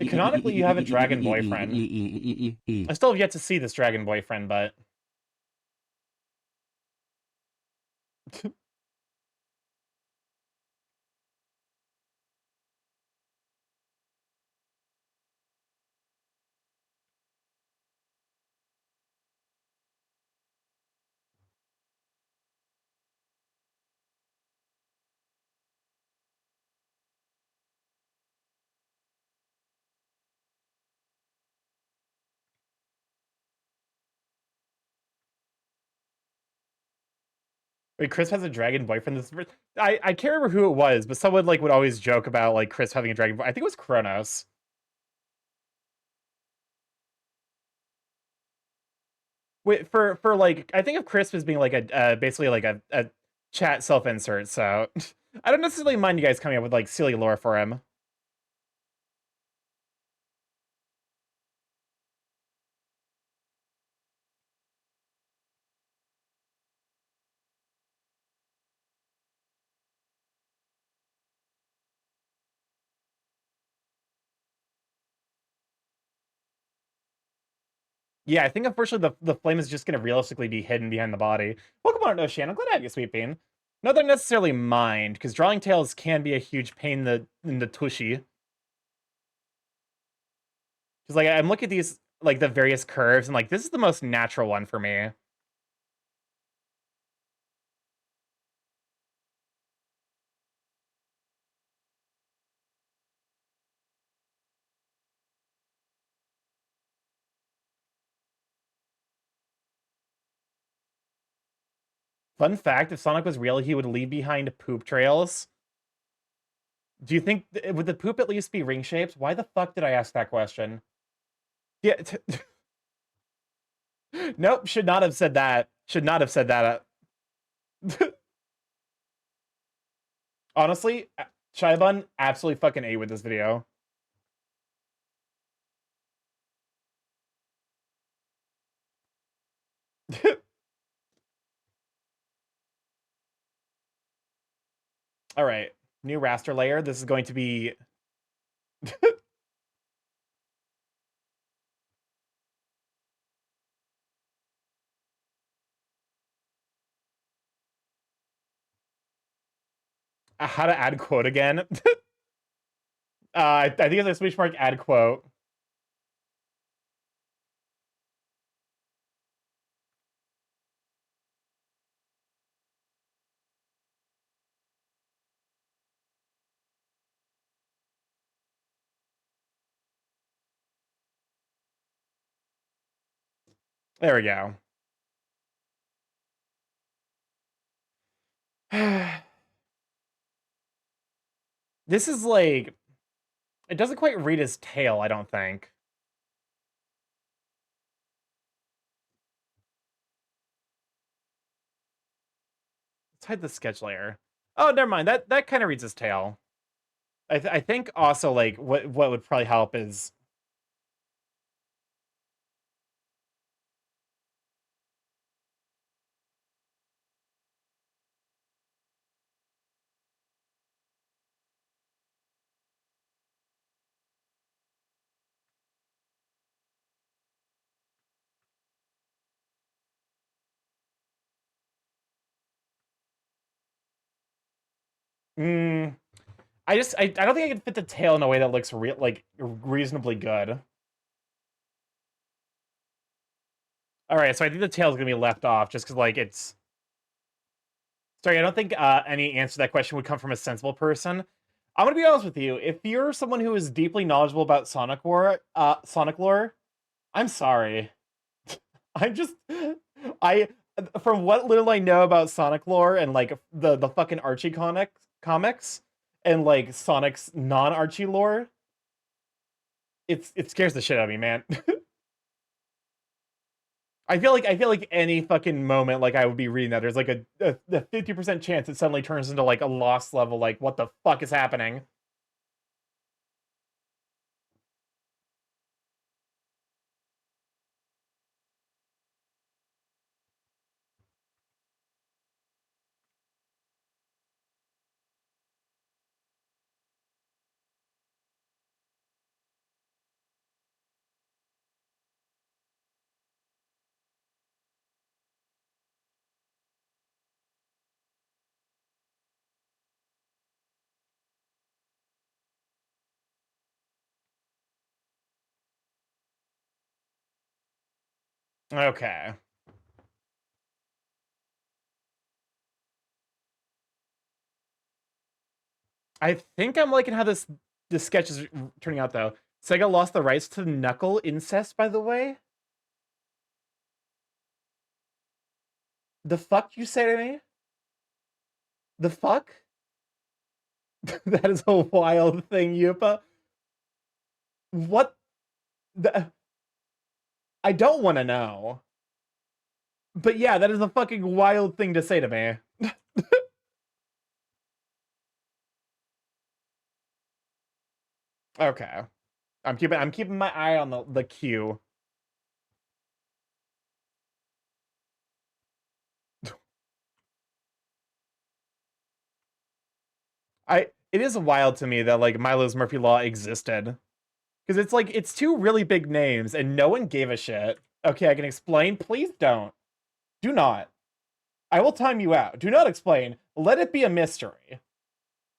Canonically, you have a dragon boyfriend. I still have yet to see this dragon boyfriend, but... Wait, Chris has a dragon boyfriend. I can't remember who it was, but someone like would always joke about like Chris having a dragon boy. I think it was Kronos. Wait, for like, I think of Crisp as being like a basically like a chat self-insert, so I don't necessarily mind you guys coming up with like silly lore for him. Yeah, I think unfortunately the flame is just gonna realistically be hidden behind the body. Welcome on, Ocean. I'm glad to have you, Sweet Bean. Not that I necessarily mind, because drawing tails can be a huge pain in the tushy. Because like I'm looking at these like the various curves and like this is the most natural one for me. Fun fact, if Sonic was real, he would leave behind poop trails. Do you think, would the poop at least be ring-shaped? Why the fuck did I ask that question? Yeah, nope, should not have said that. Should not have said that. Honestly, Shaibun absolutely fucking A with this video. All right, new raster layer. This is going to be... how to add quote again. I think it's a speech mark add quote. There we go. This is like... It doesn't quite read his tail, I don't think. Let's hide the sketch layer. Oh, never mind. That kind of reads his tail. I think also like what would probably help is mm, I don't think I can fit the tail in a way that looks like reasonably good. All right, so I think the tail's gonna be left off just because like it's. Sorry, I don't think any answer to that question would come from a sensible person. I'm gonna be honest with you. If you're someone who is deeply knowledgeable about Sonic lore, I'm sorry. I'm just I from what little I know about Sonic lore and like the fucking Archie comics and like Sonic's non-Archie lore, it scares the shit out of me, man. I feel like any fucking moment like I would be reading that there's like a 50% chance it suddenly turns into like a lost level like what the fuck is happening? Okay. I think I'm liking how this sketch is turning out though. Sega lost the rights to Knuckle incest, by the way. The fuck you say to me? The fuck? That is a wild thing, Yupa. What? The... I don't want to know. But yeah, that is a fucking wild thing to say to me. Okay. I'm keeping my eye on the queue. It is wild to me that like Milo's Murphy Law existed. Because it's like it's two really big names and no one gave a shit. Okay, I can explain. Please don't. Do not. I will time you out. Do not explain. Let it be a mystery.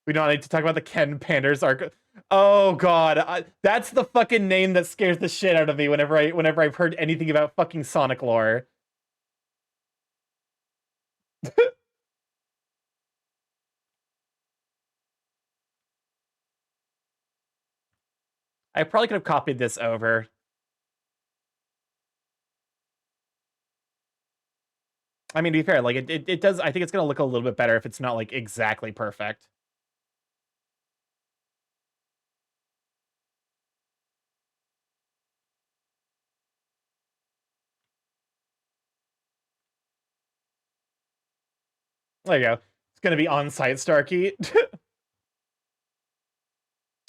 We don't need to talk about the Ken Panders arc. Oh god, that's the fucking name that scares the shit out of me whenever I've heard anything about fucking Sonic lore. I probably could have copied this over. I mean, to be fair, like it does. I think it's gonna look a little bit better if it's not like exactly perfect. There you go. It's gonna be on-site Starky.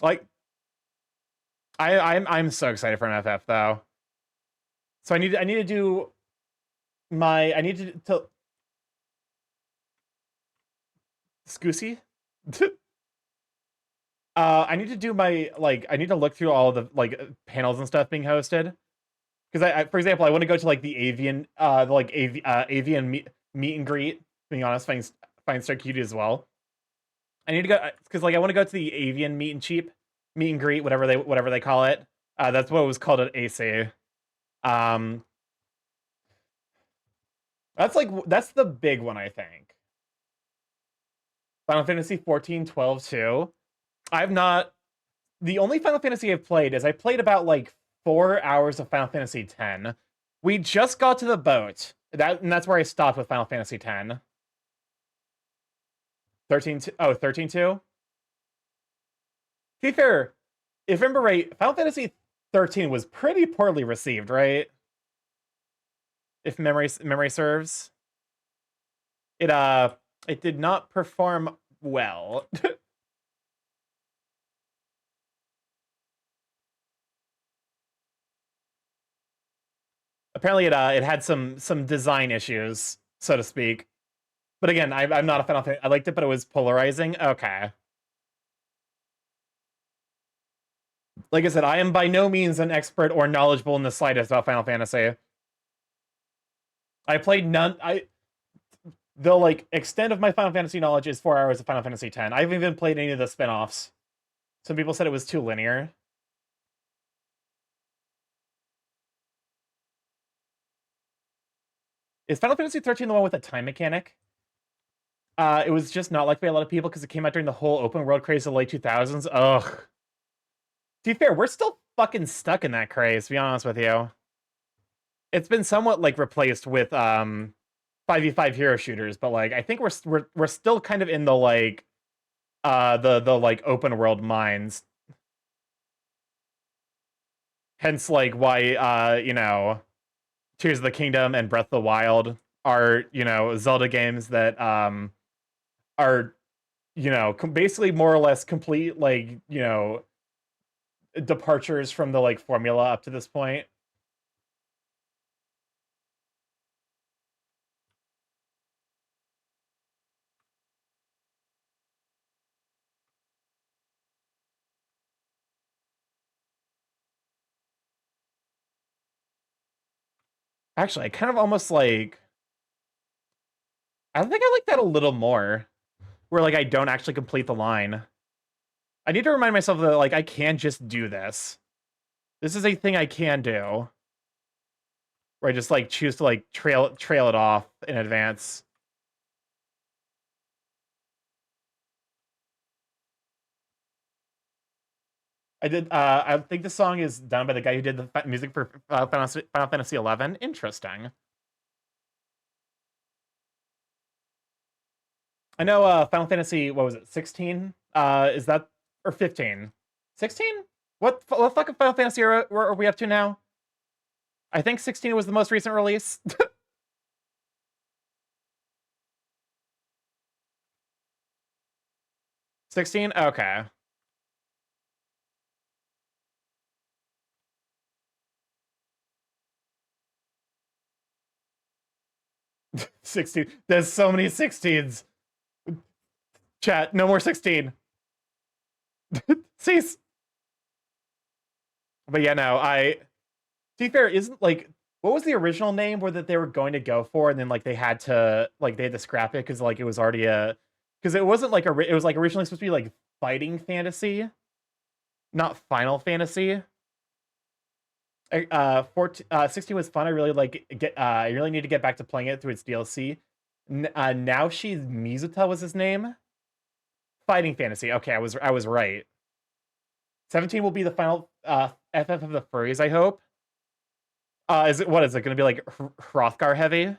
Like, I'm so excited for MFF though. So I need to do my to Scusi. I need to do my like I need to look through all the like panels and stuff being hosted. Because for example, I want to go to like the avian avian meet and greet. Being honest, find Star Cutie as well. I need to go because like I want to go to the avian meet and greet, whatever they call it. That's what it was called at AC. Um, that's the big one, I think. Final Fantasy 14, 12, 2. I've not. The only Final Fantasy I've played is I played about like 4 hours of Final Fantasy 10. We just got to the boat. And that's where I stopped with Final Fantasy 10. 13 oh 13 2. To be fair, if I remember right, Final Fantasy 13 was pretty poorly received, right? If memory serves. It did not perform well. Apparently it had some design issues, so to speak. But again, I'm not a fan of it. I liked it, but it was polarizing. Okay. Like I said, I am by no means an expert or knowledgeable in the slightest about Final Fantasy. I played none. The like extent of my Final Fantasy knowledge is 4 hours of Final Fantasy X. I haven't even played any of the spin-offs. Some people said it was too linear. Is Final Fantasy 13 the one with a time mechanic? It was just not liked by a lot of people because it came out during the whole open world craze of the late 2000s. Ugh. To be fair, we're still fucking stuck in that craze, to be honest with you. It's been somewhat like replaced with 5v5 hero shooters, but like I think we're still kind of in the like the like open world mines. Hence like why Tears of the Kingdom and Breath of the Wild are, Zelda games that are basically more or less complete like, departures from the like formula up to this point. Actually, I kind of almost like I think I like that a little more. Where like I don't actually complete the line. I need to remind myself that like I can just do this. This is a thing I can do. Where I just like choose to like trail it off in advance. I think the song is done by the guy who did the music for Final Fantasy 11. Interesting. I know Final Fantasy, what was it, 16? Is that, or 15? 16? What fucking Final Fantasy are we up to now? I think 16 was the most recent release. 16? Okay. $16. There's so many 16s. Chat, no more 16. Cease. But yeah, no, to be fair, isn't like what was the original name where that they were going to go for, and then like they had to scrap it because like it was already because it wasn't like it was like originally supposed to be like fighting fantasy, not Final Fantasy. 16 was fun. I really I really need to get back to playing it through its DLC. Now she's Mizuta was his name. Fighting Fantasy. Okay, I was right. 17 will be the final FF of the furries, I hope. Is it going to be like Hrothgar heavy?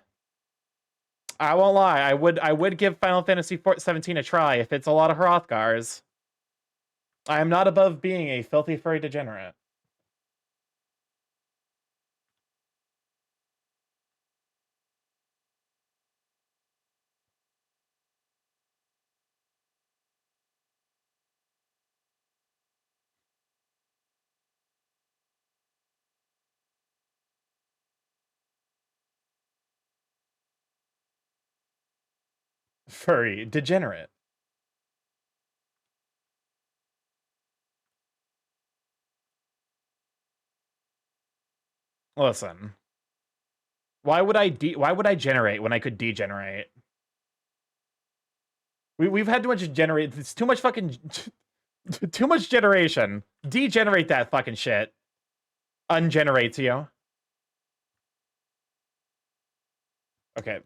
I won't lie. I would give Final Fantasy 17 a try if it's a lot of Hrothgars. I am not above being a filthy furry degenerate. Furry degenerate. Listen. Why would I generate when I could degenerate? We've had too much generate. It's too much fucking too much generation. Degenerate that fucking shit. Ungenerates you. Okay.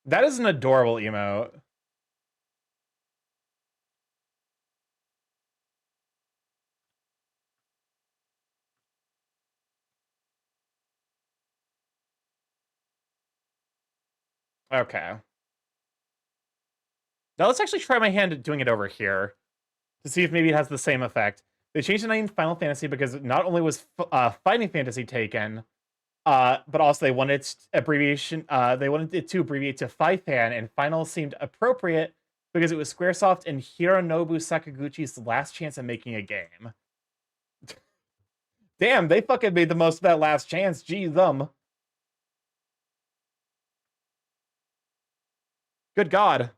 That is an adorable emote. Okay. Now let's actually try my hand at doing it over here to see if maybe it has the same effect. They changed the name Final Fantasy because not only was Fighting Fantasy taken, but also they wanted abbreviation. They wanted it to abbreviate to FIFAN, and Final seemed appropriate because it was SquareSoft and Hironobu Sakaguchi's last chance at making a game. Damn, they fucking made the most of that last chance. Gee, them. Good God.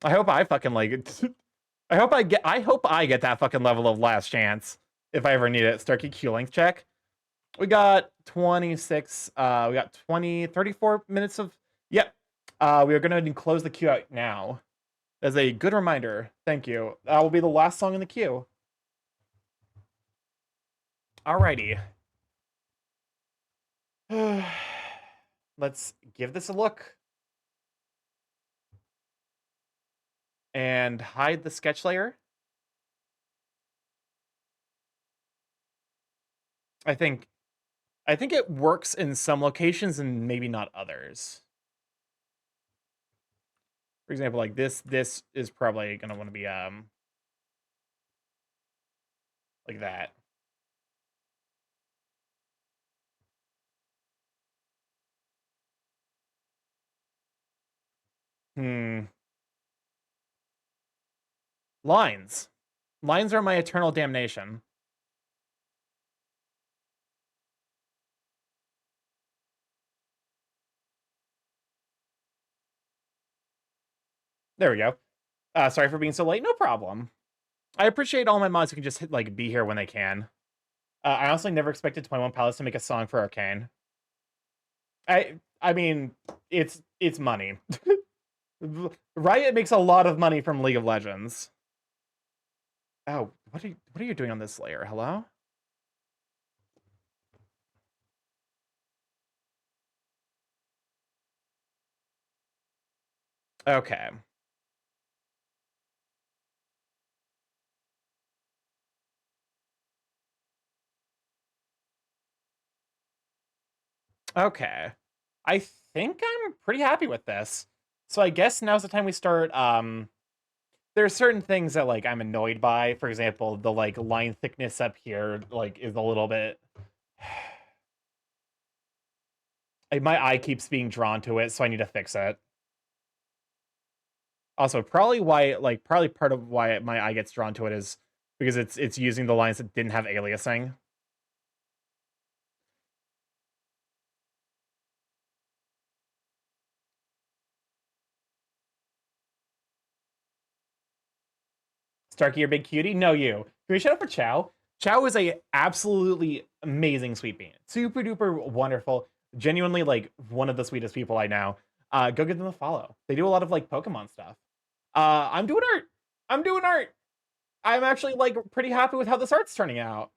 I hope I fucking like it. I hope I get that fucking level of last chance if I ever need it. Starkey Q length check. We got 26 we got 34 minutes of yep. We are going to close the queue out now. As a good reminder. Thank you. That will be the last song in the queue. Alrighty. Let's give this a look. And hide the sketch layer. I think it works in some locations and maybe not others. For example, like this is probably gonna want to be like that. Lines. Lines are my eternal damnation. There we go. Sorry for being so late. No problem. I appreciate all my mods who can just like be here when they can. I honestly never expected 21 Pilots to make a song for Arcane. I mean, it's money. Riot makes a lot of money from League of Legends. Oh, what are you doing on this layer? Hello? Okay. Okay. I think I'm pretty happy with this. So I guess now's the time we start. There are certain things that like I'm annoyed by. For example, the like line thickness up here like is a little bit. Like, my eye keeps being drawn to it, so I need to fix it. Also, probably part of why my eye gets drawn to it is because it's using the lines that didn't have aliasing. Starky, your big cutie? No, you. Can we shout out for Chow? Chow is a absolutely amazing sweet bean. Super duper wonderful. Genuinely like one of the sweetest people I know. Go give them a follow. They do a lot of like Pokemon stuff. I'm doing art. I'm doing art. I'm actually like pretty happy with how this art's turning out.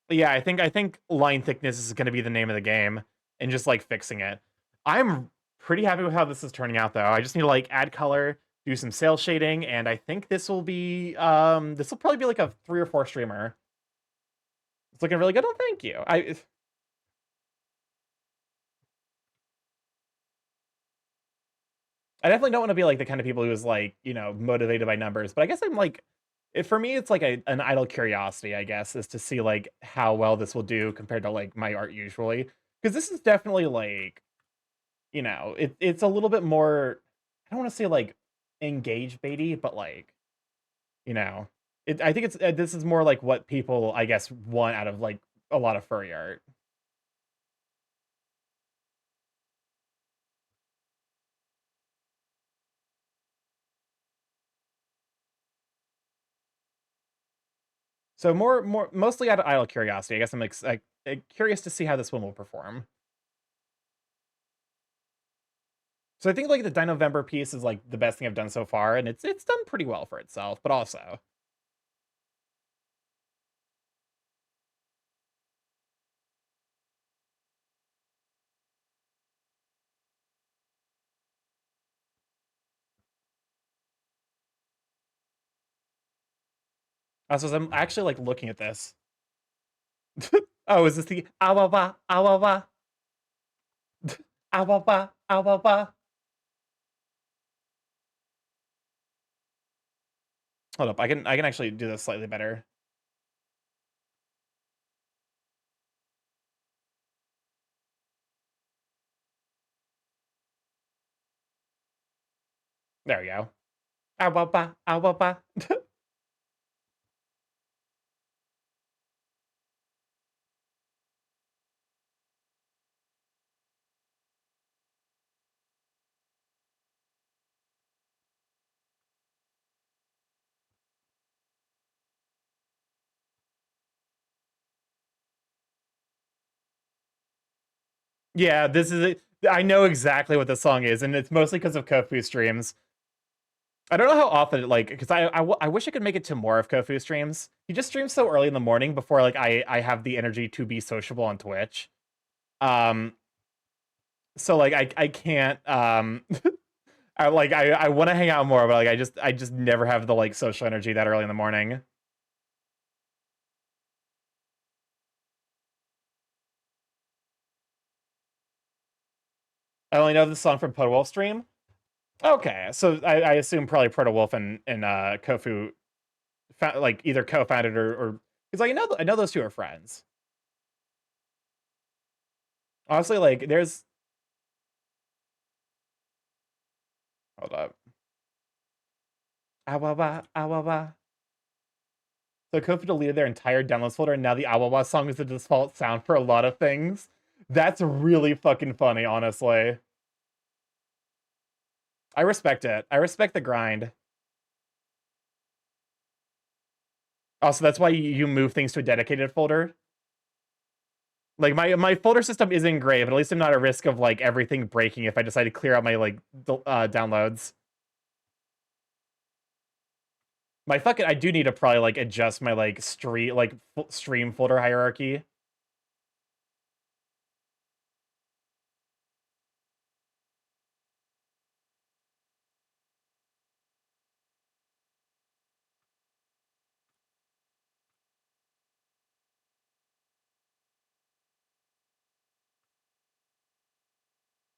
Yeah, I think line thickness is going to be the name of the game, and just like fixing it. I'm pretty happy with how this is turning out, though. I just need to like add color, do some cell shading, and I think this will probably be like a 3 or 4 streamer. It's looking really good. Oh, thank you. I definitely don't want to be like the kind of people who's like, motivated by numbers, but I guess I'm like, for me, it's like an idle curiosity, I guess, is to see like how well this will do compared to like my art usually. Because this is definitely like, it's a little bit more, I don't want to say like engage baity, but like, you know, I think this is more like what people, I guess, want out of like a lot of furry art. So mostly out of idle curiosity. I guess I'm like curious to see how this one will perform. So I think like the Dinovember piece is like the best thing I've done so far, and it's done pretty well for itself. But also, I'm actually like looking at this. Oh, is this the awaba awaba awaba awaba? Hold up, I can actually do this slightly better. There we go. Awaba awaba. Yeah, this is it. I know exactly what the song is, and it's mostly because of Kofu streams. I don't know how often, like, because I wish I could make it to more of Kofu streams. He just streams so early in the morning before, like, I have the energy to be sociable on Twitch. Um, so, like, I can't, I want to hang out more, but, like, I just never have the, like, social energy that early in the morning. I only know this song from Wolf stream. Okay, so I assume probably Wolf and Kofu, like, either co-founded or because like I know those two are friends. Honestly, like there's hold up. Awaba, awaba. So Kofi deleted their entire downloads folder, and now the Awaba song is the default sound for a lot of things. That's really fucking funny, honestly. I respect it. I respect the grind. Also, that's why you move things to a dedicated folder. Like my folder system isn't great, but at least I'm not at risk of like everything breaking if I decide to clear out my like downloads. I do need to probably like adjust my like stream folder hierarchy.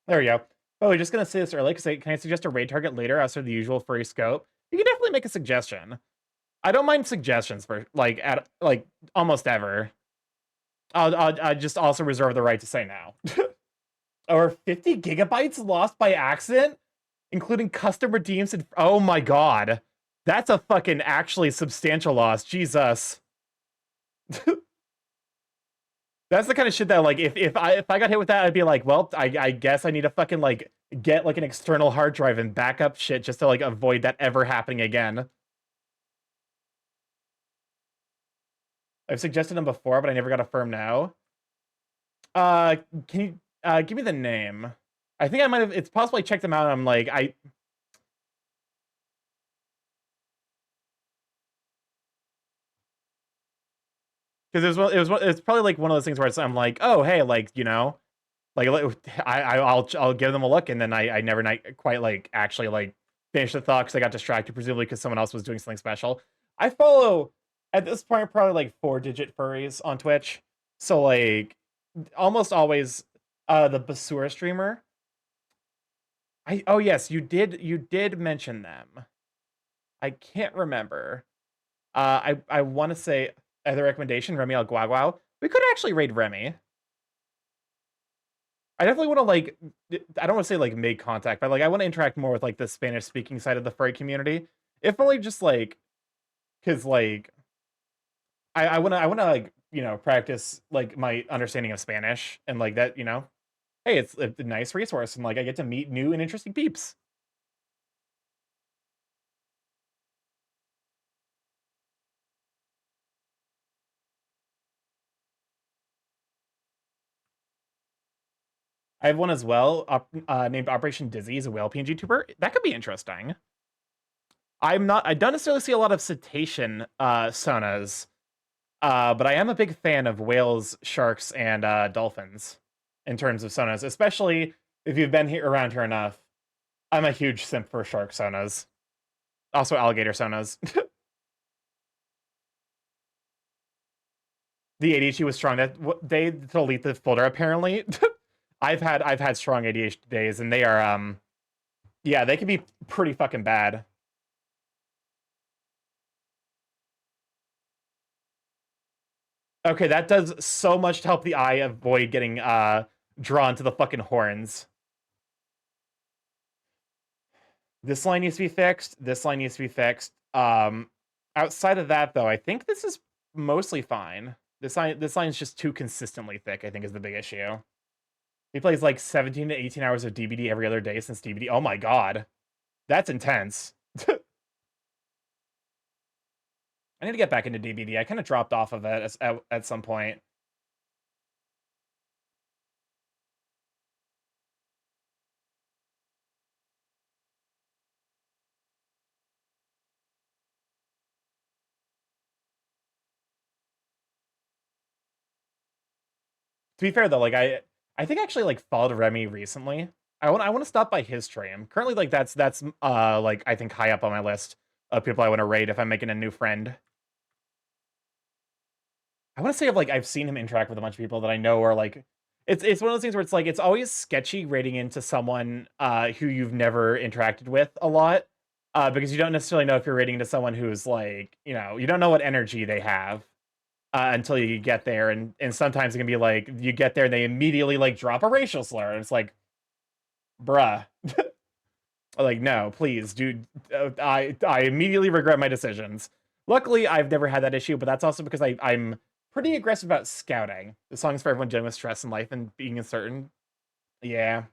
There we go. Oh, we're just gonna say this early because can I suggest a raid target later after the usual furry scope? You can definitely make a suggestion. I don't mind suggestions for like at like almost ever. I just also reserve the right to say no. Or 50 gigabytes lost by accident, including custom redeems and oh my god, that's a fucking actually substantial loss. Jesus. That's the kind of shit that like if I got hit with that, I'd be like, well, I guess I need to fucking like get like an external hard drive and back up shit just to like avoid that ever happening again. I've suggested them before, but I never got a firm no. Can you give me the name? I think I might have. It's possible I checked them out. And I'm like because it's probably like one of those things where I'm like, oh hey, like you know, like I'll give them a look, and then I never quite like actually like finish the thought because I got distracted, presumably because someone else was doing something special. I follow at this point probably like 4-digit furries on Twitch, so like almost always the Basura streamer. Oh yes, you did mention them. I can't remember. I want to say the recommendation Remy El Guaguao. We could actually raid Remy. I definitely want to like. I don't want to say like make contact, but like I want to interact more with like the Spanish speaking side of the furry community. If only just like, because like, I want to like you know practice like my understanding of Spanish and like that you know. Hey, it's a nice resource and like I get to meet new and interesting peeps. I have one as well, named Operation Dizzy. He's a whale PNG tuber. That could be interesting. I don't necessarily see a lot of cetacean sonas, but I am a big fan of whales, sharks, and dolphins in terms of sonas, especially if you've been here around here enough. I'm a huge simp for shark sonas. Also alligator sonas. The ADHD was strong. That they delete the folder apparently. I've had strong ADHD days, and they are yeah, they can be pretty fucking bad. Okay, that does so much to help the eye avoid getting drawn to the fucking horns. This line needs to be fixed. This line needs to be fixed. Outside of that, though, I think this is mostly fine. This line's just too consistently thick, I think, is the big issue. He plays like 17 to 18 hours of DBD every other day since DBD. Oh my god. That's intense. I need to get back into DBD. I kind of dropped off of it at some point. To be fair though, like I think I actually like followed Remy recently. I want to stop by his stream. Currently, like that's like I think high up on my list of people I want to raid if I'm making a new friend. I want to say I've seen him interact with a bunch of people that I know are like it's one of those things where it's like it's always sketchy raiding into someone who you've never interacted with a lot because you don't necessarily know if you're raiding into someone who's like you know you don't know what energy they have until you get there and sometimes it can be like you get there and they immediately like drop a racial slur and it's like bruh like no please dude I immediately regret my decisions. Luckily I've never had that issue but that's also because I'm pretty aggressive about scouting. The song's for everyone dealing with stress in life and being uncertain. Yeah.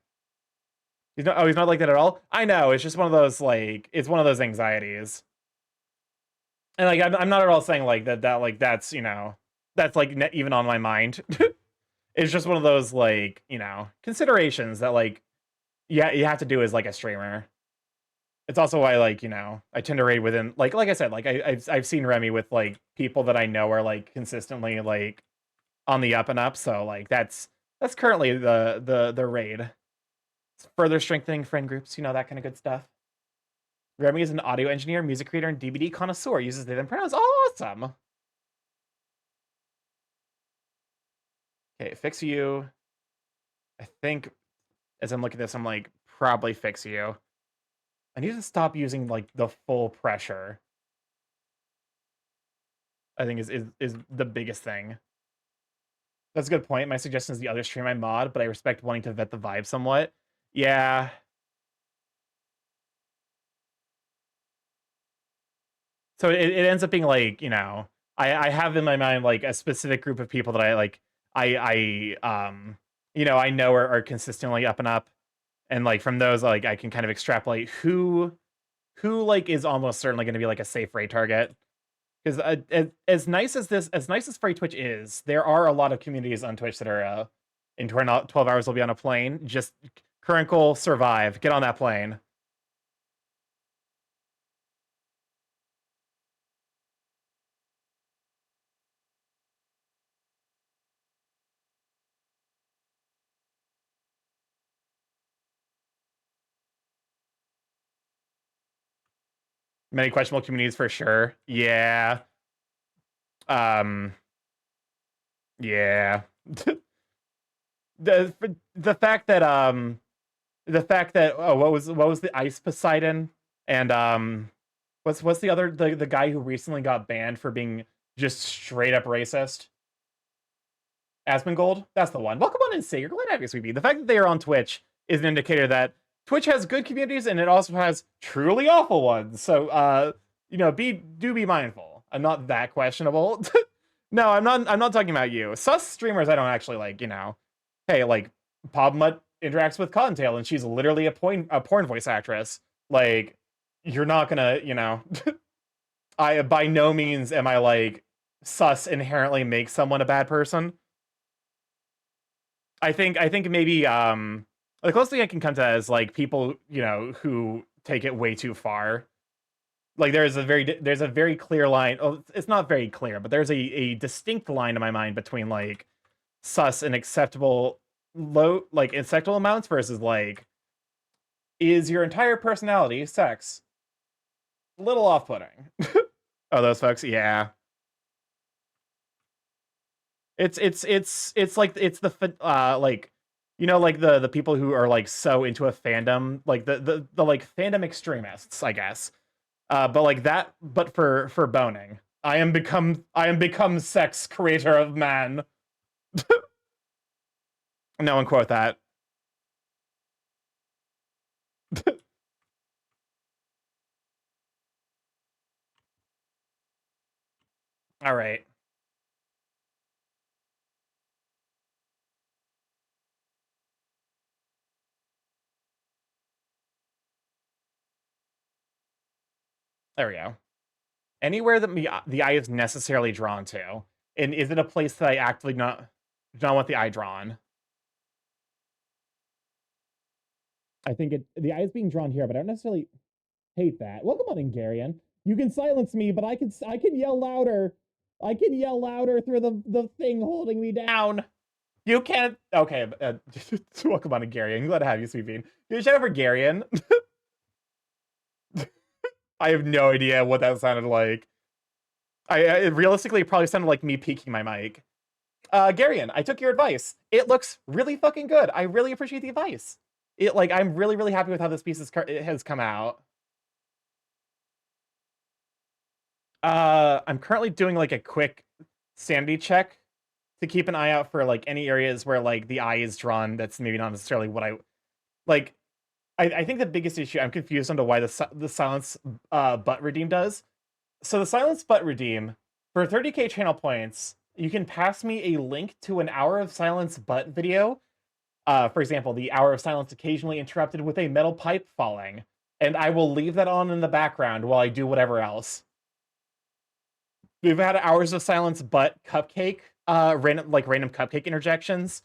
He's not like that at all. I know, it's just one of those like it's one of those anxieties. And like I'm not at all saying like that like that's, you know, that's like even on my mind. It's just one of those like, you know, considerations that like yeah, you have to do as like a streamer. It's also why like, you know, I tend to raid within like I said, like I've seen Remy with like people that I know are like consistently like on the up and up, so like that's currently the raid. It's further strengthening friend groups, you know, that kind of good stuff. Remy is an audio engineer, music creator, and DVD connoisseur. Uses they them pronouns. Awesome. Okay, fix you. I think As I'm looking at this, I'm like, probably fix you. I need to stop using like the full pressure. I think is the biggest thing. That's a good point. My suggestion is the other stream I mod, but I respect wanting to vet the vibe somewhat. Yeah. So it ends up being like, you know, I have in my mind like a specific group of people that I like you know, I know are consistently up and up. And like from those, like I can kind of extrapolate who like is almost certainly going to be like a safe raid target. Because as nice as Free Twitch is, there are a lot of communities on Twitch that are in 12 hours will be on a plane. Just current goal, survive, get on that plane. Many questionable communities for sure. Yeah. Yeah. the fact that oh, what was the ice Poseidon and what's the other the guy who recently got banned for being just straight up racist? Asmongold? That's the one. Welcome on in, Sager. Glad to have you, sweetie. The fact that they are on Twitch is an indicator that Twitch has good communities and it also has truly awful ones. So you know, do be mindful. I'm not that questionable. No, I'm not talking about you. Sus streamers I don't actually like, you know. Hey, like Pobmut interacts with Cottontail and she's literally a porn voice actress. Like, you're not gonna, you know. I by no means am I like sus inherently makes someone a bad person. I think maybe the closest thing I can come to is like people, you know, who take it way too far. Like there's a very clear line. Oh, it's not very clear, but there's a distinct line in my mind between like sus and acceptable acceptable amounts versus like is your entire personality sex. A little off-putting. Oh, those folks, yeah. It's like it's the like, you know, like the people who are like so into a fandom, like the like fandom extremists, I guess. But like that, but for boning. I am become sex creator of man. No one quote that. All right. There we go. Anywhere that the eye is necessarily drawn to, and is it a place that I actively don't want the eye drawn? I think the eye is being drawn here, but I don't necessarily hate that. Welcome on, Ingarian. You can silence me, but I can yell louder. I can yell louder through the thing holding me down. You can't. Okay, welcome on, Ingarian. Glad to have you, Sweet Bean. Dude, shout out for Garian. I have no idea what that sounded like. It realistically probably sounded like me peeking my mic. Garian, I took your advice. It looks really fucking good. I really appreciate the advice. I'm really happy with how this piece has come out. I'm currently doing like a quick sanity check to keep an eye out for like any areas where like the eye is drawn. That's maybe not necessarily what I like. I think the biggest issue, I'm confused on to why the silence butt redeem does. So the silence butt redeem for 30k channel points, you can pass me a link to an hour of silence butt video. For example, the hour of silence occasionally interrupted with a metal pipe falling, and I will leave that on in the background while I do whatever else. We've had hours of silence butt cupcake, random cupcake interjections,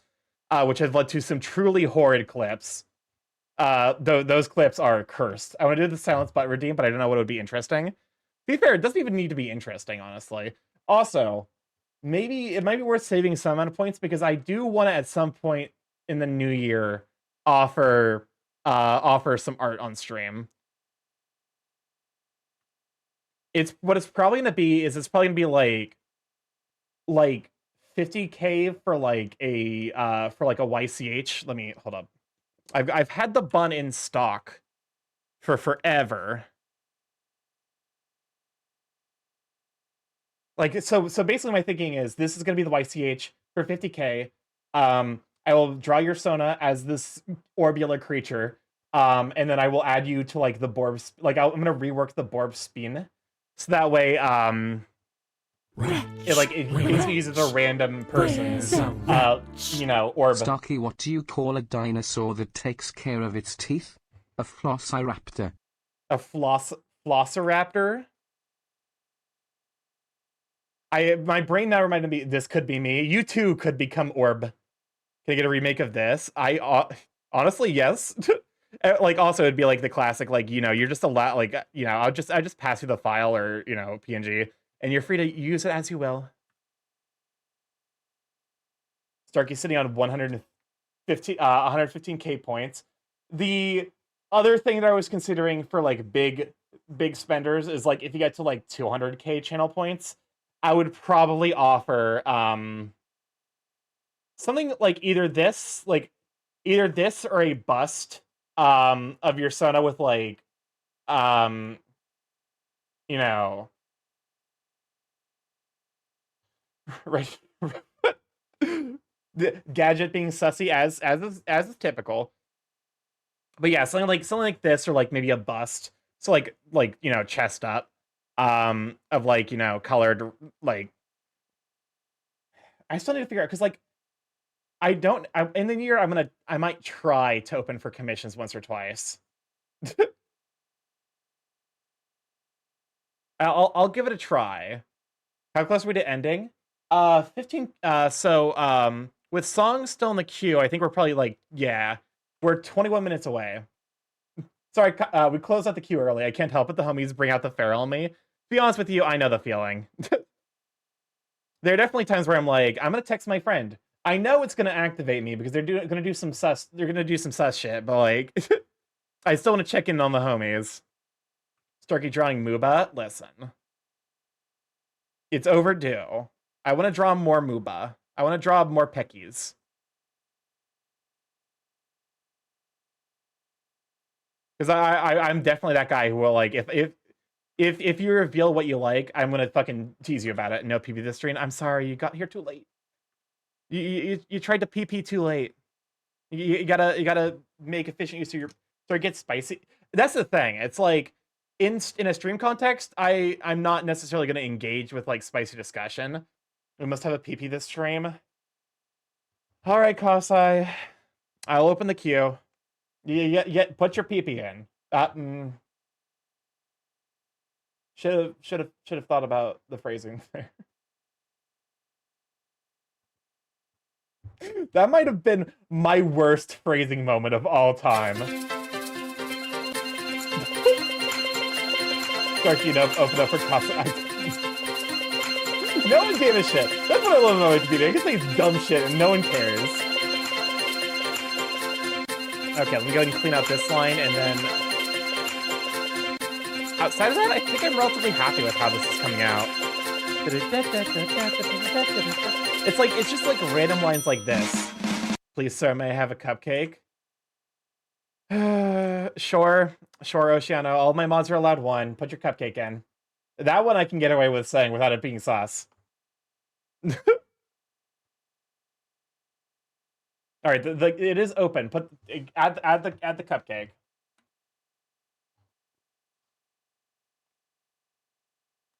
which have led to some truly horrid clips. Those clips are cursed. I want to do the silence butt redeem, but I don't know what would be interesting. To be fair, it doesn't even need to be interesting, honestly. Also, maybe it might be worth saving some amount of points because I do want to at some point in the new year offer some art on stream. What it's probably gonna be is it's probably gonna be like 50k for like a YCH. Let me hold up. I've had the bun in stock for forever. Like, so basically my thinking is this is gonna be the YCH for 50k. I will draw your Sona as this orbular creature. And then I will add you to like the Borb, like I'm gonna rework the Borb spin. So that way, it basically uses a random person's, you know, orb. Starky, what do you call a dinosaur that takes care of its teeth? A flossiraptor. A flossiraptor? My brain now reminded me this could be me. You too could become Orb. Can I get a remake of this? Honestly, yes. Like, also it'd be like the classic, like, you know, you're just a lot, like, you know, I just pass you the file or, you know, PNG, and you're free to use it as you will. Starkey's sitting on 115k points. The other thing that I was considering for like big spenders is like if you get to like 200k channel points, I would probably offer something like either this or a bust of your Sona with like you know, right. The gadget being sussy as is typical. But yeah, something like this, or like maybe a bust. So like you know, chest up, of like, you know, colored, like, I still need to figure out, because like in the year I might try to open for commissions once or twice. I'll give it a try. How close are we to ending? 15. So with songs still in the queue, I think we're probably like, yeah, we're 21 minutes away. Sorry, we closed out the queue early. I can't help it. The homies bring out the feral in me. To be honest with you, I know the feeling. There are definitely times where I'm like, I'm gonna text my friend. I know it's gonna activate me because they're gonna do some sus. They're gonna do some sus shit, but like, I still want to check in on the homies. Starkey drawing Muba. Listen, it's overdue. I want to draw more Muba. I want to draw more Peckies. Because I'm definitely that guy who will, like, if you reveal what you like, I'm gonna fucking tease you about it. No PP this stream. I'm sorry, you got here too late. You tried to PP too late. You gotta make efficient use of your, so it gets spicy. That's the thing. It's like in a stream context, I'm not necessarily gonna engage with like spicy discussion. We must have a PP this stream. All right, Kosai. I'll open the queue. Yeah, put your PP in. Should have thought about the phrasing there. That might have been my worst phrasing moment of all time. Starkey, open up for Kosai. No one gave a shit. That's what I love about Wikipedia. I can say dumb shit and no one cares. Okay, let me go ahead and clean out this line, and then outside of that, I think I'm relatively happy with how this is coming out. It's just like random lines like this. Please, sir, may I have a cupcake? Sure, Oceano. All my mods are allowed one. Put your cupcake in. That one I can get away with saying without it being sauce. All right, it is open. Add the cupcake.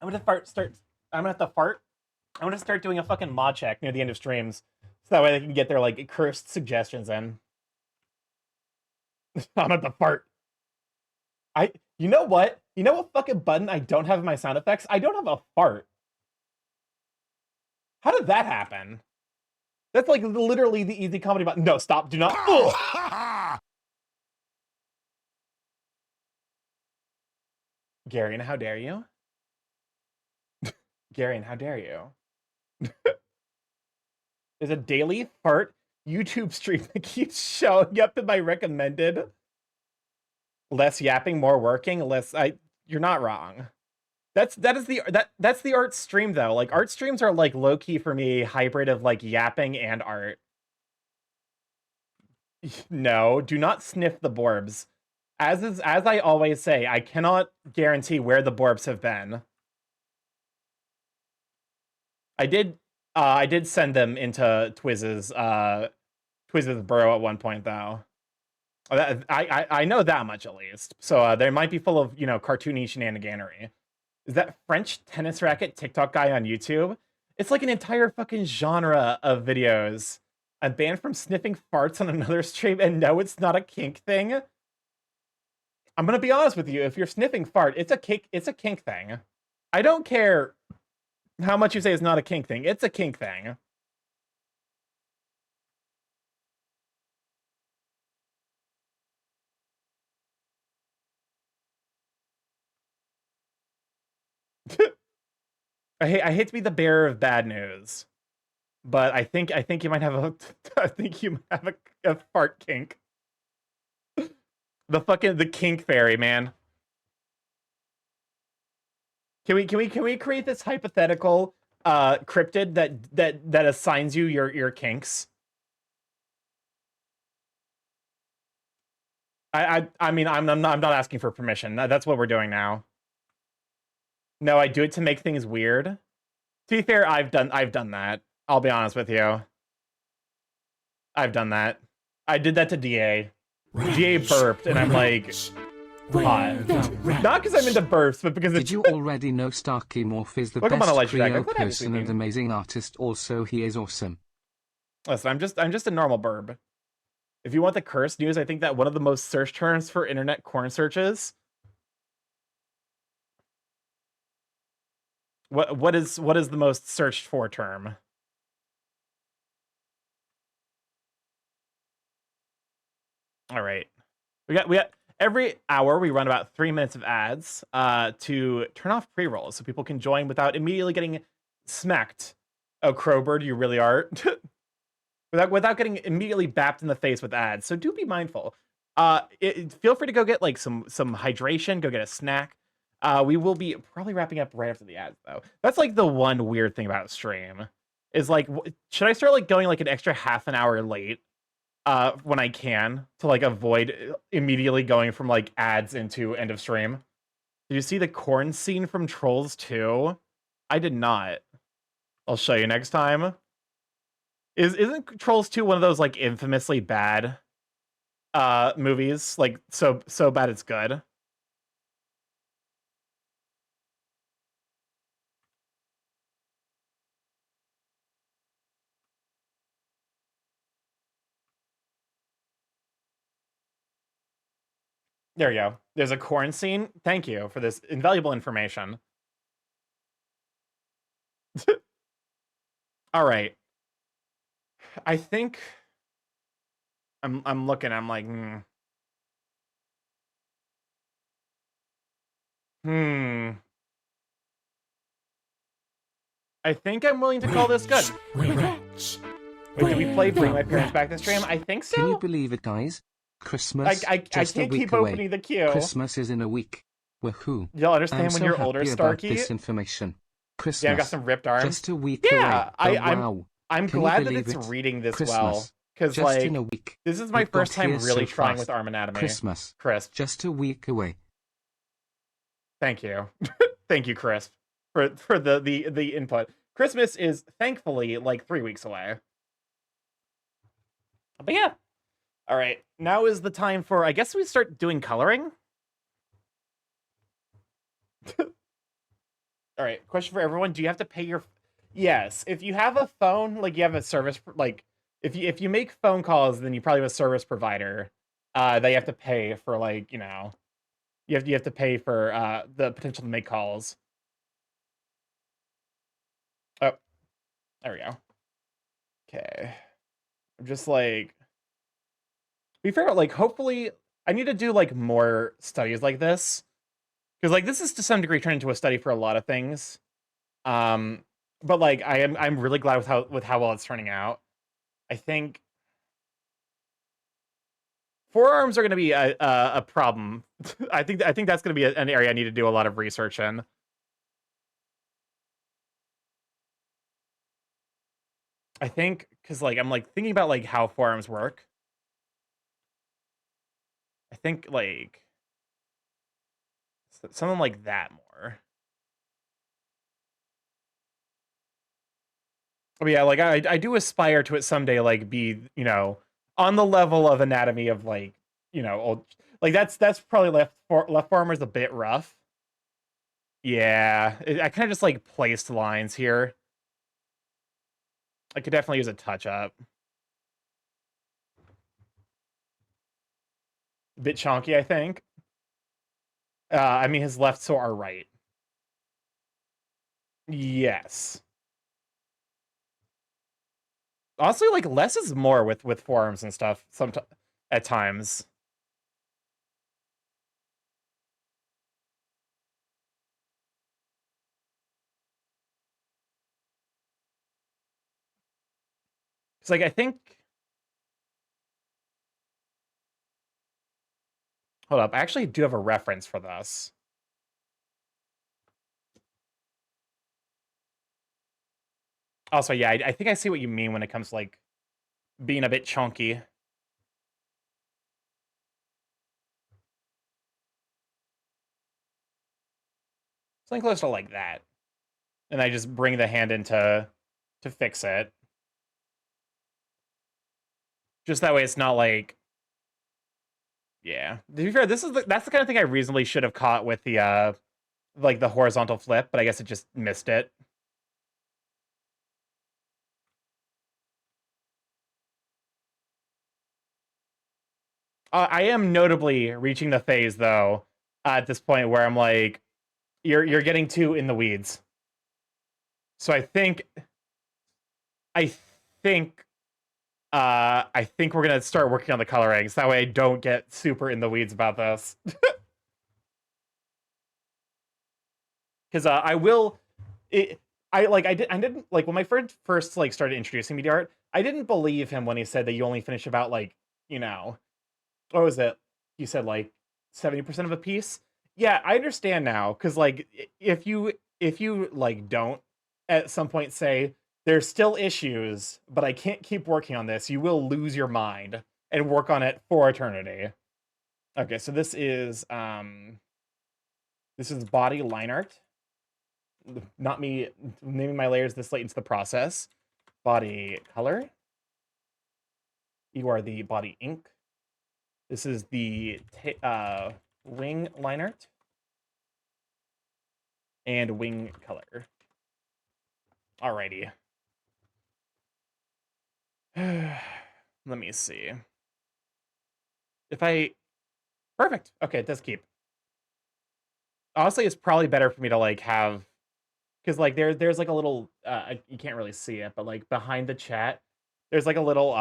I'm gonna start doing a fucking mod check near the end of streams, so that way they can get their like cursed suggestions in. I'm at the fart. You know what? You know what fucking button I don't have in my sound effects? I don't have a fart. How did that happen? That's like literally the easy comedy button. No, stop. Do not. Garion, how dare you? Garion, how dare you? There's a daily fart YouTube stream that keeps showing up in my recommended. Less yapping, more working. You're not wrong. That's the art stream though. Like, art streams are like low key for me hybrid of like yapping and art. No, do not sniff the borbs. As I always say, I cannot guarantee where the borbs have been. I did send them into Twizz's burrow at one point though. I know that much at least. So they might be full of, you know, cartoony shenaniganery. Is that French tennis racket TikTok guy on YouTube? It's like an entire fucking genre of videos. I'm banned from sniffing farts on another stream, and no, it's not a kink thing. I'm gonna be honest with you. If you're sniffing fart, it's a kink thing. I don't care how much you say it's not a kink thing. It's a kink thing. I hate to be the bearer of bad news, but I think you might have a I think you might have a fart kink. The kink fairy, man. Can we create this hypothetical cryptid that assigns you your kinks? I mean I'm not asking for permission. That's what we're doing now. No, I do it to make things weird. To be fair, I've done that. I'll be honest with you. I've done that. I did that to DA. DA burped, and I'm like, hot. Not because I'm into burps, but because it's... Did you already know StarkyMorph is the Welcome on, best Elijah Jack. Creo I'm glad I haven't person seen and you. amazing artist? Also, he is awesome. Listen, I'm just a normal burb. If you want the cursed news, I think that one of the most search terms for internet corn searches... What is the most searched for term? All right. We got every hour we run about 3 minutes of ads to turn off pre-rolls so people can join without immediately getting smacked. Oh, Crowbird, you really are. without getting immediately bapped in the face with ads. So do be mindful. Feel free to go get like some hydration, go get a snack. We will be probably wrapping up right after the ads though. That's like the one weird thing about stream is like, should I start like going like an extra half an hour late when I can to like avoid immediately going from like ads into end of stream? Did you see the corn scene from Trolls 2? I did not. I'll show you next time. Isn't Trolls 2 one of those like infamously bad movies? Like so bad it's good. There you go. There's a corn scene. Thank you for this invaluable information. All right. I think I'm looking. I'm like, I think I'm willing to call this good. Rats. Wait, did we play Bring My Parents Back to stream? I think so. Can you believe it, guys? Christmas I just can't a week keep away. opening the queue. Christmas is in a week. Woohoo! You'll understand I'm when so you're happy older, about Starky. this information. Christmas. Yeah, I got some ripped arms. Just a week Yeah, away. Wow. I'm Can you glad that believe it's it? reading this Christmas. well. Because Just like in a week. this is my We've got first time here really so trying fast. with Arm Anatomy. Christmas. Crisp. Just a week away. Thank you. Thank you, Crisp, for the input. Christmas is thankfully like 3 weeks away. But yeah. All right. Now is the time for, I guess we start doing coloring. All right. Question for everyone. Do you have to pay your... Yes. If you have a phone, like you have a service, like if you make phone calls, then you probably have a service provider that you have to pay for, like, you know, you have to pay for the potential to make calls. Oh, there we go. Okay. I'm just like, be fair, like, hopefully I need to do like more studies like this, because like this is to some degree turned into a study for a lot of things. But like I'm really glad with how well it's turning out. I think forearms are going to be a problem. I think that's going to be an area I need to do a lot of research in. I think because like I'm like thinking about like how forearms work, think like something like that more. But yeah, like I do aspire to it someday, like be, you know, on the level of anatomy of like, you know, old, like that's probably left farmer's a bit rough. Yeah, I kind of just like placed lines here. I could definitely use a touch up. Bit chonky, I think. I mean his left, so our right. Yes. Honestly, like less is more with forearms and stuff. Sometimes at times. It's like I think. Hold up, I actually do have a reference for this. Also, yeah, I think I see what you mean when it comes to like being a bit chunky. Something close to like that. And I just bring the hand in to fix it. Just that way it's not like, yeah. To be fair, that's the kind of thing I reasonably should have caught with the like the horizontal flip, but I guess it just missed it. I am notably reaching the phase though at this point where I'm like, you're getting too in the weeds. So I think I think we're gonna start working on the coloring, so that way I don't get super in the weeds about this. Because I will, I didn't like when my friend first like started introducing me to art. I didn't believe him when he said that you only finish about like, you know, what was it? You said like 70% of a piece. Yeah, I understand now because like if you like don't at some point say there's still issues, but I can't keep working on this, you will lose your mind and work on it for eternity. Okay, so this is body line art. Not me naming my layers this late into the process. Body color. You are the body ink. This is the wing line art and wing color. Alrighty. Let me see. If I perfect. Okay, it does keep. Honestly, it's probably better for me to like have because like there's like a little you can't really see it, but like behind the chat, there's like a little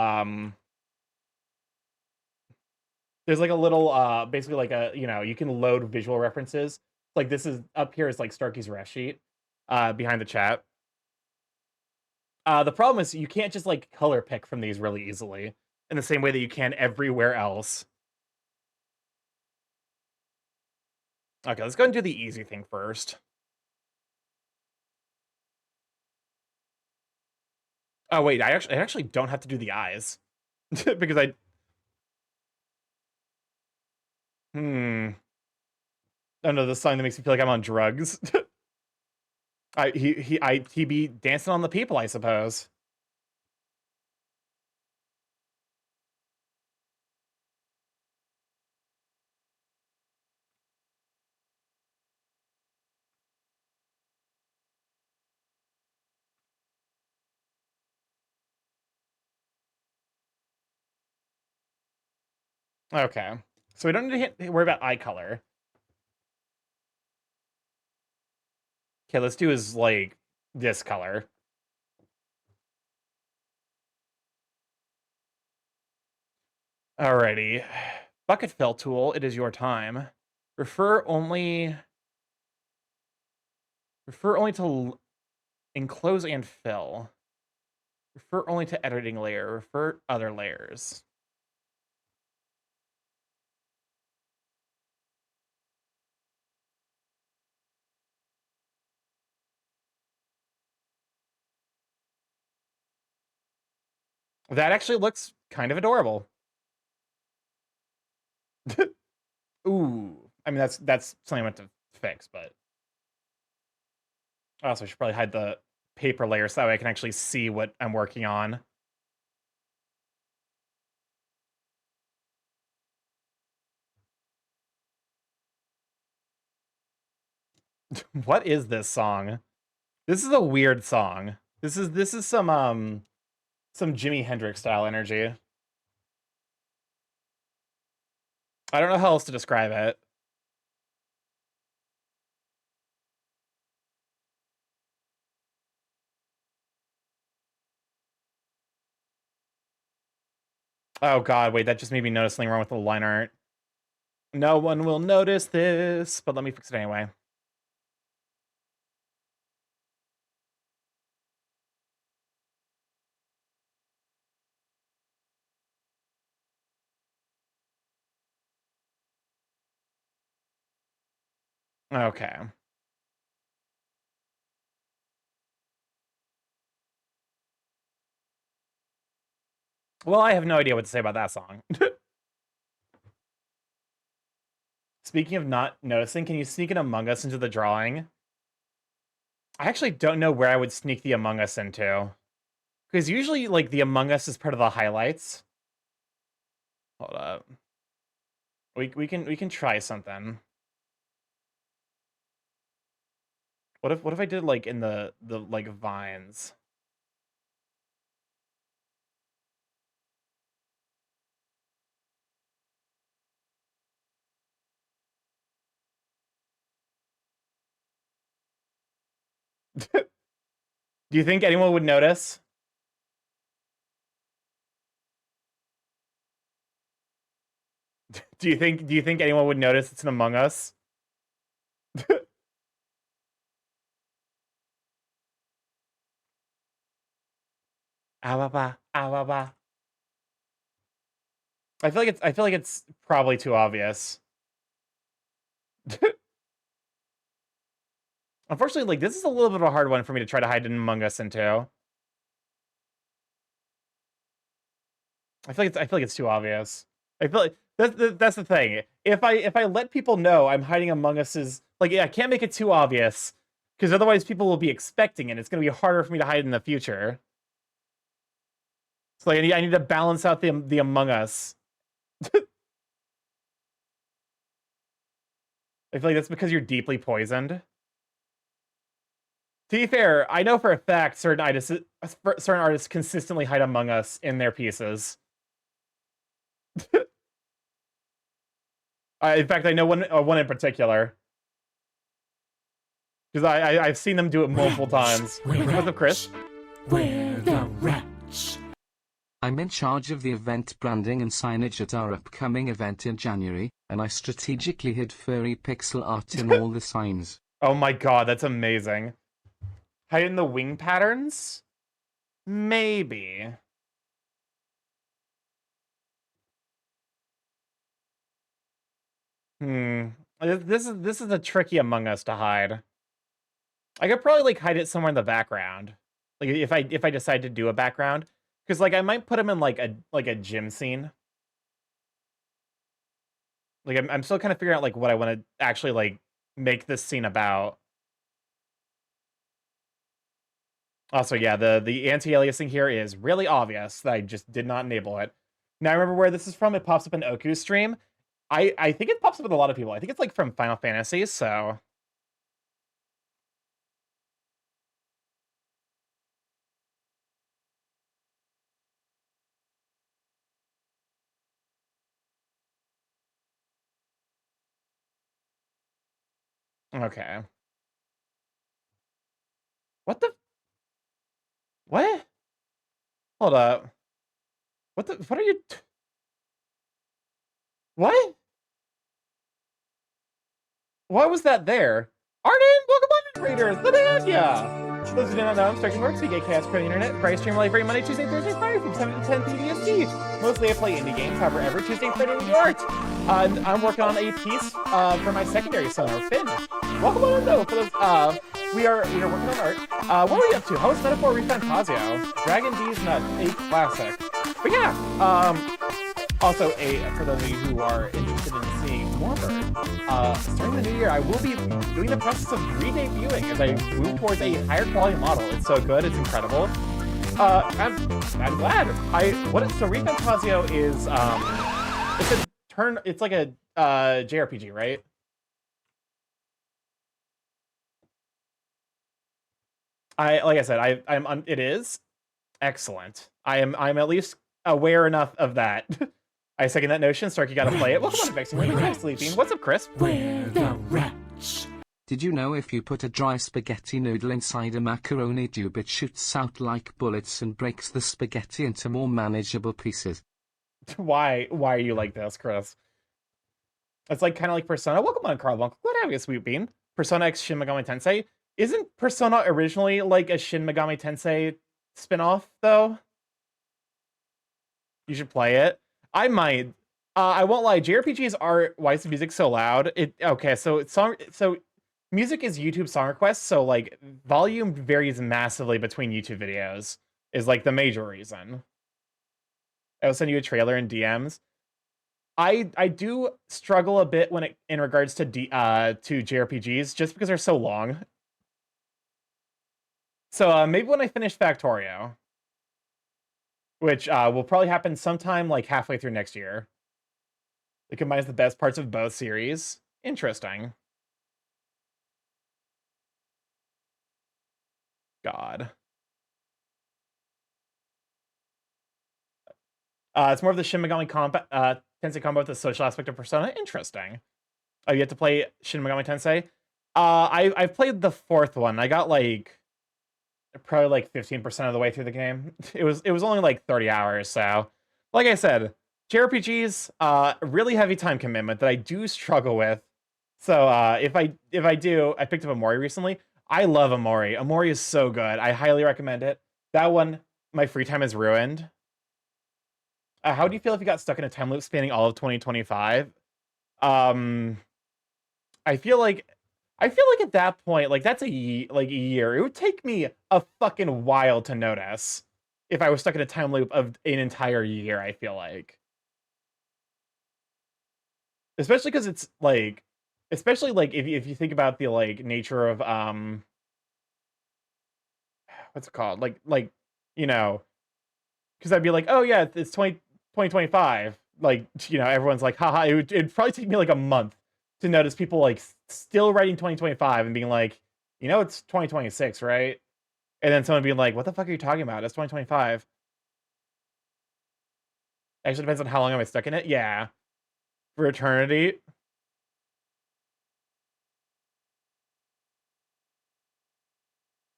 there's like a little basically like a, you know, you can load visual references. Like this is up here is like Starky's ref sheet behind the chat. The problem is you can't just like color pick from these really easily in the same way that you can everywhere else. Okay, let's go and do the easy thing first. Oh wait, I actually don't have to do the eyes because I oh no, the song that makes me feel like I'm on drugs. He be dancing on the people, I suppose. Okay, so we don't need to worry about eye color. Okay, let's do his like this color. Alrighty. Bucket fill tool, it is your time. Refer only refer only to enclose and fill. Refer only to editing layer. Refer other layers. That actually looks kind of adorable. Ooh. I mean, that's something I meant to fix, but also I should probably hide the paper layer so that way I can actually see what I'm working on. What is this song? This is a weird song. This is some Jimi Hendrix style energy. I don't know how else to describe it. Oh god, wait, that just made me notice something wrong with the line art. No one will notice this, but let me fix it anyway. Okay. Well, I have no idea what to say about that song. Speaking of not noticing, can you sneak an Among Us into the drawing? I actually don't know where I would sneak the Among Us into. Because usually, like, the Among Us is part of the highlights. Hold up. We can try something. What if I did, like, in the like vines? Do you think anyone would notice? Do you think anyone would notice it's an Among Us? Awaba, awaba. I feel like it's probably too obvious. Unfortunately, like, this is a little bit of a hard one for me to try to hide an Among Us into. I feel like it's too obvious. I feel like that's the thing. If I let people know I'm hiding Among Us's, like, yeah, I can't make it too obvious because otherwise people will be expecting it. It's going to be harder for me to hide in the future. So like, I need to balance out the Among Us. I feel like that's because you're deeply poisoned. To be fair, I know for a fact certain artists consistently hide Among Us in their pieces. In fact, I know one in particular. Because I've seen them do it multiple times. What's up, Chris? Where the rats? I'm in charge of the event branding and signage at our upcoming event in January, and I strategically hid furry pixel art in all the signs. Oh my god, that's amazing. Hiding the wing patterns? Maybe. This is a tricky Among Us to hide. I could probably like hide it somewhere in the background. Like if I decide to do a background. Because like I might put him in like a gym scene. Like I'm still kind of figuring out like what I want to actually like make this scene about. Also, yeah, the anti-aliasing here is really obvious that I just did not enable it. Now I remember where this is from. It pops up in Oku's stream. I think it pops up with a lot of people. I think it's like from Final Fantasy, so okay. What the? What? Hold up. What are you? What? Why was that there? Arden, welcome on, Raiders. Let me at ya. Those who do not know, I'm StarkyMorph, CK Chaos for the internet. I stream live every Monday, Tuesday, Thursday, Friday from 7 to 10 PDST. Mostly I play indie games, however, every Tuesday and Friday we do art. I'm working on a piece for my secondary summer, Finn. Welcome on, though. For those, we are working on art. What are we up to? How is Metaphor Refantasio? Dragon D's Nut, a classic. But yeah, also for those of you who are interested in seeing Warbird. Starting the new year, I will be doing the process of re-debuting as I move towards a higher quality model. It's so good, it's incredible. I'm glad. So ReFantazio is it's like a JRPG, right? Like I said, it is excellent. I'm at least aware enough of that. I second that notion. Stark, you gotta play it. Welcome on to Vexing. We're still sleeping. What's up, Chris? We're the rats. Did you know if you put a dry spaghetti noodle inside a macaroni tube, it shoots out like bullets and breaks the spaghetti into more manageable pieces? Why are you like this, Chris? It's like kind of like Persona. Welcome on, Carl Bunkel. Glad to have you, Sweet Bean. Persona X Shin Megami Tensei. Isn't Persona originally like a Shin Megami Tensei spin-off, though? You should play it. I might. I won't lie. JRPGs are why is the music so loud? So music is YouTube song requests, so like volume varies massively between YouTube videos is like the major reason. I'll send you a trailer in DMs. I do struggle a bit in regards to JRPGs just because they're so long. So maybe when I finish Factorio, which will probably happen sometime like halfway through next year. It combines the best parts of both series. Interesting. God. It's more of the Shin Megami Tensei combo with the social aspect of Persona. Interesting. Oh, you have to play Shin Megami Tensei? I've played the fourth one. I got like probably like 15% of the way through the game. It was only like 30 hours, so like I said, JRPGs, really heavy time commitment that I do struggle with. So if I do, I picked up Amori recently. I love Amori. Amori is so good. I highly recommend it. That one, my free time is ruined. How do you feel if you got stuck in a time loop spanning all of 2025? I feel like at that point, like that's a year. It would take me a fucking while to notice if I was stuck in a time loop of an entire year, I feel like. Especially because it's like, especially like if you think about the like nature of what's it called? Like you know, because I'd be like, oh yeah, it's 2025. Like, you know, everyone's like, haha, it'd probably take me like a month to notice people like still writing 2025 and being like, you know, it's 2026, right? And then someone being like, what the fuck are you talking about? It's 2025. Actually depends on how long am I stuck in it. Yeah. For eternity.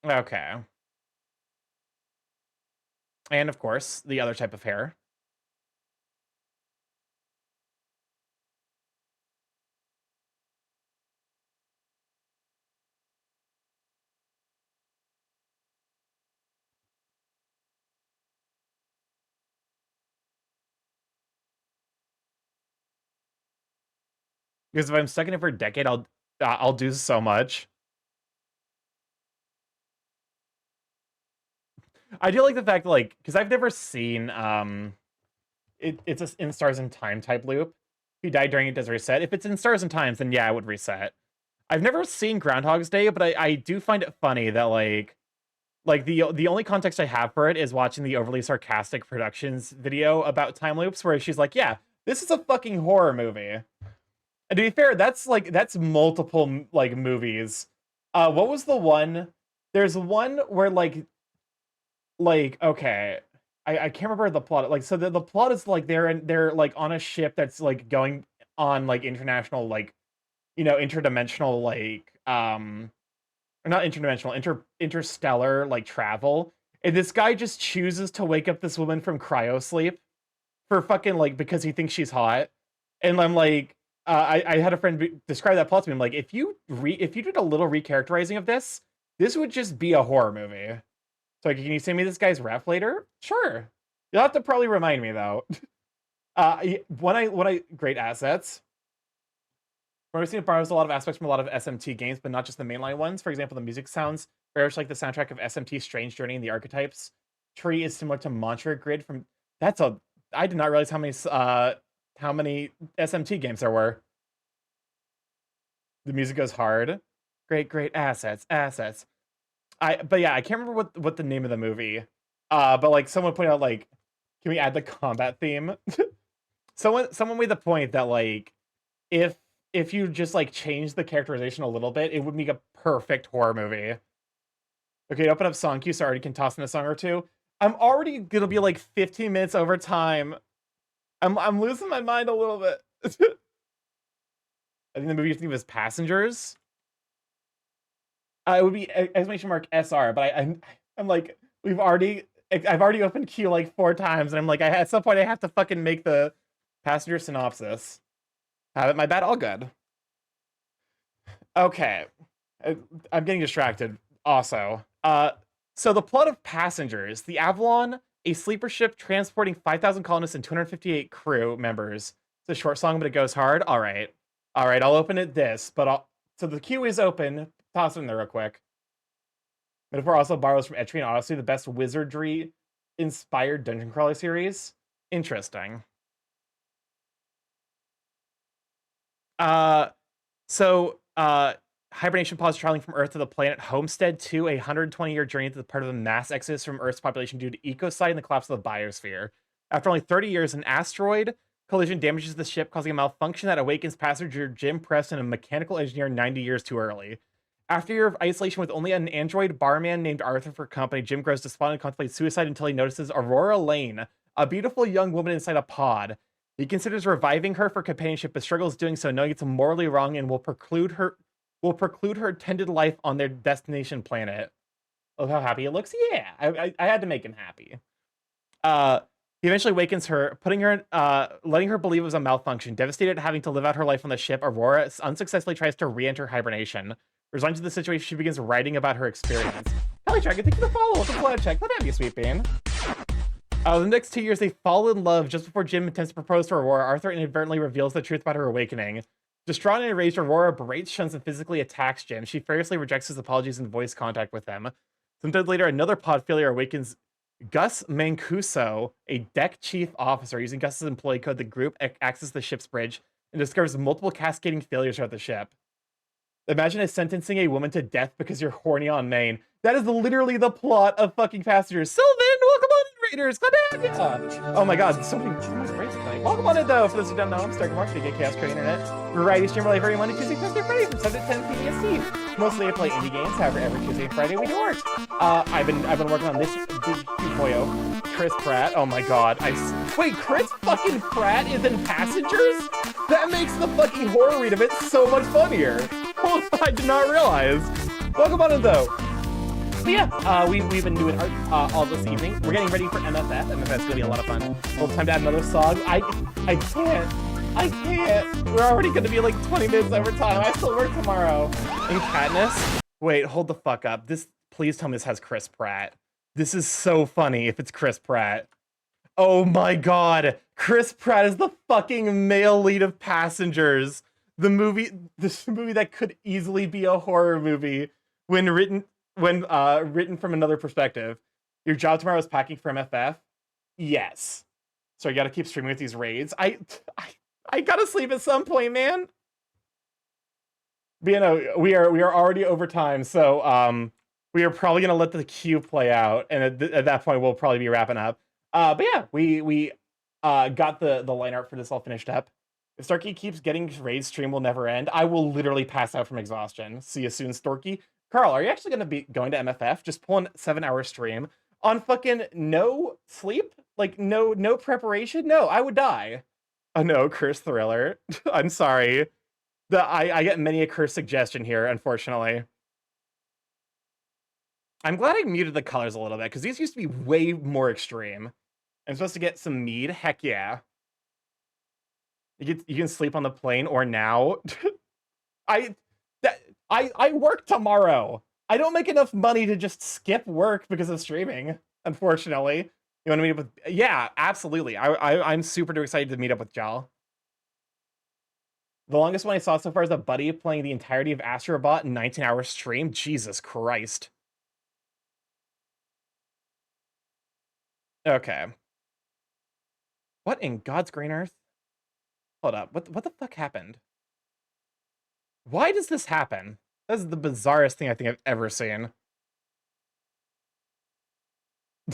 Okay. And of course, the other type of hair. Because if I'm stuck in it for a decade, I'll do so much. I do like the fact, like, because I've never seen it's a in Stars and Time type loop. If you die during it, does reset. If it's in Stars and Times, then yeah, I would reset. I've never seen Groundhog's Day, but I do find it funny that like the only context I have for it is watching the overly sarcastic productions video about time loops where she's like, yeah, this is a fucking horror movie. And to be fair, that's multiple like movies. What was the one? There's one where like okay, I can't remember the plot. Like, so the plot is like they're like on a ship that's like going on like international like, you know, interdimensional like or not interdimensional, interstellar like travel. And this guy just chooses to wake up this woman from cryo sleep for fucking like because he thinks she's hot. And I'm like, I had a friend describe that plot to me. I'm like, if you did a little recharacterizing of this would just be a horror movie. So like, can you send me this guy's ref later? Sure. You'll have to probably remind me though. When I great assets. When I've seen it borrows a lot of aspects from a lot of SMT games, but not just the mainline ones. For example, the music sounds very much like the soundtrack of SMT Strange Journey and the Archetypes. Tree is similar to Mantra Grid from I did not realize how many SMT games there were. The music goes hard. Great assets. But yeah, I can't remember what the name of the movie. But like someone pointed out, like, can we add the combat theme? Someone made the point that like if you just like change the characterization a little bit, it would make a perfect horror movie. Okay, open up song queue so I already can toss in a song or two. I'm already gonna be like 15 minutes over time. I'm losing my mind a little bit. I think the movie name was Passengers. It would be exclamation mark SR, but I'm like, I've already opened queue like 4 times, and I'm like, at some point I have to fucking make the passenger synopsis. Have it, my bad, all good. Okay. I'm getting distracted also. So the plot of Passengers, the Avalon, a sleeper ship transporting 5,000 colonists and 258 crew members. It's a short song, but it goes hard. All right, I'll open it this, but so the queue is open. Toss it in there real quick. Metaphor also borrows from Etri and Odyssey, the best wizardry-inspired dungeon crawler series. Interesting. Hibernation pods traveling from Earth to the planet Homestead 2, a 120-year journey to the part of the mass exodus from Earth's population due to ecocide and the collapse of the biosphere. After only 30 years, an asteroid collision damages the ship, causing a malfunction that awakens passenger Jim Preston, a mechanical engineer 90 years too early. After a year of isolation with only an android barman named Arthur for company, Jim grows despondent and contemplates suicide until he notices Aurora Lane, a beautiful young woman inside a pod. He considers reviving her for companionship, but struggles doing so, knowing it's morally wrong and will preclude her tended life on their destination planet. Look how happy he looks. Yeah, I had to make him happy. He eventually wakens her, letting her believe it was a malfunction. Devastated at having to live out her life on the ship, Aurora unsuccessfully tries to re-enter hibernation. Resigned to the situation, she begins writing about her experience. Kelly Dragon, thank you for the follow. Welcome to Blood Check. Let that be a sweet bean. The next 2 years, they fall in love. Just before Jim attempts to propose to Aurora, Arthur inadvertently reveals the truth about her awakening. Distraught and enraged, Aurora berates, shuns, and physically attacks Jim. She furiously rejects his apologies and voice contact with him. Sometimes later, another pod failure awakens Gus Mancuso, a deck chief officer. Using Gus's employee code, the group accesses the ship's bridge and discovers multiple cascading failures throughout the ship. Imagine sentencing a woman to death because you're horny on main. That is literally the plot of fucking Passengers. Sylvan, welcome on in, Raiders. Glad to have you. Oh my god, so many great tonight. Welcome on in, though. For those who don't know, I'm StarkyMorph, the Chaos Creator Internet. Variety streamer live every Monday, Tuesday, Thursday, Friday from 7 to 10 PST. Mostly I play indie games, however, every Tuesday and Friday we do art. I've been working on this big boyo, Chris Pratt. Oh my god, wait, Chris fucking Pratt is in Passengers? That makes the fucking horror read of it so much funnier. I did not realize. Welcome on in, though. But yeah, we've been doing art all this evening. We're getting ready for MFF. MFF's gonna be a lot of fun. Well, time to add another song. I can't. We're already gonna be like 20 minutes over time. I still work tomorrow. In Katniss? Wait, hold the fuck up. Please tell me this has Chris Pratt. This is so funny if it's Chris Pratt. Oh my god. Chris Pratt is the fucking male lead of Passengers. This movie that could easily be a horror movie when written from another perspective. Your job tomorrow is packing for MFF? Yes. So I gotta keep streaming with these raids. I gotta sleep at some point, man. But you know, we are already over time, so we are probably gonna let the queue play out, and at that point we'll probably be wrapping up. But yeah, we got the line art for this all finished up. If Starky keeps getting raid, stream will never end. I will literally pass out from exhaustion. See you soon, Storky. Carl, are you actually going to be going to MFF? Just pull a 7-hour stream on fucking no sleep? Like, no preparation? No, I would die. Oh no, curse thriller. I'm sorry. I get many a curse suggestion here, unfortunately. I'm glad I muted the colors a little bit, because these used to be way more extreme. I'm supposed to get some mead? Heck yeah. You can sleep on the plane or now. I work tomorrow. I don't make enough money to just skip work because of streaming, unfortunately. You want to meet up with? Yeah, absolutely. I'm super excited to meet up with Jal. The longest one I saw so far is a buddy playing the entirety of Astrobot in 19-hour stream. Jesus Christ. Okay. What in God's green earth? Hold up. What the fuck happened? Why does this happen? This is the bizarrest thing I think I've ever seen.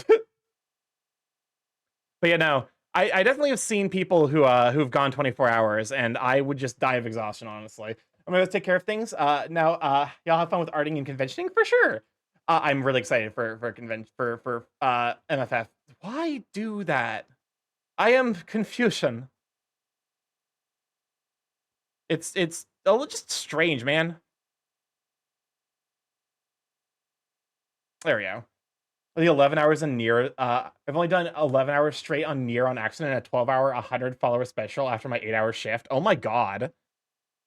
But yeah, no, I definitely have seen people who've gone 24 hours, and I would just die of exhaustion, honestly. I'm gonna take care of things. Now, y'all have fun with arting and conventioning for sure. I'm really excited for convention for MFF. Why do that? I am confusion. It's a little just strange, man. There we go. The 11 hours in Nier. I've only done 11 hours straight on Nier on accident, a 12-hour, 100-follower special after my 8-hour shift. Oh my god.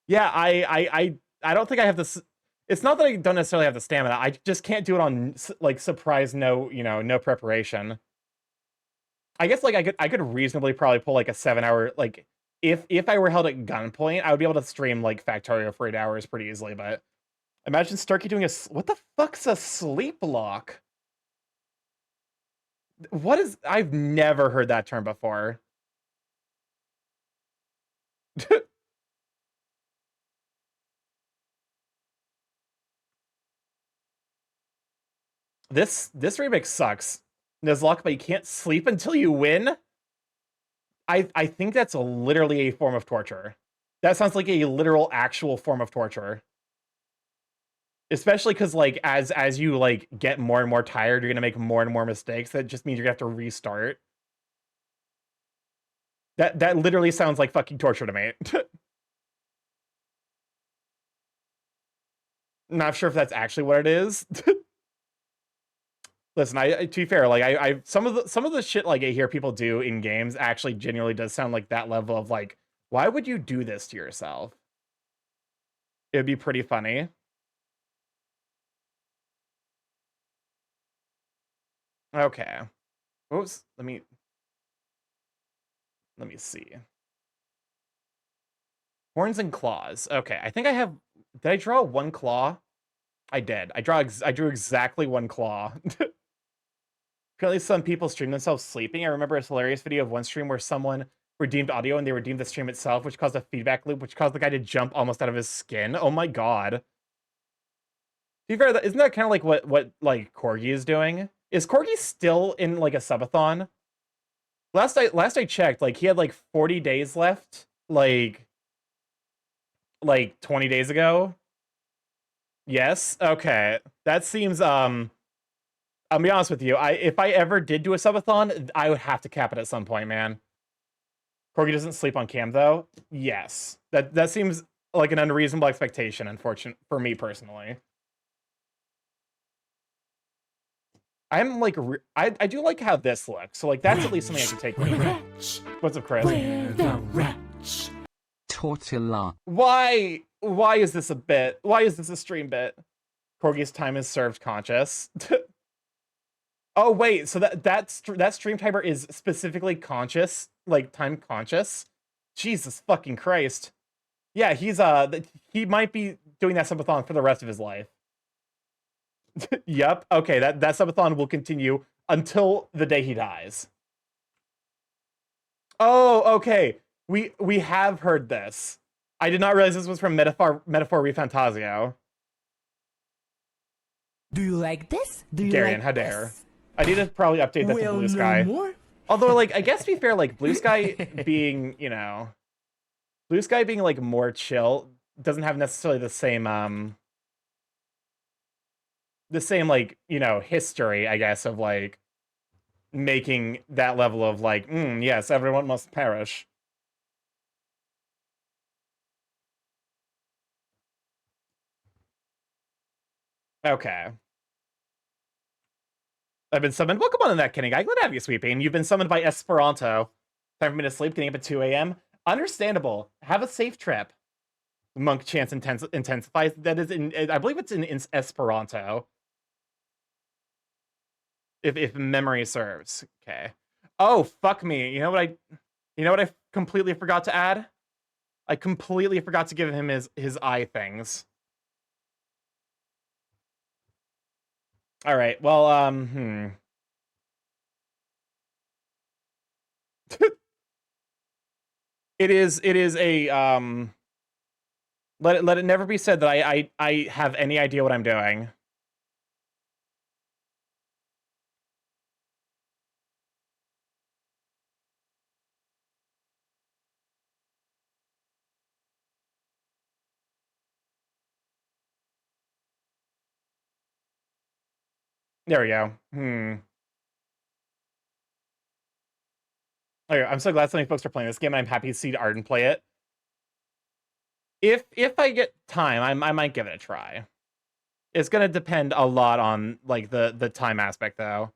Yeah, I don't think I have this. It's not that I don't necessarily have the stamina. I just can't do it on like surprise, no, no preparation. I guess like I could reasonably probably pull like a 7-hour like if I were held at gunpoint, I would be able to stream like Factorio for 8 hours pretty easily. But imagine Starky doing what the fuck's a sleep lock? What is? I've never heard that term before. This remix sucks. Nuzlocke, but you can't sleep until you win. I think that's literally a form of torture. That sounds like a literal actual form of torture. Especially because like as you like get more and more tired, you're gonna make more and more mistakes. That just means you're gonna have to restart. That literally sounds like fucking torture to me. Not sure if that's actually what it is. Listen, to be fair, like I some of the shit like I hear people do in games actually genuinely does sound like that level of like, why would you do this to yourself? It'd be pretty funny. Okay. Oops. Let me see. Horns and claws. Okay, I think I have. Did I draw one claw? I did. I drew exactly one claw. Apparently, some people stream themselves sleeping. I remember a hilarious video of one stream where someone redeemed audio and they redeemed the stream itself, which caused a feedback loop, which caused the guy to jump almost out of his skin. Oh my god. To be fair, isn't that kind of like what like Corgi is doing? Is Corgi still in like a subathon? Last I checked, like he had like 40 days left, like 20 days ago. Yes. Okay. That seems I'll be honest with you. If I ever did do a subathon, I would have to cap it at some point, man. Corgi doesn't sleep on cam though. Yes. That seems like an unreasonable expectation, unfortunate for me personally. I'm like I do like how this looks. So like that's at least something I can take with me. Rats. What's up, Chris? Where the rats? Tortilla. Why is this a bit? Why is this a stream bit? Corgi's time is served conscious. Oh wait, so that stream timer is specifically conscious, like time conscious. Jesus fucking Christ. Yeah, he might be doing that subathon for the rest of his life. Yep. Okay, that subathon will continue until the day he dies. Oh, okay. We have heard this. I did not realize this was from Metaphor Refantasio. Do you like this? Do you Garion, like how dare. this? I need to probably update that to Well, Blue no Sky. more? Although, like, I guess to be fair, like, Blue Sky being, Blue Sky being, like, more chill doesn't have necessarily the same, like, history, I guess, of, like, making that level of, like, yes, everyone must perish. Okay. I've been summoned. Welcome on in that, Kenny guy. Glad to have you, Sweeping. You've been summoned by Esperanto. Time for me to sleep, getting up at 2 a.m. Understandable. Have a safe trip. Monk chance intensifies. That is in, I believe it's in Esperanto. If memory serves. Okay. Oh, fuck me. You know what I completely forgot to add? I completely forgot to give him his eye things. All right. Well, it is a Let it never be said that I have any idea what I'm doing. There we go. Okay, I'm so glad so many folks are playing this game, and I'm happy to see Arden play it. If I get time, I might give it a try. It's gonna depend a lot on like the time aspect, though.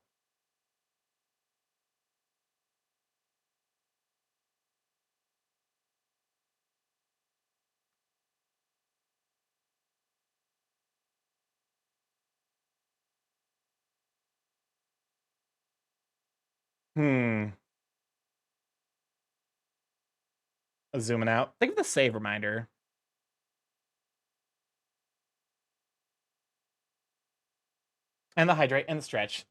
Zooming out. Think of the save reminder. And the hydrate and the stretch.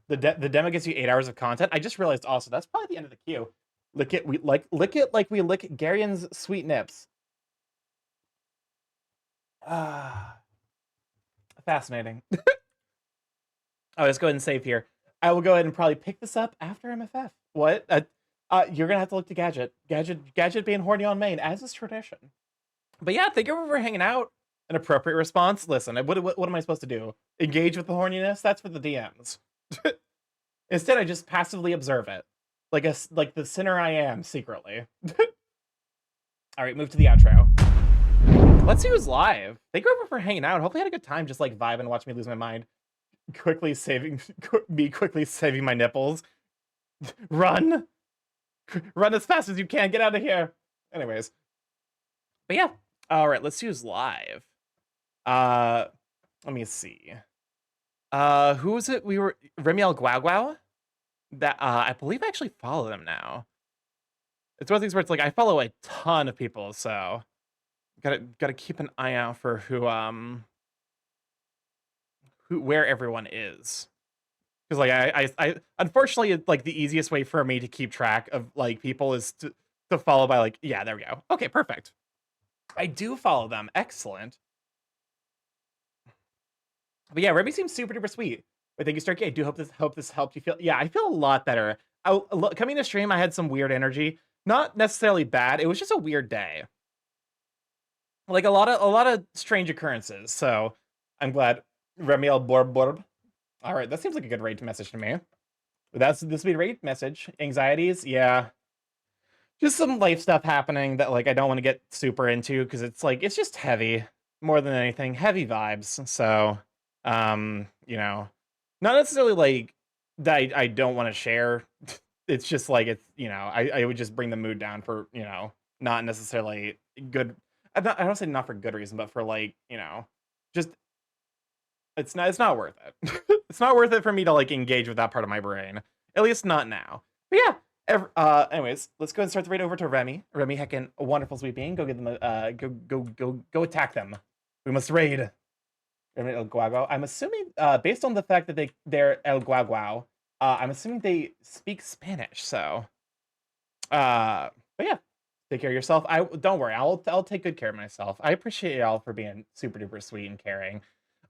The demo gives you 8 hours of content. I just realized also that's probably the end of the queue. Lick it like we lick Garion's sweet nips. Fascinating. Oh, let's go ahead and save here. I will go ahead and probably pick this up after MFF. What? You're gonna have to look to Gadget being horny on main, as is tradition. But yeah, thank you for hanging out. An appropriate response. Listen, what am I supposed to do? Engage with the horniness? That's for the DMs. Instead, I just passively observe it, like the sinner I am secretly. All right, move to the outro. Let's see who's live. Thank you for hanging out. Hopefully, I had a good time just like vibe and watch me lose my mind. Quickly saving my nipples. Run as fast as you can. Get out of here. Anyways, but yeah. All right, let's see who's live. Let me see. Who was it? We were Remiel Guaguao. That I believe I actually follow them now. It's one of these where it's like I follow a ton of people, so gotta keep an eye out for where everyone is. Because like I unfortunately like the easiest way for me to keep track of like people is to follow by like, yeah, there we go. Okay, perfect. I do follow them. Excellent. But yeah, Remy seems super duper sweet. But thank you, Starky. I do hope this helped you feel. Yeah, I feel a lot better. Coming to stream, I had some weird energy. Not necessarily bad. It was just a weird day. Like a lot of strange occurrences. So I'm glad. Remiel Borb. All right, that seems like a good raid message to me. This would be a raid message. Anxieties, yeah. Just some life stuff happening that like I don't want to get super into because it's like it's just heavy more than anything. Heavy vibes. So you know, not necessarily like that I don't want to share. It's just like it's, you know, I would just bring the mood down for, you know, not necessarily good. I don't say not for good reason, but for like, you know, just it's not worth it. It's not worth it for me to like engage with that part of my brain. At least not now. But yeah. Anyways, let's go and start the raid over to Remy. Remy, heckin' a wonderful sweet being. Go get them. Go attack them. We must raid. Remy El Guaguao. I'm assuming, based on the fact that they're El Guaguao, I'm assuming they speak Spanish. So, but yeah, take care of yourself. Don't worry. I'll take good care of myself. I appreciate y'all for being super duper sweet and caring.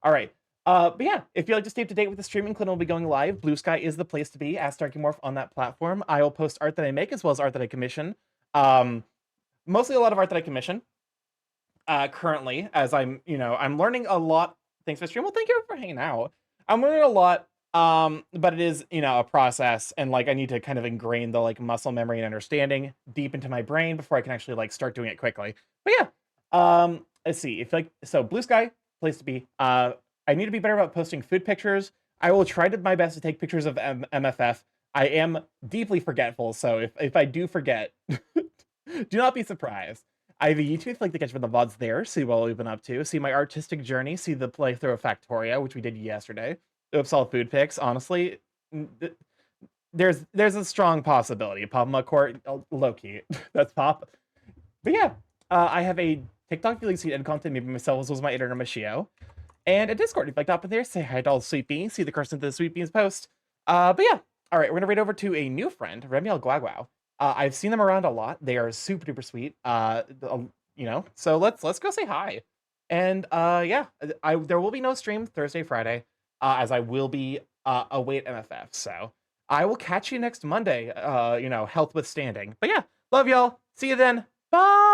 All right. But yeah, if you'd like to stay up to date with the streaming, Clint will be going live. Blue Sky is the place to be. Ask StarkyMorph on that platform. I will post art that I make as well as art that I commission. Mostly a lot of art that I commission. Currently, as I'm learning a lot. Thanks for stream. Well, thank you for hanging out. I'm learning a lot. But it is, a process, and like I need to kind of ingrain the like muscle memory and understanding deep into my brain before I can actually like start doing it quickly. But yeah, let's see if Blue Sky place to be. I need to be better about posting food pictures. I will try my best to take pictures of MFF. I am deeply forgetful, so if I do forget, do not be surprised. I have a YouTube if you'd like to catch up on the VODs there, see what we've been up to, see my artistic journey, see the playthrough of Factoria, which we did yesterday. Oops, all food pics. Honestly, there's a strong possibility. Pop Court, low key. That's pop. But yeah, I have a TikTok if you like to see end content, maybe myself as well as my editor Machio. And a Discord if you'd like to hop in there, say hi to all the sweet beans, see the person to the sweet beans post. But yeah, all right, we're gonna raid over to a new friend, Remiel Guaguao. I've seen them around a lot. They are super duper sweet. you know. So let's go say hi. And yeah, there will be no stream Thursday, Friday, as I will be away at MFF. So I will catch you next Monday. You know, health withstanding. But yeah, love y'all. See you then. Bye.